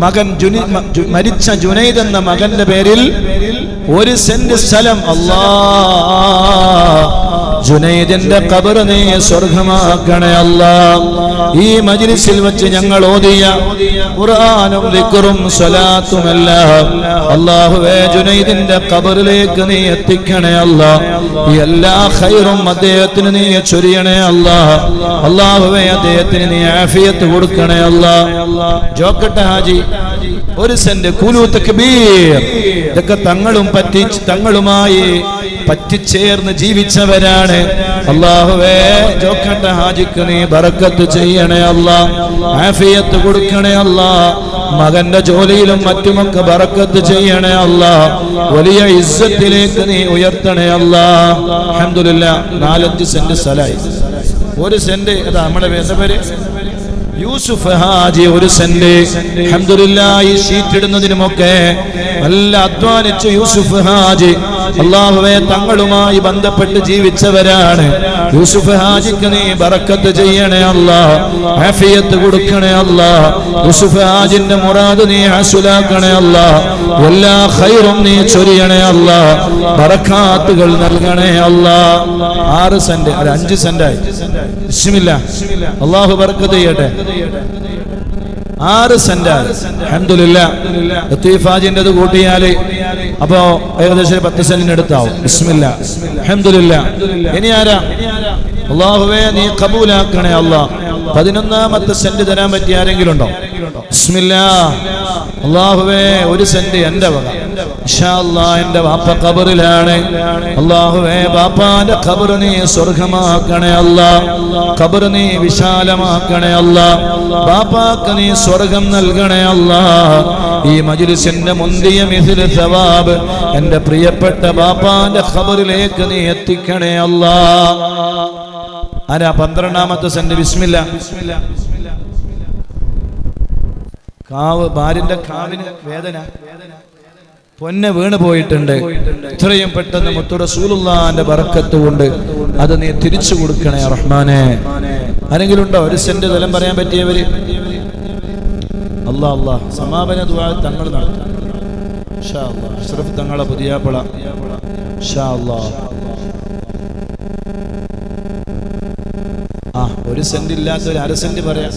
മകൻ മരിച്ച ജുനൈദ് എന്ന മകന്റെ പേരിൽ 1 സെന്റ് സ്ഥലം. അല്ലാഹ് ജുനൈദിന്റെ ഖബർ നീ സ്വർഗമാക്കണേ അല്ലാഹ്. ഈ മജ്ലിസിൽ വെച്ച് ഞങ്ങൾ ഓതിയ ഖുർആനും ദിക്റും സ്വലാത്തുമെല്ലാം അല്ലാഹുവേ ജുനൈദിന്റെ ഖബറിലേക്ക് നീ എത്തിക്കണേ അല്ലാഹ്. എല്ലാ ഖൈറും അദ്ദേഹത്തിന് നീ ചൊരിയണേ അല്ലാഹ്. അല്ലാഹുവേ അദ്ദേഹത്തിന് നീ ആഫിയത്ത് കൊടുക്കണേ അല്ലാഹ്. ജോക്കട്ട ഹാജി 1 സെന്റ്. ഖുലൂ തക്ബീർ. ഇതൊക്കെ തങ്ങളുമായി പറ്റിച്ചേർന്ന് ജീവിച്ചവരാണ്. അല്ലാഹുവേ ജോക്കട്ട ഹാജിക്ക് നീ ബറക്കത്ത് ചെയ്യണേ അല്ലാഹ്. ആഫിയത്ത് കൊടുക്കണേ അല്ലാഹ്. മകന്റെ ജോലിയിലും മറ്റുമൊക്കെ ബറക്കത്ത് ചെയ്യണേ അല്ലാഹ്. വലിയ ഇസ്സത്തിലേക്ക് നീ ഉയർത്തണേ അല്ലാഹ്. അൽഹംദുലില്ലാഹ്. 4-5 സെന്റ് സ്ഥലമായി. 1 സെന്റ്. അതാ നമ്മുടെ പേര് യൂസുഫ് ഹാജി 1 സെന്റ്. അൽഹംദുലില്ലാഹ്. ഈ ഷീറ്റ് ഇടുന്നതിനുമൊക്കെ നല്ല അധ്വാനിച്ചു യൂസുഫ് ഹാജി. അല്ലാഹുവേ തങ്ങളുമായി ബന്ധപ്പെട്ട് ജീവിച്ചവരാണ്. യൂസുഫ് ഹാജിക്ക് നീ ബറക്കത്ത് ചെയ്യണേ അല്ലാഹ്. ആഫിയത്ത് കൊടുക്കണേ അല്ലാഹ്. യൂസുഫ് ഹാജിന്റെ മുറാദ് നീ ഹാസിലാക്കണേ അല്ലാഹ്. എല്ലാ ഖൈറും നീ ചൊരിയണേ അല്ലാഹ്. ബറക്കാത്തുകൾ നൽകണേ അല്ലാഹ്. 6 സെന്റ്. 5 സെന്റായി. ബിസ്മില്ലാഹ്. അല്ലാഹു ബറക്കത്ത് ചെയ്യട്ടെ. 6 സെന്റായി. അൽഹംദുലില്ലാഹ്. ലത്തീഫ് ഹാജിന്റെ കൂട്ടിയാല് അപ്പോ ഏകദേശം 10 സെന്റിന് അടുത്താവും. ബിസ്മില്ലാഹ്. അൽഹംദുലില്ലാഹ്. ഇനി ആരാ? അല്ലാഹുവേ നീ ഖബൂലാക്കണേ അല്ലാഹ്. 11ാമത്തെ സെന്റ് തരാൻ പറ്റിയ ആരെങ്കിലും ഉണ്ടോ? ബിസ്മില്ലാഹ്. അല്ലാഹുവേ 1 സെന്റ് എന്റെ വക. ഇൻഷാ അല്ലാഹ് എന്റെ വാപ്പ ഖബറിലാണ്. അല്ലാഹുവേ ബാപ്പാന്റെ ഖബർ നീ സ്വർഗ്ഗമാക്കണേ അല്ലാഹ്. ഖബർ നീ വിശാലമാക്കണേ അല്ലാഹ്. ബാപ്പാക്ക് നീ സ്വർഗ്ഗം നൽകണേ അല്ലാഹ്. ഈ മജ്ലിസിന്റെ മുന്തിയ മിഥിൽ സവാബ് എന്റെ പ്രിയപ്പെട്ട ബാപ്പാന്റെ ഖബറിലേക്ക് നീ എത്തിക്കണേ അല്ലാഹ്. ആരാ 12ാമത്തെ സെന്റ്? ബിസ്മില്ലാ. കാവ് ഭാര്യന്റെ കാവിന് വേദന, പൊന്നെ വീണ് പോയിട്ടുണ്ട്. ഇത്രയും പെട്ടെന്ന് മുത്തു റസൂലുള്ളാഹിന്റെ ബറക്കത്ത് കൊണ്ട് അത് നീ തിരിച്ചു കൊടുക്കണേ റഹ്മാനെ. ആരെങ്കിലും ഉണ്ടോ 1 സെന്റ് തലം പറയാൻ പറ്റിയവര്? അല്ലാഹ് അല്ലാഹ് സമാപന ദുആ തങ്ങൾ നടത്തും ഇൻഷാ അല്ലാഹ്. അഷ്റഫ് തങ്ങളെ പുതിയാപ്പള ഇൻഷാ അല്ലാഹ്. 1 സെന്റ് ഇല്ലാത്ത ഒരു 1/2 സെന്റ് പറയാം.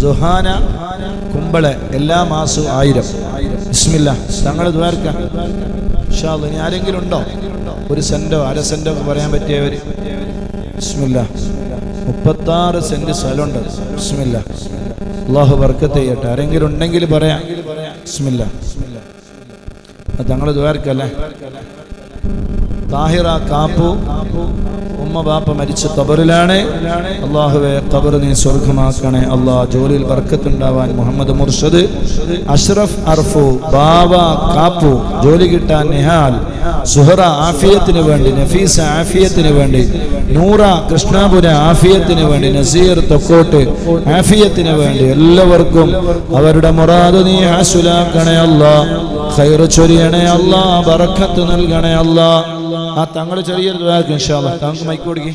സുഹാന കുമ്പളെ എല്ലാ മാസവും 1000. ബിസ്മില്ലാ. തങ്ങൾ ദ്വാരക്ക ഇൻഷാ അല്ലാഹ്. ഇനി ആരെങ്കിലും ഉണ്ടോ 1 സെന്റോ 1/2 സെന്റോ പറയാൻ പറ്റിയവര്? ബിസ്മില്ലാ. 36 സെന്റ് സ്ഥലമുണ്ട്. ബിസ്മില്ലാ. അല്ലാഹു ബർക്കത്ത് ചെയ്യട്ടെ. ആരെങ്കിലും ഉണ്ടെങ്കിൽ പറയാം. ബിസ്മില്ലാ. തങ്ങൾ ദ്വാരക്കല്ലേ. താഹിറ കാപ്പു ഉമ്മ ബാപ്പ മരിച്ച ഖബറിലാണ്. അല്ലാഹുവേ ഖബർ നീ സ്വർഗ്ഗമാക്കണേ അല്ലാഹ്. ജോലിയിൽ ബർക്കത്ത് ഉണ്ടാവാൻ മുഹമ്മദ് മുർഷദ്, അഷ്റഫ് അർഫു, ബാബ കാപ്പു ജോലി കിട്ടാൻ, നിഹാൽ, സുഹറ ആഫിയത്തിന് വേണ്ടി, നഫീസ ആഫിയത്തിന് വേണ്ടി, നൂറ കൃഷ്ണാപുര ആഫിയത്തിന് വേണ്ടി, നസീർ തൊക്കോട്ട് ആഫിയത്തിന് വേണ്ടി, എല്ലാവർക്കും അവരുടെ മുറാദ് നീ ഹാസുലാക്കണേ അല്ലാഹ്. ഖൈർ ചൊരിയണേ അല്ലാഹ്. ബറക്കത്ത് നൽകണേ അല്ലാഹ്. ആ തങ്ങൾ ചെറിയൊരു ദുആ ഇൻഷാ അല്ലാഹ്. താങ്കൾക്ക് മൈക്ക് കൊടുക്കി.